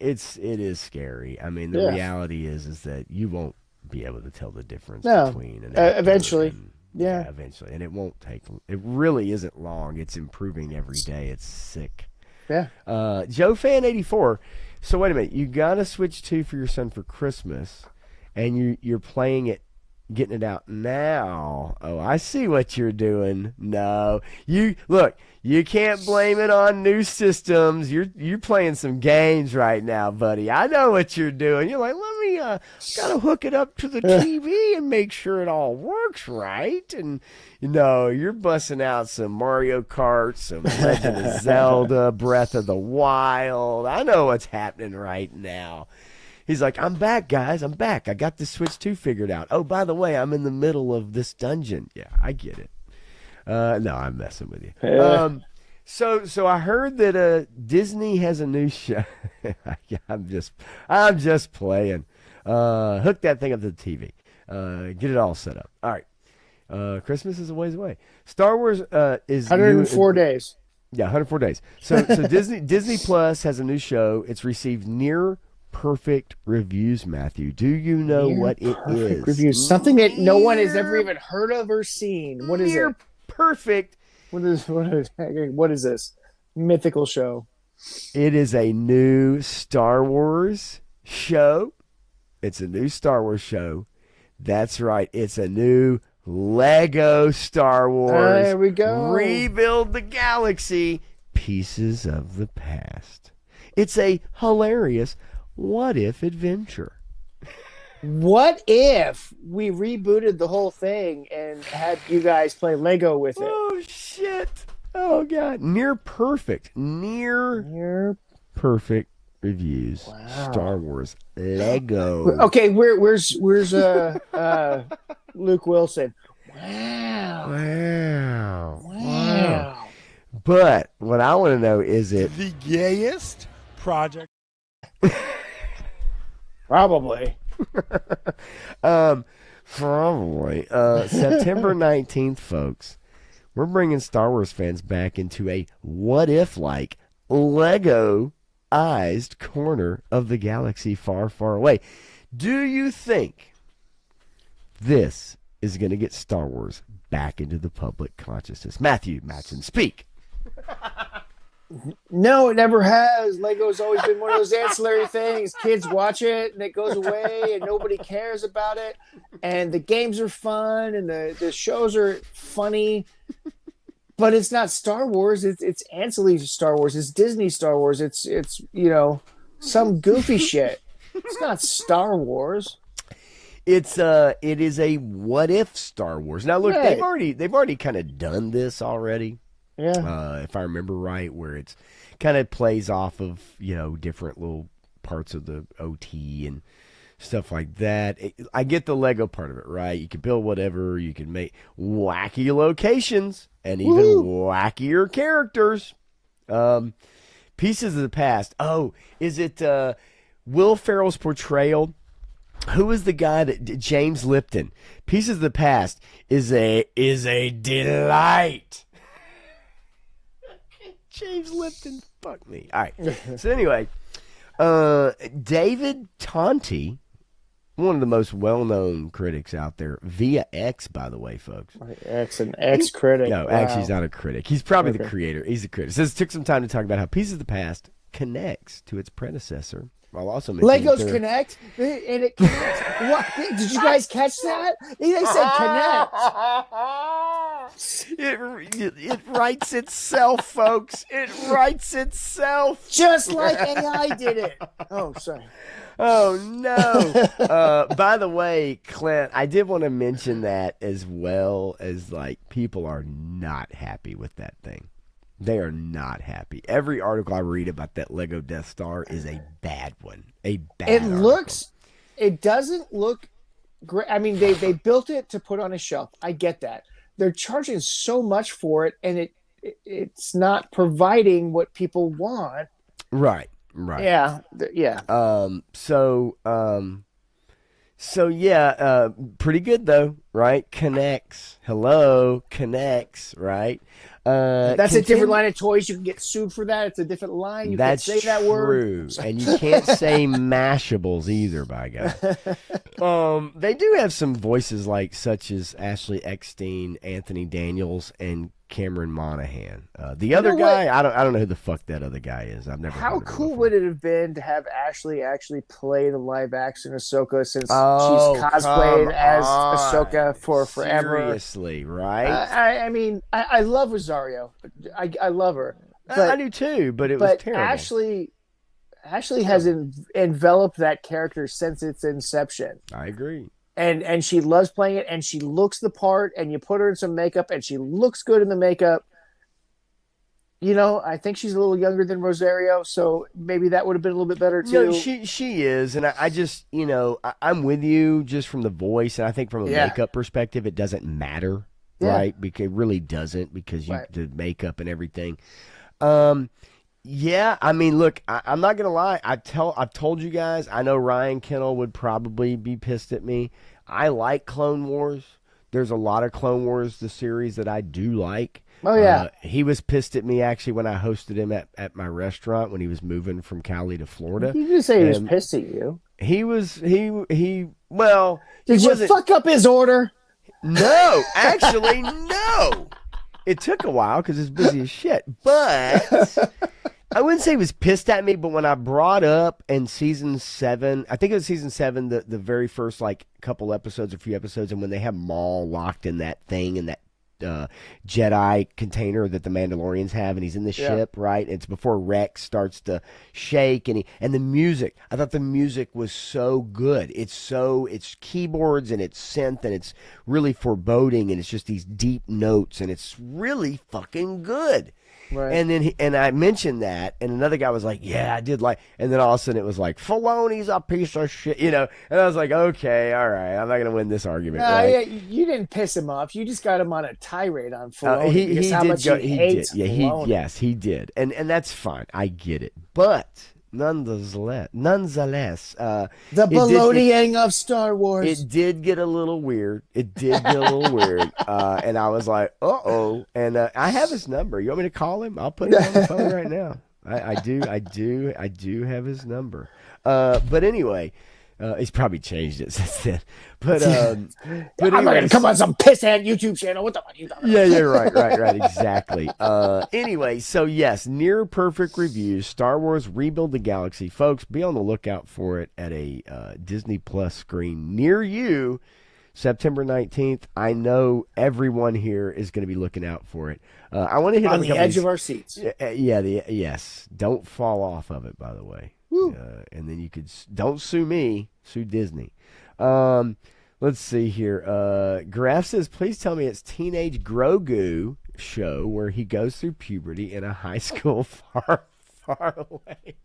It is scary. I mean, the Yeah. reality is that you won't be able to tell the difference No, between an actor eventually. and- Yeah. eventually, and it won't take. It really isn't long. It's improving every day. It's sick. yeah. Joe Fan 84. So wait a minute. You got a Switch 2 for your son for Christmas, and you're playing it, getting it out now. Oh, I see what you're doing. No, you look. You can't blame it on new systems. You're playing some games right now, buddy. I know what you're doing. You're like, let me gotta hook it up to the TV and make sure it all works right. And you're busting out some Mario Kart, some Legend of Zelda, Breath of the Wild. I know what's happening right now. He's like, I'm back, guys. I'm back. I got the Switch 2 figured out. Oh, by the way, I'm in the middle of this dungeon. Yeah, I get it. No, I'm messing with you. So I heard that Disney has a new show. I'm just playing. Hook that thing up to the TV. Get it all set up. All right. Christmas is a ways away. Star Wars is 104 days. Yeah, 104 days. So Disney Plus has a new show. It's received near perfect reviews, Matthew. Do you know what it is? Reviews. Something that no one has ever even heard of or seen. What is Near it? perfect. What is this mythical show? It is a new Star Wars show. It's a new Star Wars show. That's right. It's a new Lego Star Wars. There we go. Rebuild the Galaxy. Pieces of the Past. It's a hilarious what if adventure. What if we rebooted the whole thing and had you guys play Lego with it? Oh, shit. Oh, God. Near perfect reviews. Wow. Star Wars Lego. Okay, where's Luke Wilson? Wow. Wow. But what I want to know is it The gayest project. Probably. Probably. September 19th, folks. We're bringing Star Wars fans back into a what-if-like Lego-ized corner of the galaxy far, far away. Do you think this is going to get Star Wars back into the public consciousness? Matthew Matson, speak. No, it never has. Lego's always been one of those ancillary things. Kids watch it and it goes away and nobody cares about it. And the games are fun and the shows are funny. But it's not Star Wars. It's ancillary Star Wars. It's Disney Star Wars. It's some goofy shit. It's not Star Wars. It is a what if Star Wars. Now look, Right. they've already kind of done this already. Yeah. If I remember right, where it's kind of plays off of, different little parts of the OT and stuff like that. I get the Lego part of it, right? You can build whatever, you can make wacky locations and even wackier characters. Pieces of the Past. Oh, is it Will Ferrell's portrayal? Who is the guy that James Lipton? Pieces of the Past is a delight. James Lipton, fuck me. All right. So anyway, David Tonti, one of the most well-known critics out there, via X, by the way, folks. An ex-critic. No, Wow. actually, he's not a critic. He's probably the creator. He's the critic. Says it took some time to talk about how Pieces of the Past connects to its predecessor. While also Legos connect, and it connects. What? Did you guys catch that? They said connect. It writes itself, folks. It writes itself. Just like AI did it. Oh, sorry. Oh no! By the way, Clint, I did want to mention that as well as like people are not happy with that thing. They are not happy. Every article I read about that Lego Death Star is a bad one. A bad. It doesn't look great. I mean, they built it to put on a shelf. I get that. They're charging so much for it, and it's not providing what people want. Right. Right. Yeah. Yeah. So yeah, pretty good though, right? Connects. Hello, connects, right? That's a different line of toys. You can get sued for that. It's a different line. You can't say that word. And you can't say Mashables either, by God. They do have some voices like such as Ashley Eckstein, Anthony Daniels, and Cameron Monaghan. The other guy, I don't know who the fuck that other guy is. I've never. How cool would it have been to have Ashley actually play the live action Ahsoka since she's cosplayed as Ahsoka for forever? Seriously, right? I mean, I love Rosario. I love her. But, I do too, but it was terrible. Ashley has enveloped that character since its inception. I agree. And she loves playing it, and she looks the part, and you put her in some makeup, and she looks good in the makeup. You know, I think she's a little younger than Rosario, so maybe that would have been a little bit better too. No, she is, and I just, you know, I'm with you just from the voice, and I think from a makeup perspective, it doesn't matter, right? Because it really doesn't, because the makeup and everything. Yeah, I mean, look, I'm not gonna lie. I've told you guys. I know Ryan Kennel would probably be pissed at me. I like Clone Wars. There's a lot of Clone Wars, the series, that I do like. Oh yeah. He was pissed at me actually when I hosted him at my restaurant when he was moving from Cali to Florida. You didn't say he was pissed at you. He was. Well, did you fuck up his order? No, actually, no. It took a while because it's busy as shit, but. I wouldn't say he was pissed at me, but when I brought up in season 7, I think it was season 7, the very first like couple episodes, a few episodes, and when they have Maul locked in that thing in that Jedi container that the Mandalorians have, and he's in the ship, right? It's before Rex starts to shake, and the music. I thought the music was so good. It's keyboards and it's synth and it's really foreboding and it's just these deep notes and it's really fucking good. Right. And I mentioned that, and another guy was like, "Yeah, I did like." And then all of a sudden, it was like, "Filoni's a piece of shit," you know. And I was like, "Okay, all right, I'm not gonna win this argument." No, right? yeah, you didn't piss him off. You just got him on a tirade on Filoni. He hates did. Yeah, Filoni. he did, and that's fine. I get it, but. Nonetheless, the baloneying of Star Wars. It did get a little weird. And I was like, "Uh-oh!" And I have his number. You want me to call him? I'll put it on the phone right now. I do have his number. But anyway. He's probably changed it since then. But I'm not going to come on some pissant YouTube channel. What the fuck are you talking about? Yeah, right, exactly. Anyway, so yes, near perfect reviews. Star Wars Rebuild the Galaxy. Folks, be on the lookout for it at a Disney Plus screen near you, September 19th. I know everyone here is going to be looking out for it. I want to hit on the edge of our seats. Yes. Don't fall off of it, by the way. And then you could don't sue me, sue Disney. Let's see here. Graf says, please tell me it's Teenage Grogu show where he goes through puberty in a high school far away.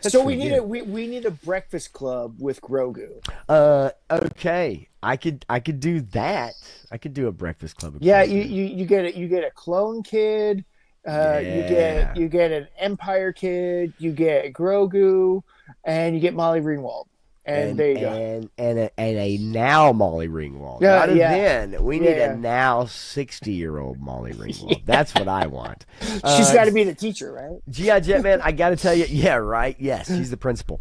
So we need a breakfast club with Grogu. Okay, I could do that. I could do a breakfast club. Yeah, you get a clone kid. You get an Empire kid, you get Grogu, and you get Molly Ringwald, and there you go. And a now Molly Ringwald. Not a then. We need a now 60-year-old Molly Ringwald. That's what I want. She's got to be the teacher, right? G.I. Jetman, I got to tell you, yeah, right. Yes, she's the principal.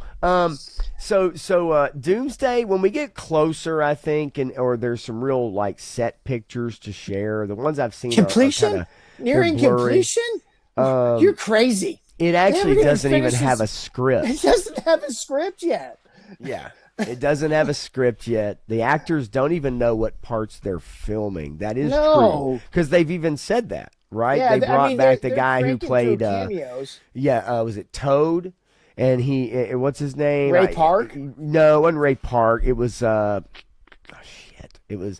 So Doomsday, when we get closer, I think, or there's some real like set pictures to share. The ones I've seen completion. Nearing completion? You're crazy. It actually doesn't even have a script. It doesn't have a script yet. Yeah. It doesn't have a script yet. The actors don't even know what parts they're filming. That is No. true. Because they've even said that, right? Yeah, they brought back the they're guy who cranking played through cameos. was it Toad? And what's his name? Ray Park? No, it wasn't Ray Park. It was It was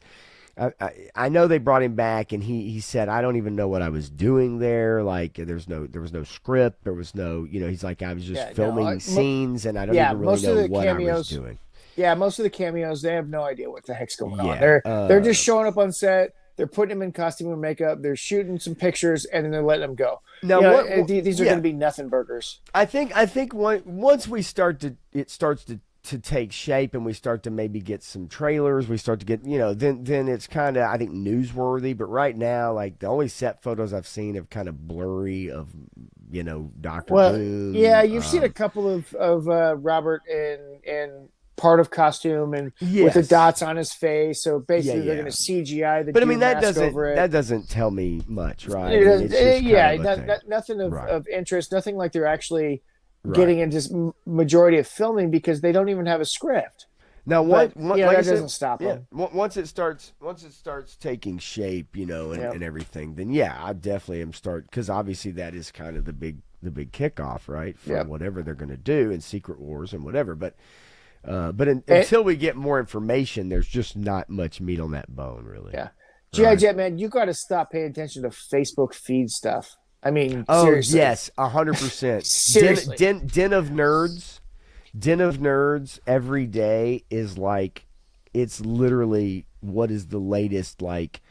I know they brought him back, and he said, I don't even know what I was doing there. Like, there was no script, there was no, he's like, I was just filming scenes, and I don't even really know what I was doing. Yeah, most of the cameos, they have no idea what the heck's going on. Yeah, They're just showing up on set. They're putting him in costume and makeup. They're shooting some pictures, and then they're letting them go. Now, these are going to be nothing burgers. I think once it starts to take shape, and we start to maybe get some trailers, we start to get, then it's kind of, I think, newsworthy. But right now, like, the only set photos I've seen have kind of blurry of, Dr. Doom. Yeah, you've seen a couple of Robert in part of costume and with the dots on his face. So basically, they're going to CGI the. But I mean, that doesn't tell me much, right? Nothing of interest. Nothing like they're actually getting into majority of filming, because they don't even have a script. Now, that doesn't stop them. Once it starts taking shape, and everything, then I definitely am because obviously that is kind of the big kickoff, right, for whatever they're going to do in Secret Wars and whatever. But until we get more information, there's just not much meat on that bone, really. Yeah, G.I. Jet, man, you got to stop paying attention to Facebook feed stuff. I mean, seriously. Yes, 100%. Seriously. Den of Nerds every day is like, it's literally what is the latest, like,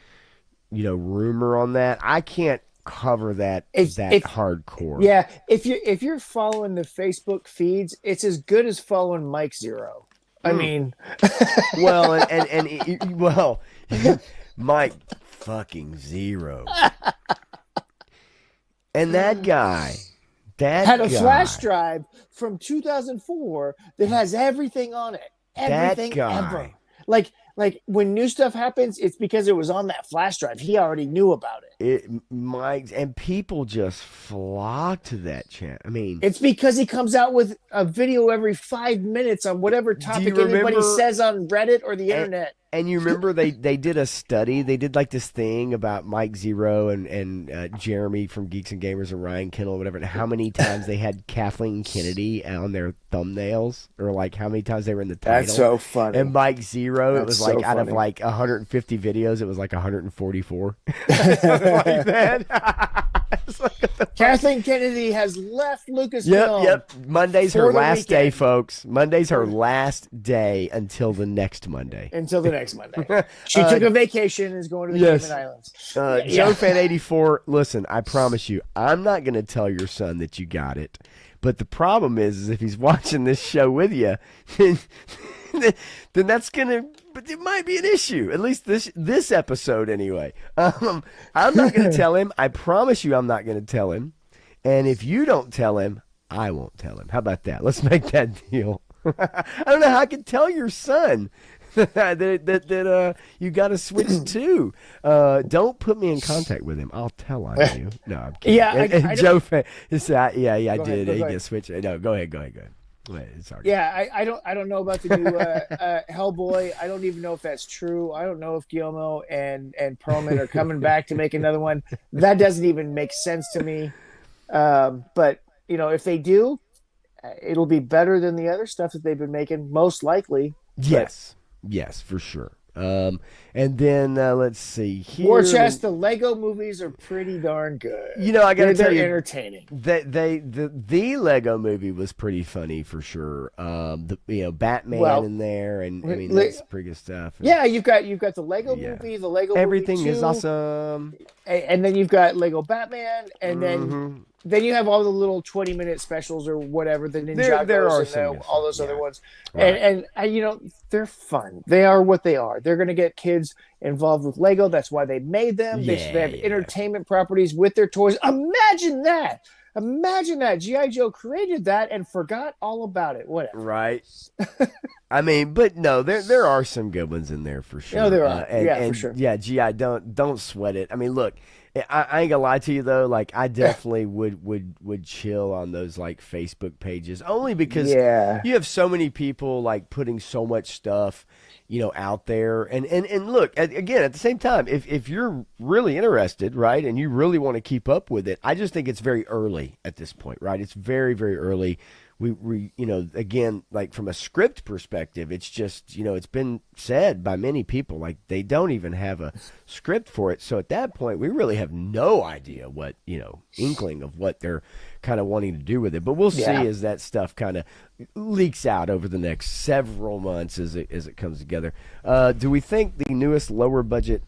rumor on that. I can't cover that hardcore. Yeah, if you're following the Facebook feeds, it's as good as following Mike Zero. I mean, well, and Mike fucking Zero. And that guy had a flash drive from 2004 that has everything on it. Everything ever. Like when new stuff happens, it's because it was on that flash drive. He already knew about it. And people just flock to that channel. I mean, it's because he comes out with a video every 5 minutes on whatever topic anybody says on Reddit or the internet. And you remember they did a study. They did like this thing about Mike Zero and Jeremy from Geeks and Gamers and Ryan Kendall, whatever, and how many times they had Kathleen Kennedy on their thumbnails, or like how many times they were in the title. That's so funny. And Mike Zero, it was like out of like 150 videos, it was like 144. Like that. Kathleen Kennedy has left Lucasfilm. Yep. Monday's her last day, folks. Monday's her last day until the next Monday. She took a vacation and is going to the Cayman Islands. JoeFan84, listen, I promise you, I'm not going to tell your son that you got it. But the problem is if he's watching this show with you, then that's going to, but it might be an issue. At least this episode anyway. I'm not going to tell him. I promise you I'm not going to tell him. And if you don't tell him, I won't tell him. How about that? Let's make that deal. I don't know how I can tell your son that you got to switch too. Don't put me in contact with him. I'll tell on you. No, I'm kidding. Yeah, Joe, I did. He get switched. No, go ahead. Sorry. Yeah, I don't know about the new Hellboy. I don't even know if that's true. I don't know if Guillermo and Perlman are coming back to make another one. That doesn't even make sense to me. But if they do, it'll be better than the other stuff that they've been making, most likely. Yes, for sure. And then let's see here. War Chest, the Lego movies are pretty darn good. I got to tell you, they're entertaining. The Lego movie was pretty funny for sure. Batman in there, and I mean that's pretty good stuff. Yeah, you've got the Lego movie, the Lego everything movie 2, is awesome. And then you've got Lego Batman, and then you have all the little 20-minute specials or whatever, the Ninjago, there are some all those other ones. Right. And they're fun. They are what they are. They're going to get kids involved with Lego. That's why they made them. They have entertainment properties with their toys. Imagine that. G.I. Joe created that and forgot all about it. Whatever. Right. I mean, but no, there are some good ones in there for sure. No, there are. For sure. Yeah, G.I., don't sweat it. I mean, look, I ain't gonna lie to you though. Like, I definitely would chill on those like Facebook pages, only because Yeah. you have so many people like putting so much stuff, out there. And look, again, at the same time, if you're really interested, right, and you really want to keep up with it, I just think it's very early at this point, right? It's very, very early. We again, like from a script perspective, it's just, it's been said by many people, like they don't even have a script for it. So at that point, we really have no idea what, inkling of what they're kind of wanting to do with it. But we'll see as that stuff kind of leaks out over the next several months as it comes together. Do we think the newest lower budget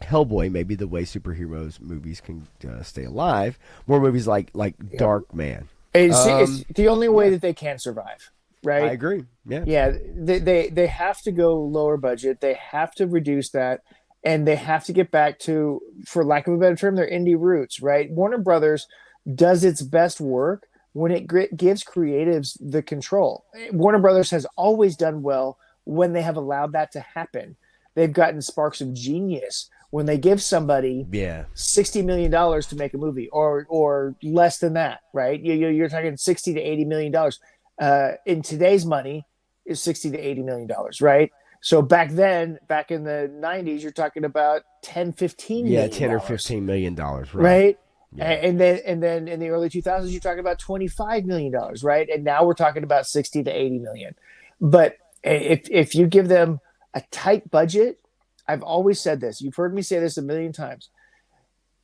Hellboy may be the way superheroes movies can stay alive? More movies like Dark Man. It's the only way that they can survive, right? I agree. Yeah. Yeah. They have to go lower budget. They have to reduce that, and they have to get back to, for lack of a better term, their indie roots, right? Warner Brothers does its best work when it gives creatives the control. Warner Brothers has always done well when they have allowed that to happen. They've gotten sparks of genius when they give somebody $60 million to make a movie, or less than that, right? You're talking $60 to $80 million. In today's money, is $60 to $80 million, right? So back then, back in the 90s, you're talking about 10, 15 million. 10 or $15 million, right? Yeah. And then in the early 2000s, you're talking about $25 million, right? And now we're talking about 60 to 80 million. But if you give them a tight budget, I've always said this, you've heard me say this a million times.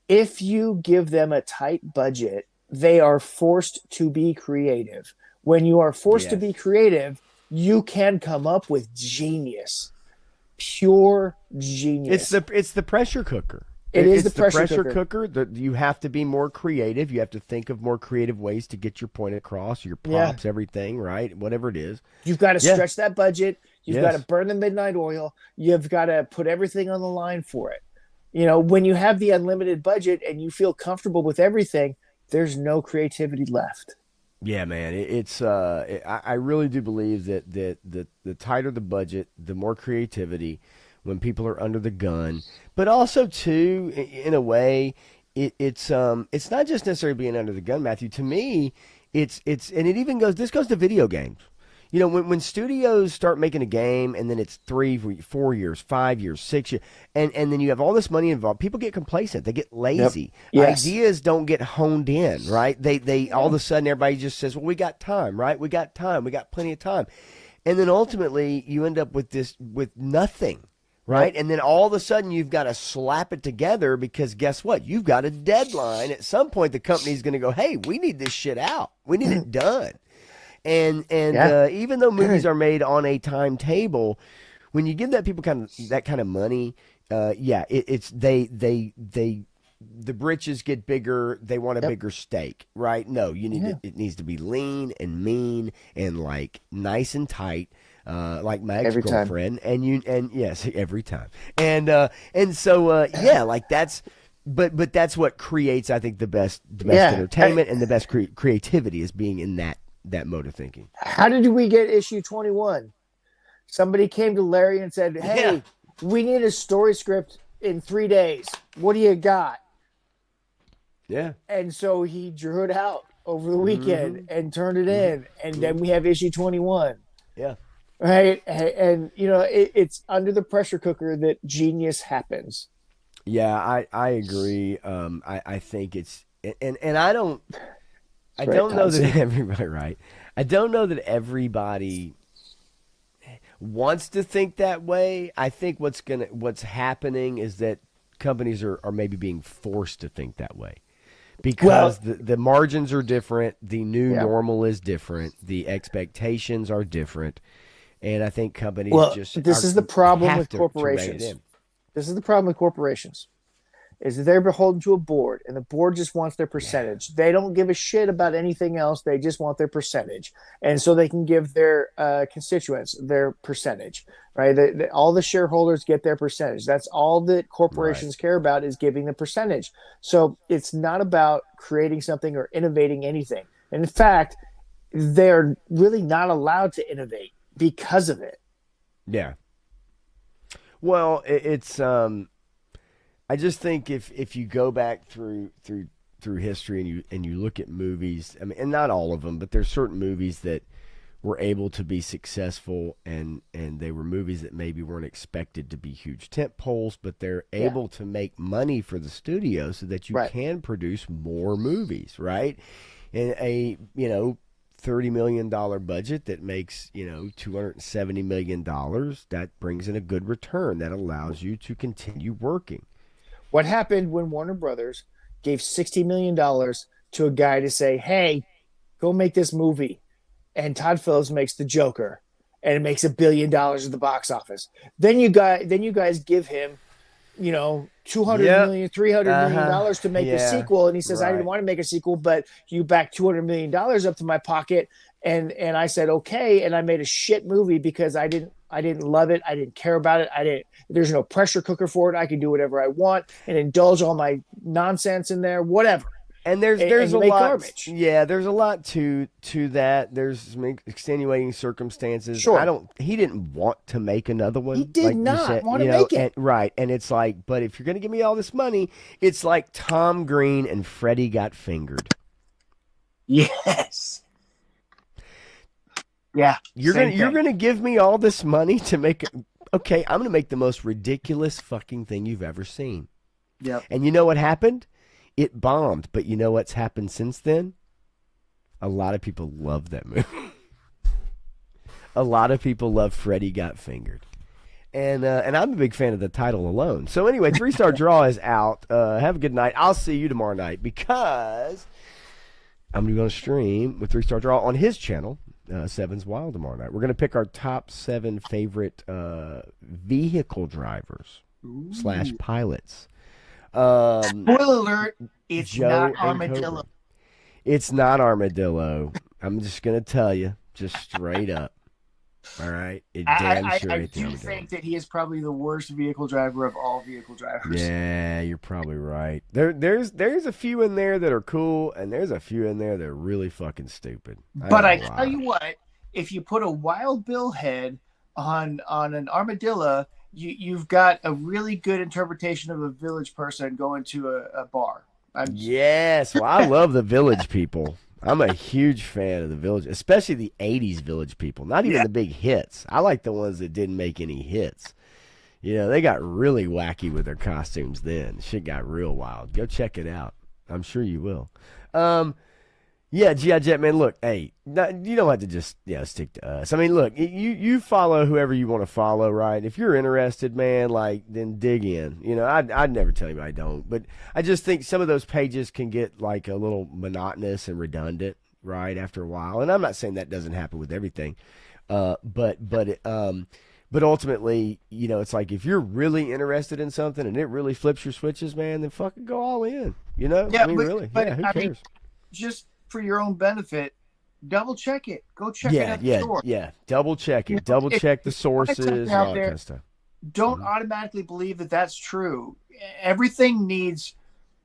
If you give them a tight budget, they are forced to be creative. When you are forced to be creative, you can come up with genius, pure genius. It's the pressure cooker. It's the pressure cooker. You have to be more creative. You have to think of more creative ways to get your point across, your props, everything, right? Whatever it is. You've got to stretch that budget. You've got to burn the midnight oil. You've got to put everything on the line for it. When you have the unlimited budget and you feel comfortable with everything, there's no creativity left. Yeah, man. I really do believe that the tighter the budget, the more creativity when people are under the gun. But also, too, in a way, it's not just necessarily being under the gun, Matthew. To me, it's and it even goes to video games. When studios start making a game and then it's 3, 4 years, 5 years, 6 years, and then you have all this money involved, people get complacent. They get lazy. Yep. Yes. Ideas don't get honed in, right? They all of a sudden everybody just says, well, we got time, right? We got time. We got plenty of time. And then ultimately you end up with nothing, right? And then all of a sudden you've got to slap it together because guess what? You've got a deadline. At some point the company's going to go, hey, we need this shit out. We need it done. And even though movies are made on a timetable, when you give that people that kind of money, it's the britches get bigger. They want a bigger steak, right? No, it needs to be lean and mean and like nice and tight, like my ex-girlfriend. And yes, every time. And so like that's. But that's what creates, I think, the best entertainment and the best creativity is being in that mode of thinking. How did we get issue 21? Somebody came to Larry and said, hey, we need a story script in 3 days. What do you got? Yeah. And so he drew it out over the weekend and turned it in. And then we have issue 21. Yeah. Right. And it's under the pressure cooker that genius happens. Yeah, I agree. I think it's, and I don't know that everybody, right? I don't know that everybody wants to think that way. I think what's happening is that companies are maybe being forced to think that way because the margins are different. The new normal is different. The expectations are different. And I think companies this is the problem with corporations. This is the problem with corporations. Is that they're beholden to a board, and the board just wants their percentage. They don't give a shit about anything else. They just want their percentage. And so they can give their constituents their percentage, right? All the shareholders get their percentage. That's all that corporations care about is giving the percentage. So it's not about creating something or innovating anything. And in fact, they're really not allowed to innovate because of it. Yeah. Well, it's I just think if you go back through history and you look at movies, I mean, and not all of them, but there's certain movies that were able to be successful, and they were movies that maybe weren't expected to be huge tent poles, but they're able to make money for the studio so that you can produce more movies, right? And a $30 million budget that makes $270 million, that brings in a good return that allows you to continue working. What happened when Warner Brothers gave $60 million to a guy to say, hey, go make this movie, and Todd Phillips makes The Joker, and it makes $1 billion at the box office? Then you guys give him, $200 million, $300 million to make the sequel, and he says, I didn't want to make a sequel, but you backed $200 million up to my pocket, and I said okay, and I made a shit movie because I didn't love it, I didn't care about it, there's no pressure cooker for it, I can do whatever I want and indulge all my nonsense in there, whatever. And there's a lot. Garbage. Yeah, there's a lot to that. There's some extenuating circumstances. Sure. He didn't want to make another one. He did not want to make it. Right. And it's like, but if you're going to give me all this money, it's like Tom Green and Freddie Got Fingered. Yes. Yeah. You're gonna give me all this money to make okay, I'm gonna make the most ridiculous fucking thing you've ever seen. Yep. And you know what happened? It bombed, but you know what's happened since then? A lot of people love that movie. A lot of people love Freddie Got Fingered. And I'm a big fan of the title alone. So anyway, 3-Star Draw is out. Have a good night. I'll see you tomorrow night because I'm going to stream with 3-Star Draw on his channel, Seven's Wild, tomorrow night. We're going to pick our top 7 favorite vehicle drivers / pilots. Spoiler alert, it's not Armadillo. It's not Armadillo. I'm just going to tell you, just straight up. All right? I do think that he is probably the worst vehicle driver of all vehicle drivers. Yeah, you're probably right. There's a few in there that are cool, and there's a few in there that are really fucking stupid. But I tell you what, if you put a Wild Bill head on an armadillo, you've got a really good interpretation of a village person going to a bar. Yes, well, I love the village people. I'm a huge fan of the village, especially the 80s village people. Not even the big hits. I like the ones that didn't make any hits. You know, they got really wacky with their costumes then. Shit got real wild. Go check it out. I'm sure you will. Yeah, G.I. Jet, man, look, hey, you don't have to just stick to us. I mean, look, you follow whoever you want to follow, right? If you're interested, man, then dig in. You know, I'd never tell you I don't. But I just think some of those pages can get, like, a little monotonous and redundant, right, after a while. And I'm not saying that doesn't happen with everything. But ultimately, you know, it's like if you're really interested in something and it really flips your switches, man, then fucking go all in. You know? Yeah, I mean, really. Yeah, who cares? Just for your own benefit, double check it. Go check it at the store. Yeah, double check it. Double check the sources, all that kind of stuff. Don't automatically believe that that's true. Everything needs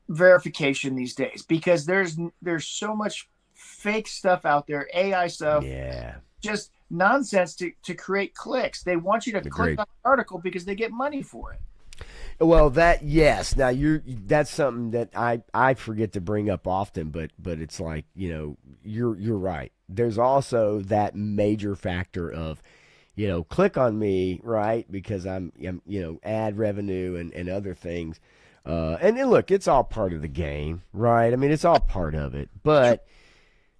verification these days because there's so much fake stuff out there, AI stuff. Yeah. Just nonsense to create clicks. They want you to click on the article because they get money for it. Well, yes. Now that's something that I forget to bring up often, but it's like, you know, you're right. There's also that major factor of, you know, click on me, right? Because I'm you know, ad revenue and other things. And look, it's all part of the game, right? I mean, it's all part of it. But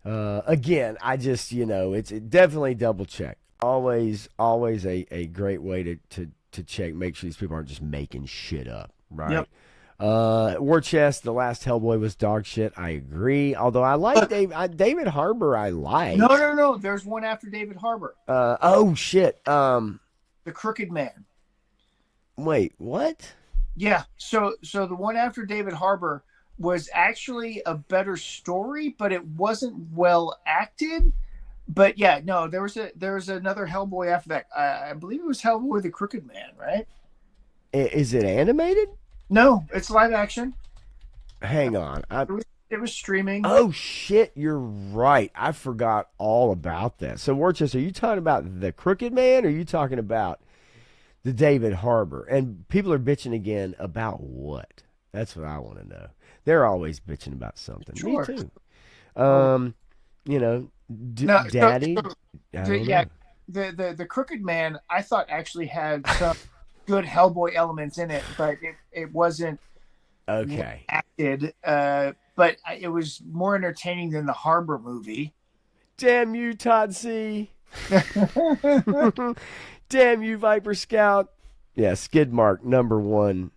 again, I just, you know, it's definitely double check. Always a great way to check, make sure these people aren't just making shit up, right? Yep. War Chest, the last Hellboy was dog shit. I agree. Although I like David Harbour. I like. No. There's one after David Harbour. Oh shit. The Crooked Man. Wait, what? Yeah. So the one after David Harbour was actually a better story, but it wasn't well acted. But yeah, no, there was another Hellboy after that. I believe it was Hellboy the Crooked Man, right? Is it animated? No, it's live action. Hang on. It was streaming. Oh shit, you're right. I forgot all about that. So Worcester, are you talking about the Crooked Man or are you talking about the David Harbour. And people are bitching again about what? That's what I want to know. They're always bitching about something. Sure. Me too. You know, Daddy. I don't know. The Crooked Man, I thought actually had some good Hellboy elements in it, but it wasn't Okay. acted. But it was more entertaining than the Harbor movie. Damn you, Todd C. Damn you, Viper Scout. Yeah, skid mark number 1.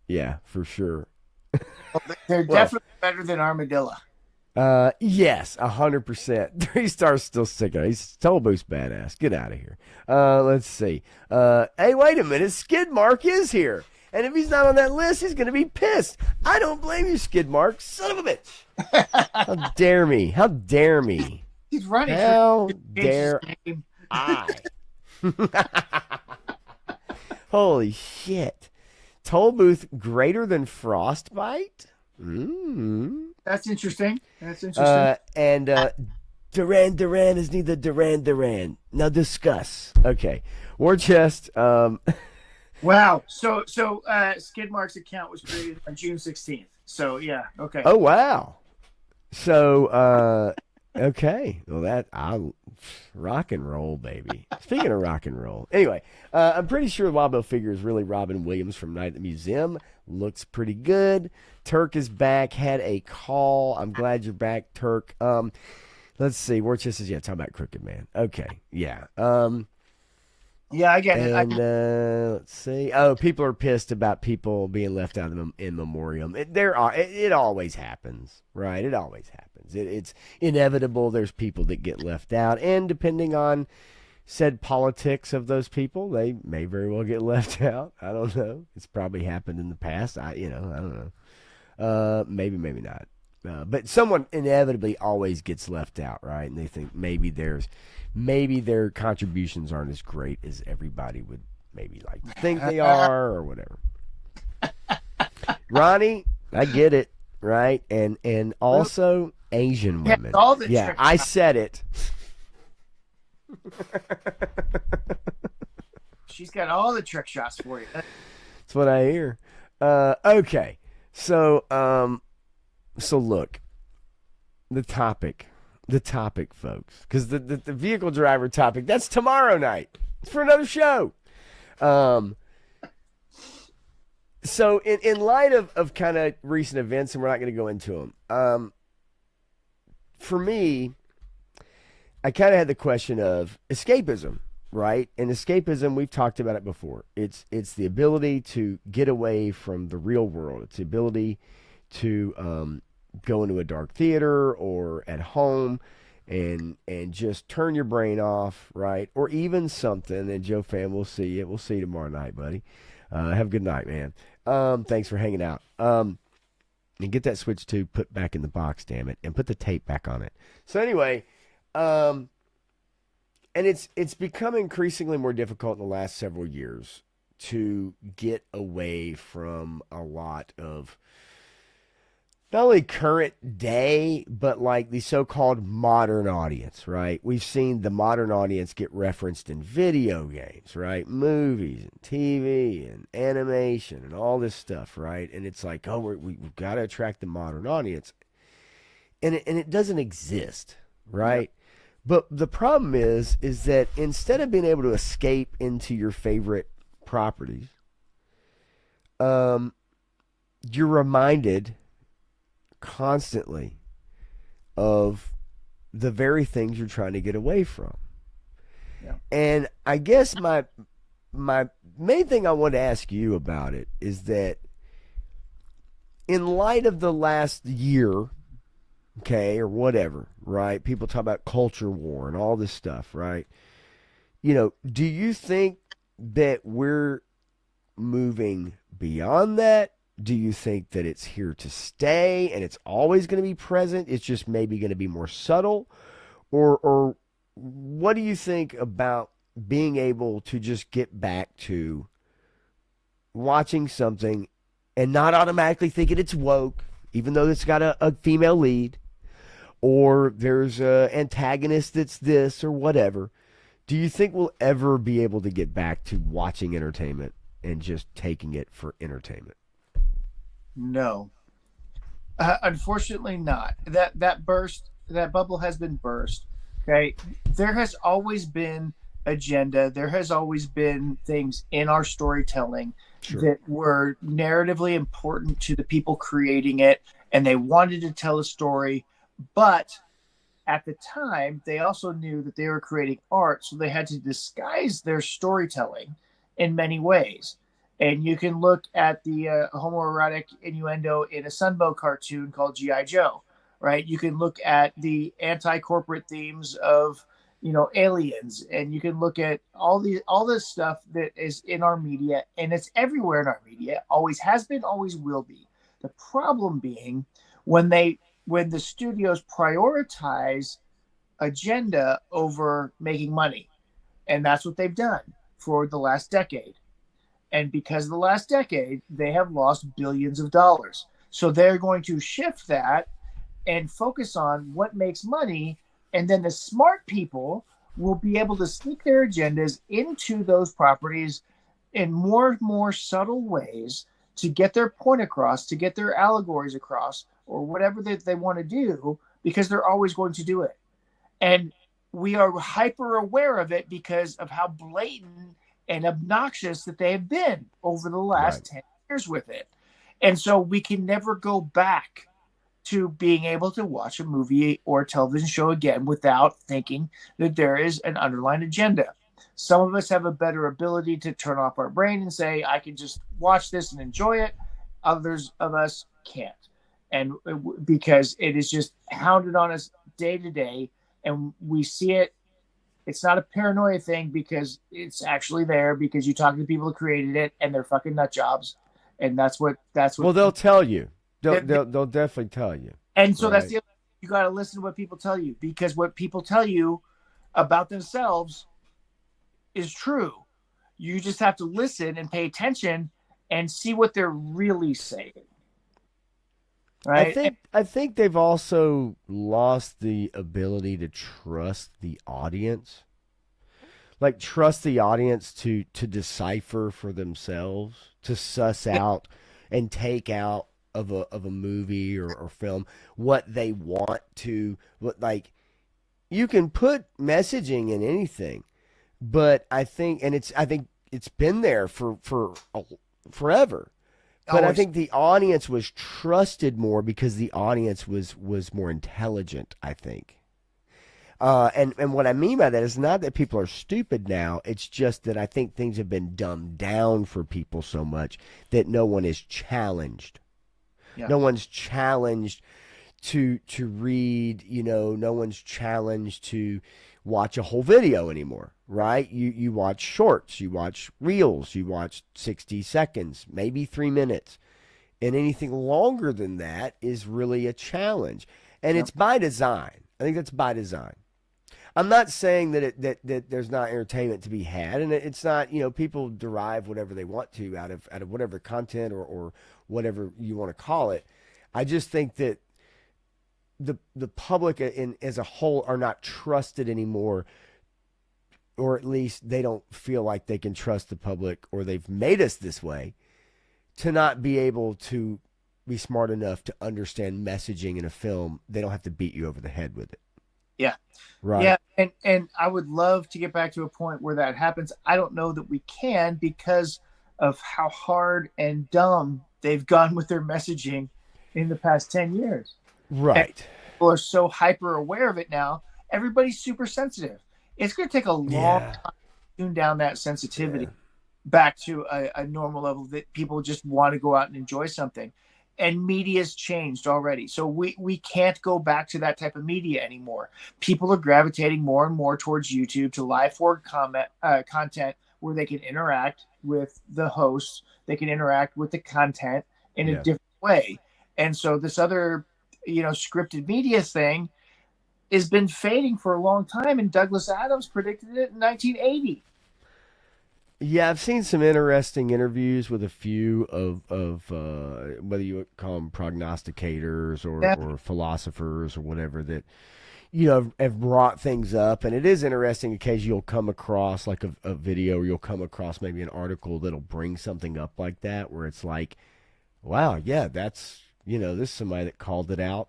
Yeah, for sure. They're definitely better than Armadillo. Yes, 100%. 3 stars still sticking. He's Tollbooth's badass. Get out of here. Let's see. Hey, wait a minute. Skid Mark is here. And if he's not on that list, he's going to be pissed. I don't blame you, Skid Mark. Son of a bitch. How dare me? How dare me? He's running. How dare I? Holy shit. Tollbooth greater than Frostbite? That's interesting. And Duran is neither Duran. Now discuss. Okay. War Chest. Wow. So Skid Mark's account was created on June 16th. So yeah. Okay. Oh wow. So okay. Well, I'll rock and roll, baby. Speaking of rock and roll. Anyway, I'm pretty sure the Wild Bill figure is really Robin Williams from Night at the Museum. Looks pretty good. Turk is back. Had a call. I'm glad you're back, Turk. Let's see. Warchester says, yeah, talk about Crooked Man. Okay. Yeah. Yeah, I get it. And let's see. Oh, people are pissed about people being left out in memoriam. It always happens, right? It always happens. It's inevitable. There's people that get left out, and depending on said politics of those people, they may very well get left out. I don't know. It's probably happened in the past. I don't know. Maybe not. But someone inevitably always gets left out, right? And they think maybe their contributions aren't as great as everybody would maybe like to think they are, or whatever. Ronnie, I get it, right? And also Asian women. Yeah, I said it. She's got all the trick shots for you. That's what I hear. Okay, so look, the topic, folks, because the vehicle driver topic, that's tomorrow night. It's for another show. So in light of kind of recent events, and we're not going to go into them, for me, I kind of had the question of escapism, right? And escapism, we've talked about it before. It's the ability to get away from the real world. It's the ability to go into a dark theater or at home and just turn your brain off, right? Or even something, and Joe Fam, we'll see you. We'll see you tomorrow night, buddy. Have a good night, man. Thanks for hanging out. And get that Switch 2 put back in the box, damn it, and put the tape back on it. So anyway, and it's become increasingly more difficult in the last several years to get away from a lot of not only current day, but like the so-called modern audience, right? We've seen the modern audience get referenced in video games, right? Movies and TV and animation and all this stuff, right? And it's like, oh, we've got to attract the modern audience. And it doesn't exist, right? Yeah. But the problem is that instead of being able to escape into your favorite properties, you're reminded constantly of the very things you're trying to get away from. Yeah. And I guess my main thing I want to ask you about it is that in light of the last year, okay, or whatever, right? People talk about culture war and all this stuff, right? You know, do you think that we're moving beyond that? Do you think that it's here to stay and it's always going to be present? It's just maybe going to be more subtle? Or what do you think about being able to just get back to watching something and not automatically thinking it's woke, even though it's got a female lead, or there's an antagonist that's this or whatever? Do you think we'll ever be able to get back to watching entertainment and just taking it for entertainment? No. Unfortunately not. That bubble has been burst. Okay. There has always been agenda. There has always been things in our storytelling that were narratively important to the people creating it, and they wanted to tell a story, but at the time, they also knew that they were creating art, so they had to disguise their storytelling in many ways. And you can look at the homoerotic innuendo in a Sunbow cartoon called G.I. Joe, right? You can look at the anti-corporate themes of, Aliens, and you can look at all this stuff that is in our media, and it's everywhere in our media. Always has been, always will be. The problem being when the studios prioritize agenda over making money. And that's what they've done for the last decade. And because of the last decade, they have lost billions of dollars. So they're going to shift that and focus on what makes money. And then the smart people will be able to sneak their agendas into those properties in more subtle ways to get their point across, to get their allegories across, or whatever they want to do, because they're always going to do it. And we are hyper aware of it because of how blatant and obnoxious that they have been over the last 10 years with it. And so we can never go back to being able to watch a movie or a television show again without thinking that there is an underlying agenda. Some of us have a better ability to turn off our brain and say, I can just watch this and enjoy it. Others of us can't. And because it is just hounded on us day to day, and we see it. It's not a paranoia thing because it's actually there, because you talk to the people who created it and they're fucking nut jobs. And that's what. Well, they'll tell you. They'll definitely tell you. And so that's the other thing. You got to listen to what people tell you, because what people tell you about themselves is true. You just have to listen and pay attention and see what they're really saying. Right? I think they've also lost the ability to trust the audience. Like, trust the audience to decipher for themselves, to suss out and take out of a movie or film what they want to. Like, you can put messaging in anything, but I think it's been there for forever. But I think the audience was trusted more because the audience was more intelligent, I think. And what I mean by that is not that people are stupid now. It's just that I think things have been dumbed down for people so much that no one is challenged. Yeah. No one's challenged to read, no one's challenged to watch a whole video anymore, right? You watch shorts, you watch reels, you watch 60 seconds, maybe 3 minutes. And anything longer than that is really a challenge. And it's by design. I think that's by design. I'm not saying that there's not entertainment to be had, and it's not, people derive whatever they want to out of whatever content or whatever you want to call it. I just think that the public as a whole are not trusted anymore, or at least they don't feel like they can trust the public, or they've made us this way to not be able to be smart enough to understand messaging in a film. They don't have to beat you over the head with it. Yeah. Right. Yeah. And I would love to get back to a point where that happens. I don't know that we can, because of how hard and dumb they've gone with their messaging in the past 10 years. Right. And people are so hyper aware of it now. Everybody's super sensitive. It's going to take a long time to tune down that sensitivity back to a normal level that people just want to go out and enjoy something. And media's changed already. So we can't go back to that type of media anymore. People are gravitating more and more towards YouTube, to live forward content where they can interact with the hosts. They can interact with the content in a different way. And so this other, scripted media thing has been fading for a long time. And Douglas Adams predicted it in 1980. Yeah, I've seen some interesting interviews with a few of whether you call them prognosticators or philosophers or whatever, that, have brought things up, and it is interesting because you'll come across like a video, or you'll come across maybe an article that'll bring something up like that, where it's like, wow, yeah, that's, this is somebody that called it out,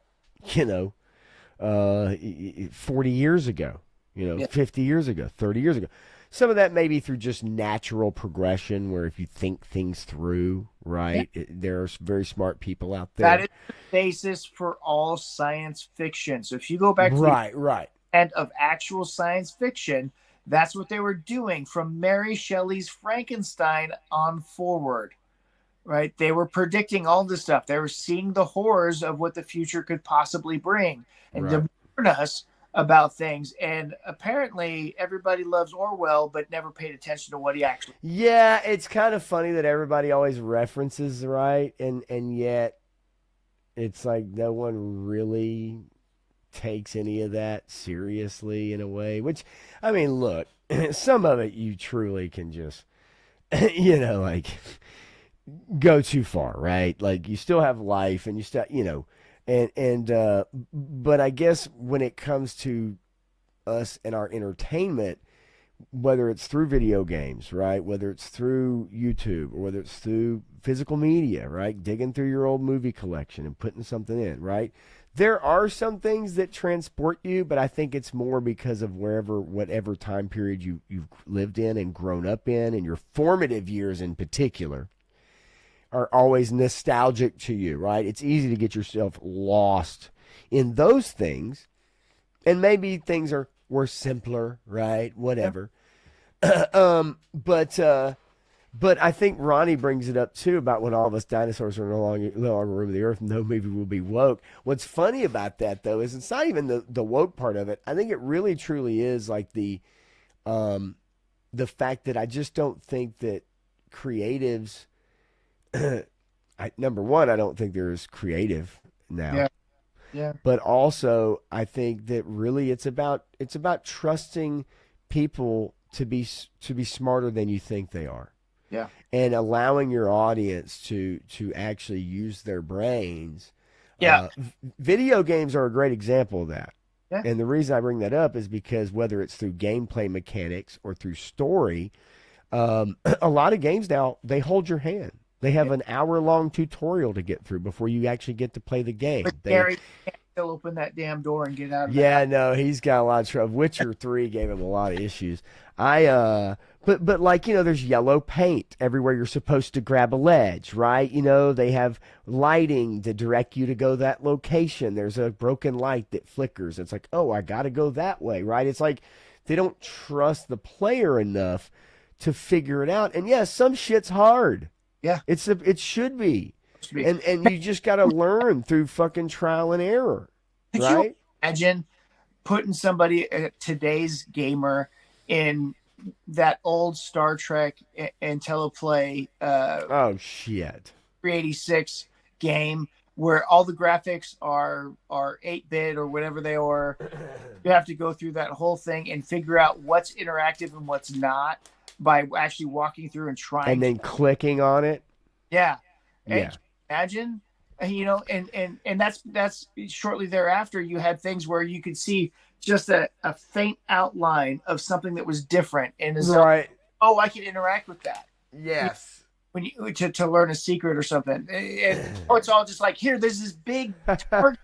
40 years ago, 50 years ago, 30 years ago. Some of that may be through just natural progression, where if you think things through, right, there are very smart people out there. That is the basis for all science fiction. So if you go back to right. end of actual science fiction, that's what they were doing from Mary Shelley's Frankenstein on forward, right? They were predicting all this stuff. They were seeing the horrors of what the future could possibly bring and to warn us about things. And apparently everybody loves Orwell, but never paid attention to what he actually. Yeah, it's kind of funny that everybody always references, right? And yet it's like no one really takes any of that seriously in a way, which, I mean, look, some of it you truly can just, like go too far, right? Like you still have life and you still, but I guess when it comes to us and our entertainment, whether it's through video games, right? Whether it's through YouTube or whether it's through physical media, right? Digging through your old movie collection and putting something in, right? There are some things that transport you, but I think it's more because of whatever time period you've lived in and grown up in, and your formative years in particular are always nostalgic to you, right? It's easy to get yourself lost in those things, and maybe things were simpler, right? Whatever. But I think Ronnie brings it up too about when all of us dinosaurs are no longer roaming the earth, no movie will be woke. What's funny about that though is it's not even the woke part of it. I think it really truly is like the fact that I just don't think that creatives. Number one, I don't think they're as creative now. Yeah. But also, I think that really it's about trusting people to be smarter than you think they are. Yeah. And allowing your audience to actually use their brains. Yeah. Video games are a great example of that. Yeah. And the reason I bring that up is because whether it's through gameplay mechanics or through story, a lot of games now, they hold your hand. They have an hour-long tutorial to get through before you actually get to play the game. But Gary can't still open that damn door and get out of Yeah, no, he's got a lot of trouble. Witcher 3 gave him a lot of issues. But like, there's yellow paint everywhere you're supposed to grab a ledge, right? They have lighting to direct you to go that location. There's a broken light that flickers. It's like, oh, I got to go that way, right? It's like they don't trust the player enough to figure it out. And yes, some shit's hard. Yeah. It should be. And you just got to learn through fucking trial and error. Could right? you imagine putting somebody, today's gamer, in that old Star Trek and teleplay oh shit 386 game where all the graphics are 8-bit or whatever they are? You have to go through that whole thing and figure out what's interactive and what's not by actually walking through and trying and then clicking on it. Yeah. Yeah. Imagine, and that's shortly thereafter you had things where you could see just a faint outline of something that was different, and right. Oh, I can interact with that. Yes. When you to learn a secret or something, and it's all just like, here, there's this big target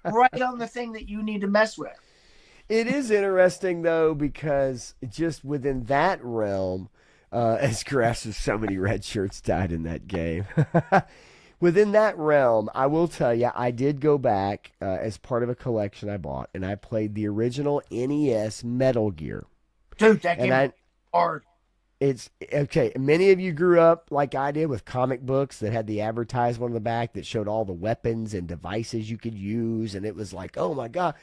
right on the thing that you need to mess with. It is interesting though, because just within that realm, as grass of so many red shirts died in that game. Within that realm, I will tell you, I did go back as part of a collection I bought, and I played the original NES Metal Gear. Dude, that game is hard. It's okay. Many of you grew up like I did with comic books that had the advertisement on the back that showed all the weapons and devices you could use, and it was like, oh my God.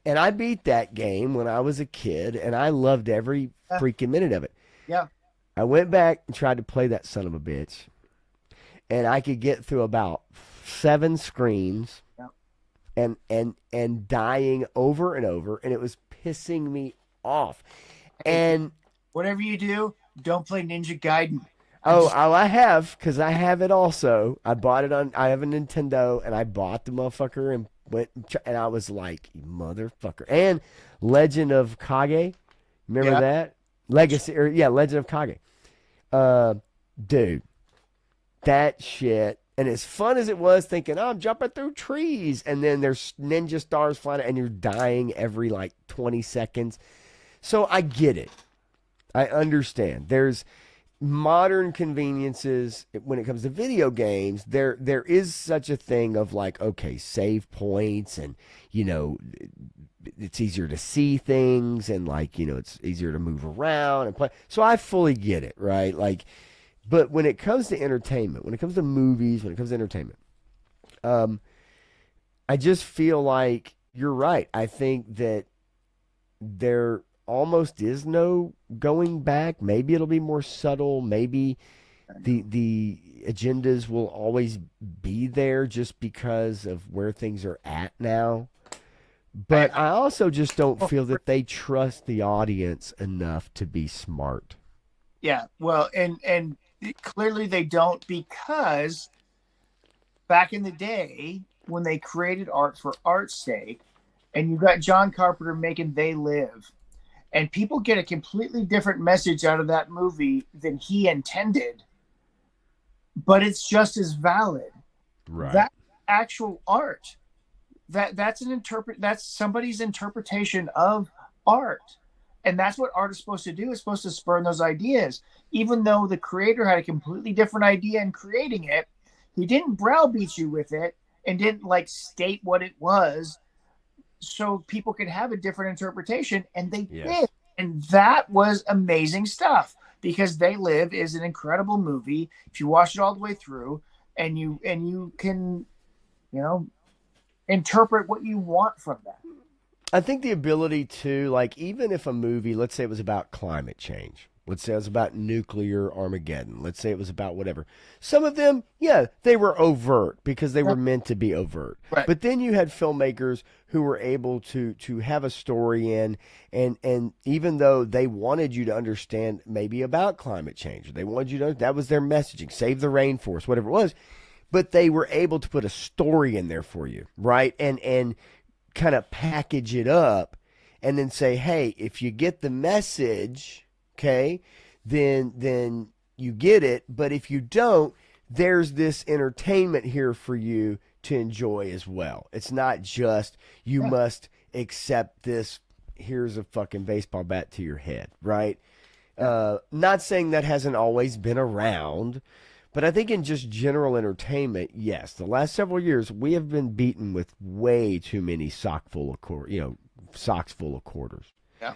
And I beat that game when I was a kid, and I loved every freaking minute of it. Yeah. I went back and tried to play that son of a bitch, and I could get through about 7 screens and dying over and over, and it was pissing me off. And whatever you do, don't play Ninja Gaiden. I have, because I have it also. I bought it I have a Nintendo, and I bought the motherfucker and and I was like, motherfucker. And Legend of Kage, remember that? Legend of Kage. Dude, that shit. And as fun as it was thinking, I'm jumping through trees, and then there's ninja stars flying, and you're dying every like 20 seconds. So I get it. I understand. There's modern conveniences when it comes to video games. There is such a thing of like, okay, save points, and it's easier to see things, and like, it's easier to move around and play. So I fully get it, right? Like, but when it comes to entertainment, when it comes to movies, when it comes to entertainment, I just feel like you're right. I think that there almost is no going back. Maybe it'll be more subtle. Maybe the agendas will always be there just because of where things are at now. But I also just don't feel that they trust the audience enough to be smart. Yeah, well, and clearly they don't, because back in the day when they created art for art's sake, and you got John Carpenter making They Live, and people get a completely different message out of that movie than he intended, but it's just as valid. Right. That actual art. That's somebody's interpretation of art. And that's what art is supposed to do. It's supposed to spurn those ideas. Even though the creator had a completely different idea in creating it, he didn't browbeat you with it and didn't like state what it was so people could have a different interpretation. And they did. And that was amazing stuff, because They Live is an incredible movie. If you watch it all the way through, and you can, interpret what you want from that. I think the ability to, like, even if a movie, let's say it was about climate change, let's say it was about nuclear Armageddon, let's say it was about whatever. Some of them, they were overt because they were meant to be overt. Right. But then you had filmmakers who were able to have a story in, and even though they wanted you to understand maybe about climate change, they wanted you to, that was their messaging, save the rainforest, whatever it was, but they were able to put a story in there for you, right? And kind of package it up and then say, hey, if you get the message, okay, then you get it. But if you don't, there's this entertainment here for you to enjoy as well. It's not just you must accept this, here's a fucking baseball bat to your head, right? Not saying that hasn't always been around, but I think in just general entertainment, yes, the last several years we have been beaten with way too many socks full of quarters. Yeah.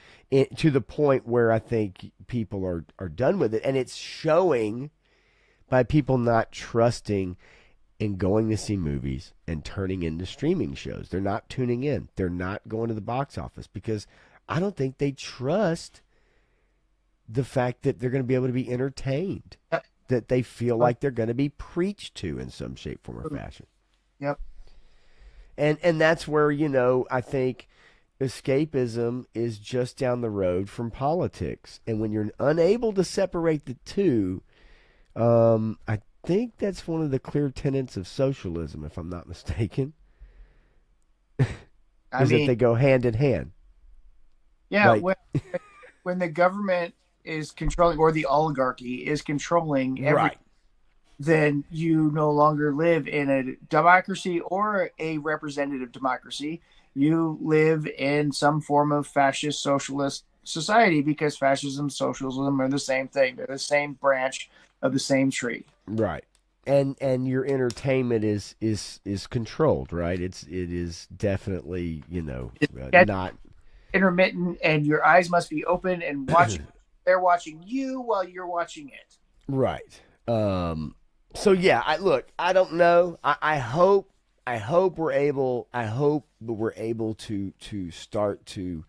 To the point where I think people are done with it, and it's showing by people not trusting and going to see movies and turning into streaming shows. They're not tuning in. They're not going to the box office because I don't think they trust the fact that they're going to be able to be entertained. That they feel like they're going to be preached to in some shape, form, or fashion. Yep. And that's where, I think escapism is just down the road from politics. And when you're unable to separate the two, I think that's one of the clear tenets of socialism, if I'm not mistaken. Is that they go hand in hand. Yeah, when the government is controlling, or the oligarchy is controlling everything, then you no longer live in a democracy or a representative democracy. You live in some form of fascist socialist society, because fascism and socialism are the same thing. They're the same branch of the same tree. Right. And your entertainment is controlled, right? It is definitely, not intermittent, and your eyes must be open and watching. They're watching you while you're watching it. Right. So yeah, I don't know. I hope we're able to start to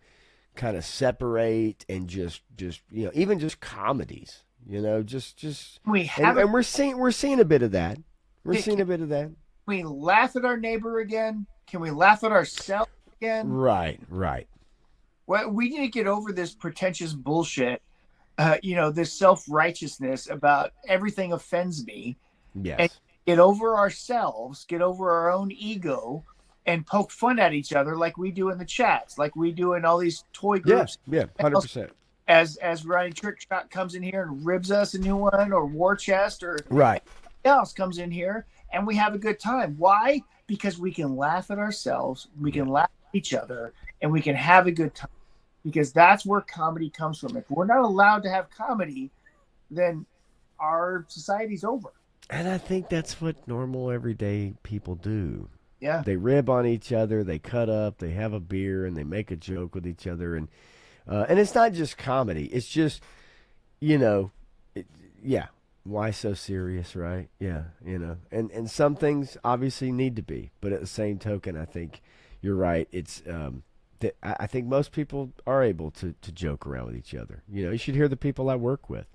kind of separate and just even just comedies, we're seeing a bit of that. Can we laugh at our neighbor again? Can we laugh at ourselves again? Right. Well, we need to get over this pretentious bullshit. This self-righteousness about everything offends me. Yes. And get over ourselves, get over our own ego, and poke fun at each other like we do in the chats, like we do in all these toy groups. Yeah, 100%. As Ryan Trickshot comes in here and ribs us a new one, or War Chest, or Right. else comes in here, and we have a good time. Why? Because we can laugh at ourselves, we can laugh at each other, and we can have a good time. Because that's where comedy comes from. If we're not allowed to have comedy, then our society's over. And I think that's what normal, everyday people do. Yeah. They rib on each other, they cut up, they have a beer, and they make a joke with each other. And it's not just comedy. It's just, yeah, why so serious, right? Yeah, And some things obviously need to be. But at the same token, I think you're right. It's I think most people are able to joke around with each other. You should hear the people I work with.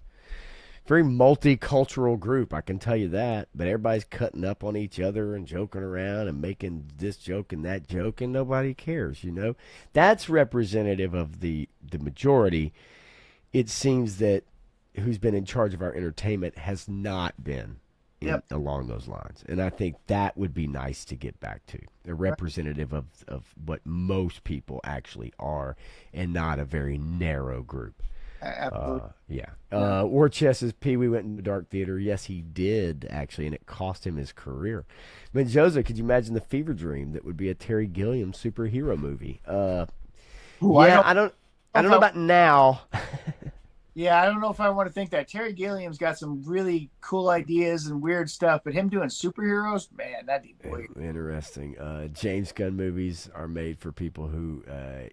Very multicultural group, I can tell you that. But everybody's cutting up on each other and joking around and making this joke and that joke, and nobody cares, That's representative of the majority. It seems that who's been in charge of our entertainment has not been along those lines. And I think that would be nice to get back to. A representative of what most people actually are, and not a very narrow group. Absolutely. War Chest says Pee Wee went into Dark Theater. Yes, he did, actually, and it cost him his career. Menjoza, could you imagine the fever dream that would be a Terry Gilliam superhero movie? I don't know about now. Yeah, I don't know if I want to think that. Terry Gilliam's got some really cool ideas and weird stuff, but him doing superheroes, man, that'd be weird. Interesting. James Gunn movies are made for people who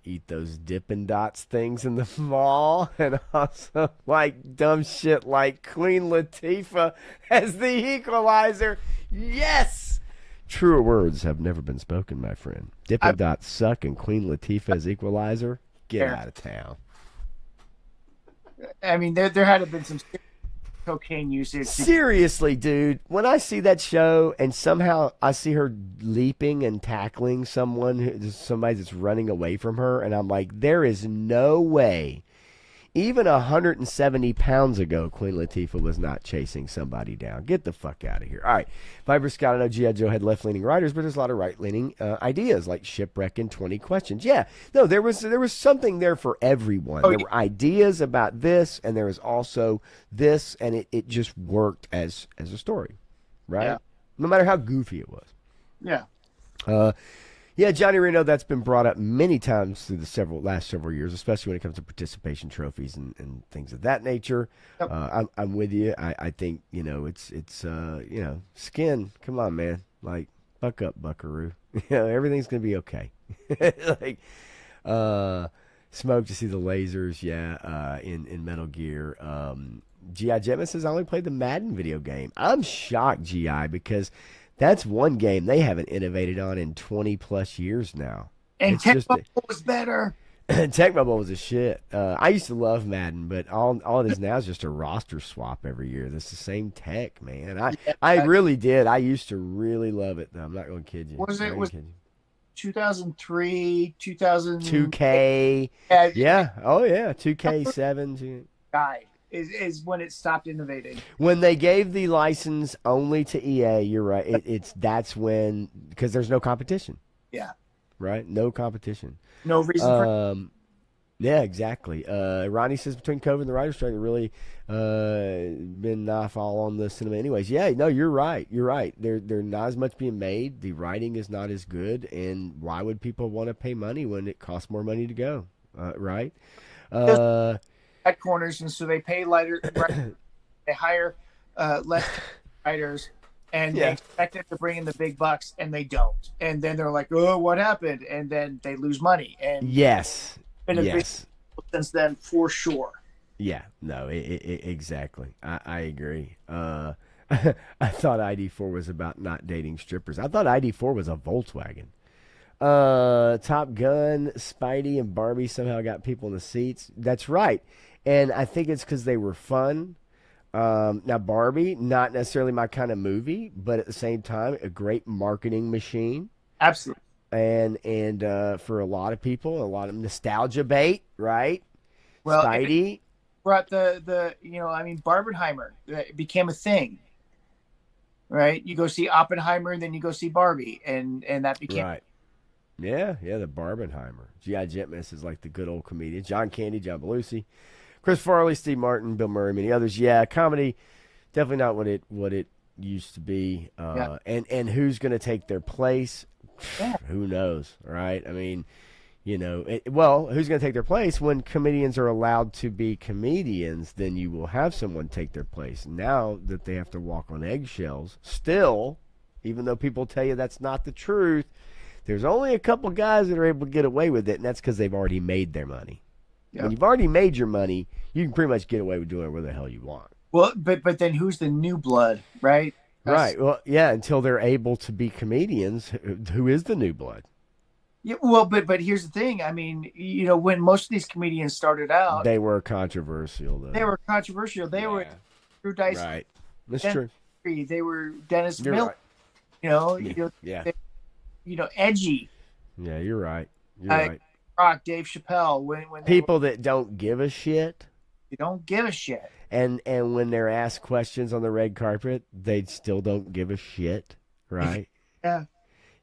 eat those Dippin' Dots things in the mall, and also like dumb shit like Queen Latifah as the Equalizer. Yes! Truer words have never been spoken, my friend. Dippin' Dots suck, and Queen Latifah as Equalizer? Get out of town. I mean, there had been some cocaine usage. Seriously, dude. When I see that show and somehow I see her leaping and tackling somebody that's running away from her, and I'm like, there is no way. Even 170 pounds ago, Queen Latifah was not chasing somebody down. Get the fuck out of here. All right. Viber Scott, I know G.I. Joe had left-leaning writers, but there's a lot of right-leaning ideas, like Shipwreck and 20 Questions. Yeah. No, there was something there for everyone. There were ideas about this, and there was also this, and it just worked as a story, right? Yeah. No matter how goofy it was. Yeah. Yeah, Johnny Reno, that's been brought up many times through the last several years, especially when it comes to participation trophies and things of that nature. Yep. I'm with you. I think, it's skin. Come on, man. Like, buck up, buckaroo. Everything's going to be okay. Like, Smoke to see the lasers, in Metal Gear. G.I. Jetman says, I only played the Madden video game. I'm shocked, G.I., because that's one game they haven't innovated on in 20-plus years now. And Tecmo Bowl was better. Tecmo Bowl was a shit. I used to love Madden, but all it is now is just a roster swap every year. That's the same tech, man. I really did. I used to really love it, though. I'm not going to kid you. Was 2003, 2000? 2K. Yeah. Oh, yeah. 2K7. Died. Is when it stopped innovating. When they gave the license only to EA, you're right. That's when, because there's no competition. Yeah. Right? No competition. No reason for. Yeah, exactly. Ronnie says between COVID and the writer's strike, really been off all on the cinema. Anyways, yeah, no, you're right. You're right. They're not as much being made. The writing is not as good, and why would people want to pay money when it costs more money to go? Right? At corners, and so they pay lighter. They hire less writers, and they expect them to bring in the big bucks, and they don't. And then they're like, "Oh, what happened?" And then they lose money. And yes, since then, for sure. Yeah, no, exactly. I agree. I thought ID4 was about not dating strippers. I thought ID4 was a Volkswagen. Top Gun, Spidey, and Barbie somehow got people in the seats. That's right. And I think it's because they were fun. Now, Barbie, not necessarily my kind of movie, but at the same time, a great marketing machine. Absolutely. And for a lot of people, a lot of nostalgia bait, right? Well, Spidey brought Barbenheimer became a thing, right? You go see Oppenheimer, and then you go see Barbie, and that became right. Yeah, the Barbenheimer. G.I. Gentmas is like the good old comedian. John Candy, John Belushi, Chris Farley, Steve Martin, Bill Murray, many others. Yeah, comedy, definitely not what it used to be. And who's going to take their place? Who knows, right? I mean, who's going to take their place? When comedians are allowed to be comedians, then you will have someone take their place. Now that they have to walk on eggshells, still, even though people tell you that's not the truth, there's only a couple guys that are able to get away with it, and that's because they've already made their money. When you've already made your money, you can pretty much get away with doing whatever the hell you want. Well, but then who's the new blood, right? Right. Well, yeah, until they're able to be comedians, who is the new blood? Yeah, well, but here's the thing. I mean, when most of these comedians started out, they were controversial, though. They were controversial. They were Drew Dice. Right. That's Dennis true. Murray, they were Dennis You're Miller. Right. Edgy. Yeah, you're right. You're right. Rock, Dave Chappelle. When people that don't give a shit. They don't give a shit. And when they're asked questions on the red carpet, they still don't give a shit, right? Yeah.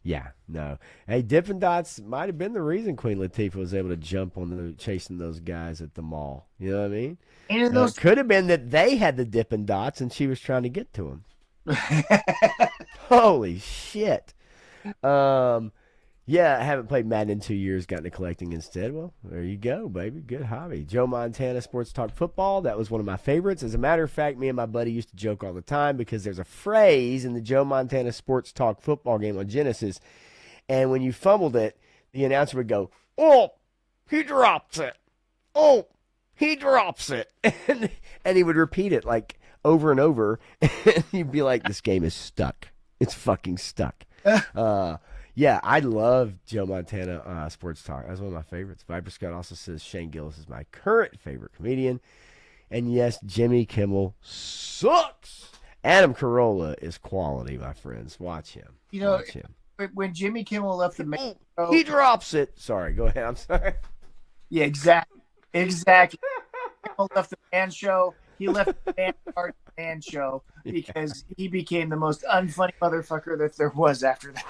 Yeah, no. Hey, Dippin' Dots might have been the reason Queen Latifah was able to jump on chasing those guys at the mall. You know what I mean? And it could have been that they had the Dippin' Dots and she was trying to get to them. Holy shit. Yeah, I haven't played Madden in 2 years, got into collecting instead. Well, there you go, baby. Good hobby. Joe Montana Sports Talk Football. That was one of my favorites. As a matter of fact, me and my buddy used to joke all the time because there's a phrase in the Joe Montana Sports Talk Football game on Genesis, and when you fumbled it, the announcer would go, "Oh, he drops it. Oh, he drops it." And he would repeat it like over and over, and you'd be like, this game is stuck. It's fucking stuck. Yeah, I love Joe Montana Sports Talk. That's one of my favorites. Viper Scott also says Shane Gillis is my current favorite comedian. And yes, Jimmy Kimmel sucks. Adam Carolla is quality, my friends. Watch him. Watch him. When Jimmy Kimmel left the main show, he drops it. Sorry, go ahead. I'm sorry. Yeah, exactly. Kimmel left the man show. He left the man show because he became the most unfunny motherfucker that there was after that.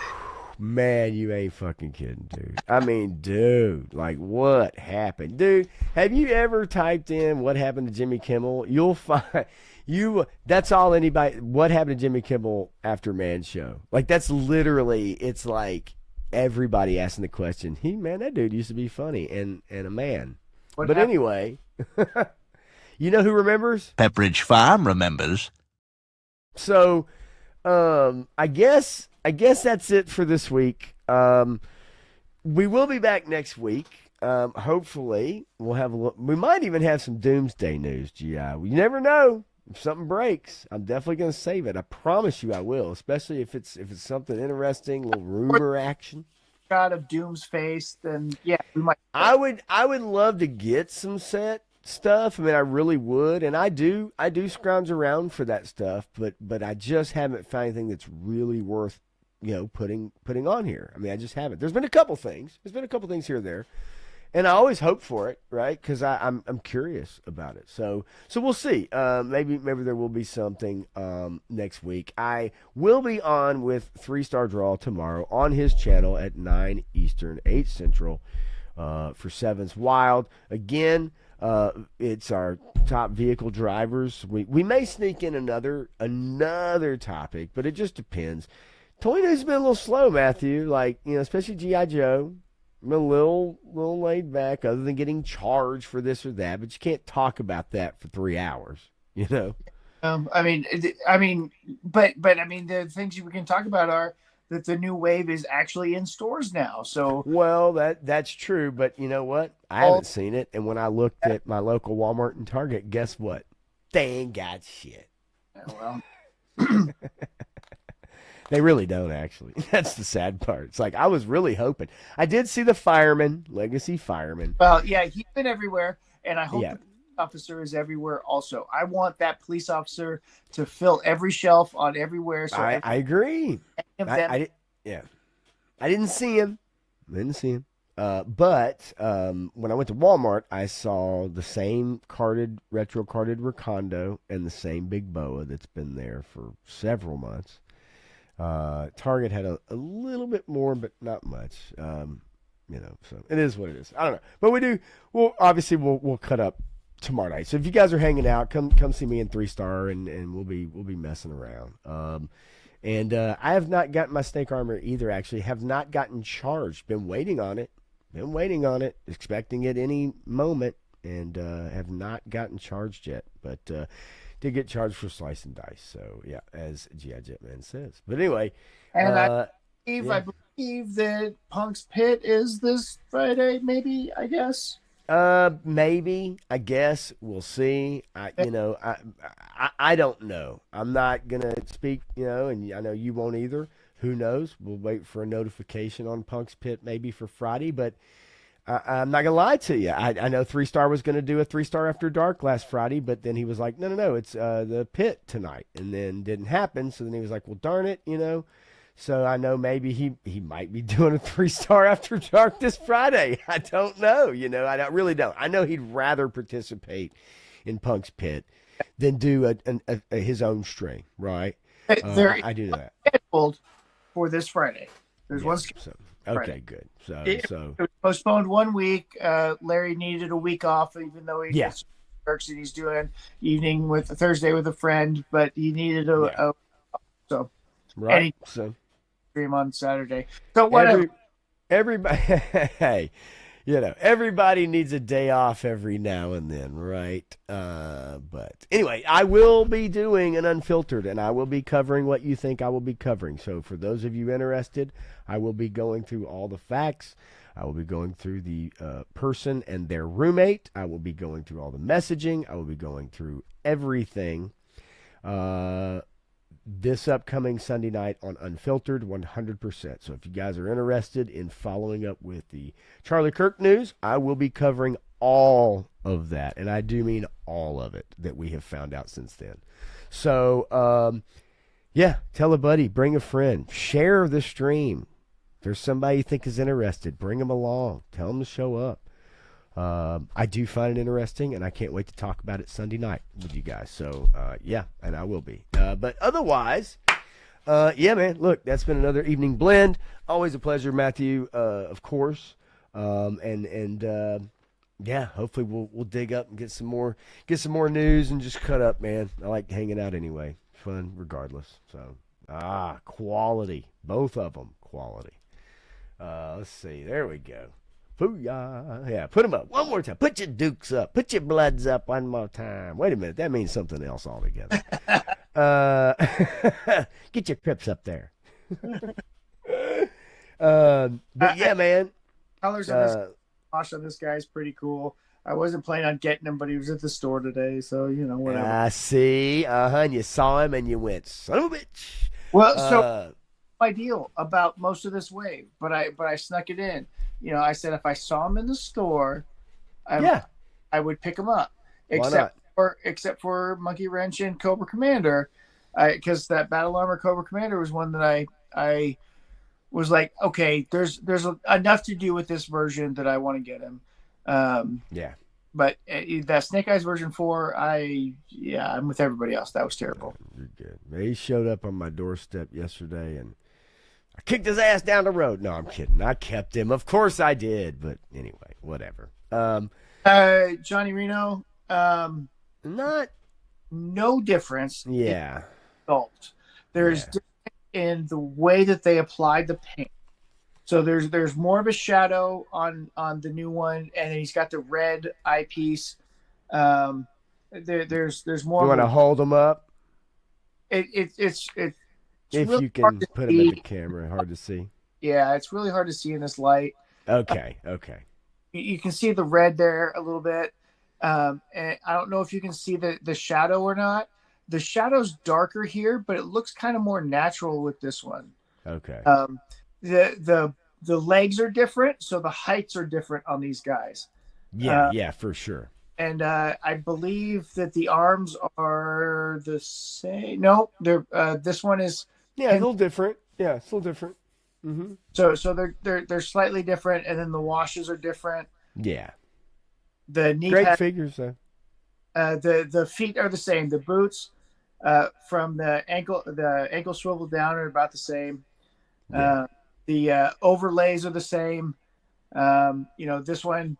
Man, you ain't fucking kidding, dude. I mean, dude, like what happened? Dude, have you ever typed in what happened to Jimmy Kimmel? You'll find that's all anybody, what happened to Jimmy Kimmel after Man Show? Like that's literally, it's like everybody asking the question, man, that dude used to be funny and a man. But anyway, you know who remembers? Pepperidge Farm remembers. So, I guess that's it for this week. We will be back next week. Hopefully, we'll have we might even have some doomsday news, G.I. You never know. If something breaks, I'm definitely going to save it. I promise you I will, especially if it's something interesting, a little rumor action. Shot of Doom's face, then yeah, we might. I would love to get some set stuff. I mean, I really would, and I do scrounge around for that stuff, but I just haven't found anything that's really worth putting on here. I mean, I just haven't. There's been a couple things here and there, and I always hope for it, right? Because I'm curious about it. So we'll see. Maybe there will be something next week. I will be on with 3-Star Draw tomorrow on his channel at 9 Eastern, 8 Central for Sevens Wild. Again, it's our top vehicle drivers. We may sneak in another topic, but it just depends. Toy news has been a little slow, Matthew. Like, especially G.I. Joe. I'm a little laid back, other than getting charged for this or that. But you can't talk about that for 3 hours. But the things we can talk about are that the new wave is actually in stores now. So well, that's true. But you know what? I haven't seen it. And when I looked at my local Walmart and Target, guess what? They ain't got shit. Well. They really don't, actually. That's the sad part. It's like I was really hoping. I did see the fireman, Legacy Fireman. Well, yeah, he's been everywhere, and I hope the police officer is everywhere also. I want that police officer to fill every shelf on everywhere. So I agree. I didn't see him. But when I went to Walmart, I saw the same retro carded Recondo and the same big boa that's been there for several months. Target had a little bit more, but not much. So it is what it is. I don't know, but we'll cut up tomorrow night. So if you guys are hanging out, come see me in 3-Star, and we'll be messing around. I have not gotten my snake armor either. Actually, have not gotten charged. Been waiting on it. Expecting it any moment, and have not gotten charged yet. But did get charged for Slice and Dice. So yeah, as G.I. Jetman says. But anyway, and I believe that Punk's Pit is this Friday. Maybe, I guess. Maybe, I guess we'll see. I don't know. I'm not gonna speak, and I know you won't either. Who knows? We'll wait for a notification on Punk's Pit maybe for Friday, but I'm not gonna lie to you. I know 3-Star was gonna do a 3-Star After Dark last Friday, but then he was like, no, it's the Pit tonight, and then didn't happen. So then he was like, well, darn it, So I know maybe he might be doing a 3-Star After Dark this Friday. I don't know. I really don't. I know he'd rather participate in Punk's Pit than do his own stream, right? I do know that. Scheduled for this Friday. There's one scheduled. Okay, Friday. good. It was postponed 1 week. Larry needed a week off, even though he gets works and he's doing evening with Thursday with a friend, but he needed a so right. Stream on Saturday. So whatever. Everybody, hey, everybody needs a day off every now and then, right? But anyway, I will be doing an Unfiltered, and I will be covering what you think I will be covering. So for those of you interested, I will be going through all the facts. I will be going through the person and their roommate. I will be going through all the messaging. I will be going through everything. This upcoming Sunday night on Unfiltered, 100%. So if you guys are interested in following up with the Charlie Kirk news, I will be covering all of that. And I do mean all of it that we have found out since then. So, tell a buddy, bring a friend, share the stream. If there's somebody you think is interested, bring them along. Tell them to show up. I do find it interesting, and I can't wait to talk about it Sunday night with you guys. So, and I will be. But otherwise, man, look, that's been another evening blend. Always a pleasure, Matthew, of course. Hopefully we'll dig up and get some more news and just cut up, man. I like hanging out anyway. Fun regardless. So, quality. Both of them, quality. Let's see. There we go. Booyah. Yeah, put them up one more time. Put your dukes up. Put your bloods up one more time. Wait a minute. That means something else altogether. Get your crips up there. But yeah, man. Colors on this wash on this guy is pretty cool. I wasn't planning on getting him, but he was at the store today, so whatever. I see. And you saw him and you went, son of a bitch. Well, so my deal about most of this wave, but I snuck it in. I said if I saw him in the store, I would pick him up. Except for Monkey Wrench and Cobra Commander, because that Battle Armor Cobra Commander was one that I was like, okay, there's enough to do with this version that I want to get him. But that Snake Eyes version 4, I'm with everybody else. That was terrible. You're good. He showed up on my doorstep yesterday, and I kicked his ass down the road. No, I'm kidding. I kept him. Of course I did. But anyway, whatever. Johnny Reno, no difference. Yeah. There's difference in the way that they applied the paint. So there's more of a shadow on the new one, and he's got the red eyepiece. There's more. You want to hold them up? It's if really you can put them at the camera, hard to see. Yeah, it's really hard to see in this light. Okay. You can see the red there a little bit, and I don't know if you can see the shadow or not. The shadow's darker here, but it looks kind of more natural with this one. Okay. The legs are different, so the heights are different on these guys. Yeah, for sure. And I believe that the arms are the same. No, they're this one is a little different. Yeah, it's a little different. Mm-hmm. So they're slightly different, and then the washes are different. Yeah. The knee great figures though. The feet are the same. The boots, from the ankle swivel down are about the same. Yeah. The overlays are the same. This one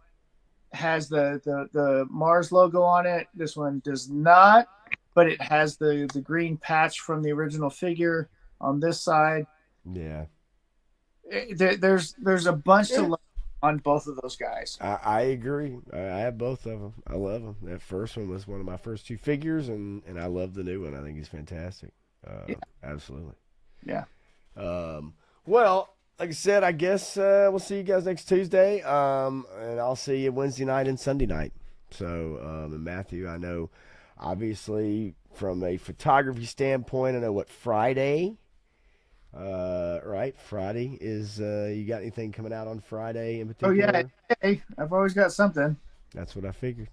has the Mars logo on it. This one does not, but it has the green patch from the original figure on this side. Yeah. There's a bunch to love on both of those guys. I agree. I have both of them. I love them. That first one was one of my first 2 figures, and I love the new one. I think he's fantastic. Yeah. Absolutely. Yeah. Well, like I said, I guess we'll see you guys next Tuesday, and I'll see you Wednesday night and Sunday night. So, and Matthew, I know, obviously, from a photography standpoint, I know what Friday. Right? Friday is. You got anything coming out on Friday in Oh particular? yeah, hey, I've always got something. That's what I figured.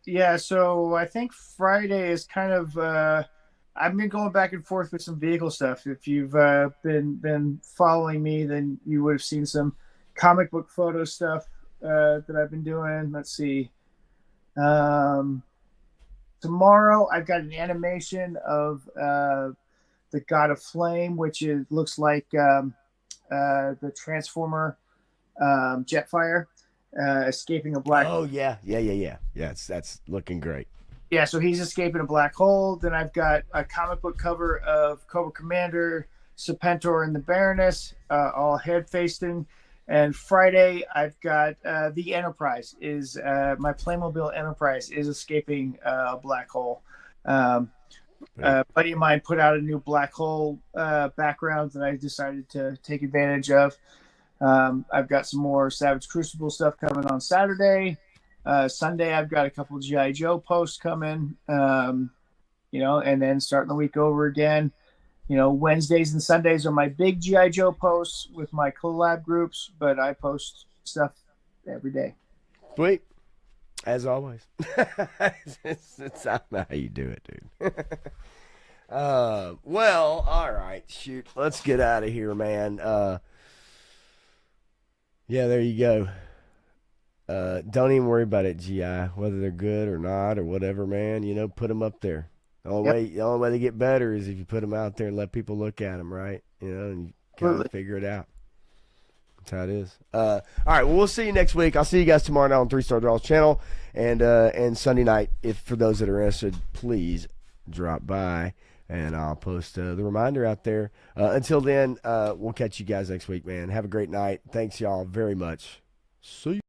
Yeah. So I think Friday is kind of. I've been going back and forth with some vehicle stuff. If you've been following me, then you would have seen some comic book photo stuff that I've been doing. Let's see. Tomorrow I've got an animation of the God of Flame, which looks like the Transformer Jetfire escaping a black. Oh yeah. That's looking great. Yeah, so he's escaping a black hole. Then I've got a comic book cover of Cobra Commander, Serpentor, and the Baroness, all head facing. And Friday, I've got the Enterprise. My Playmobil Enterprise is escaping a black hole. Buddy of mine put out a new black hole background that I decided to take advantage of. I've got some more Savage Crucible stuff coming on Saturday. Sunday, I've got a couple of G.I. Joe posts coming, and then starting the week over again. Wednesdays and Sundays are my big G.I. Joe posts with my collab groups, but I post stuff every day. Sweet. As always. It's I know how you do it, dude. Well, all right. Shoot. Let's get out of here, man. Yeah, there you go. Don't even worry about it, GI, whether they're good or not or whatever, man. Put them up there. The only way they get better is if you put them out there and let people look at them, right? And you kind of figure it out. That's how it is. All right, well, we'll see you next week. I'll see you guys tomorrow night on 3 Star Draws channel and Sunday night. If for those that are interested, please drop by and I'll post the reminder out there. Until then, we'll catch you guys next week, man. Have a great night. Thanks, y'all, very much. See you.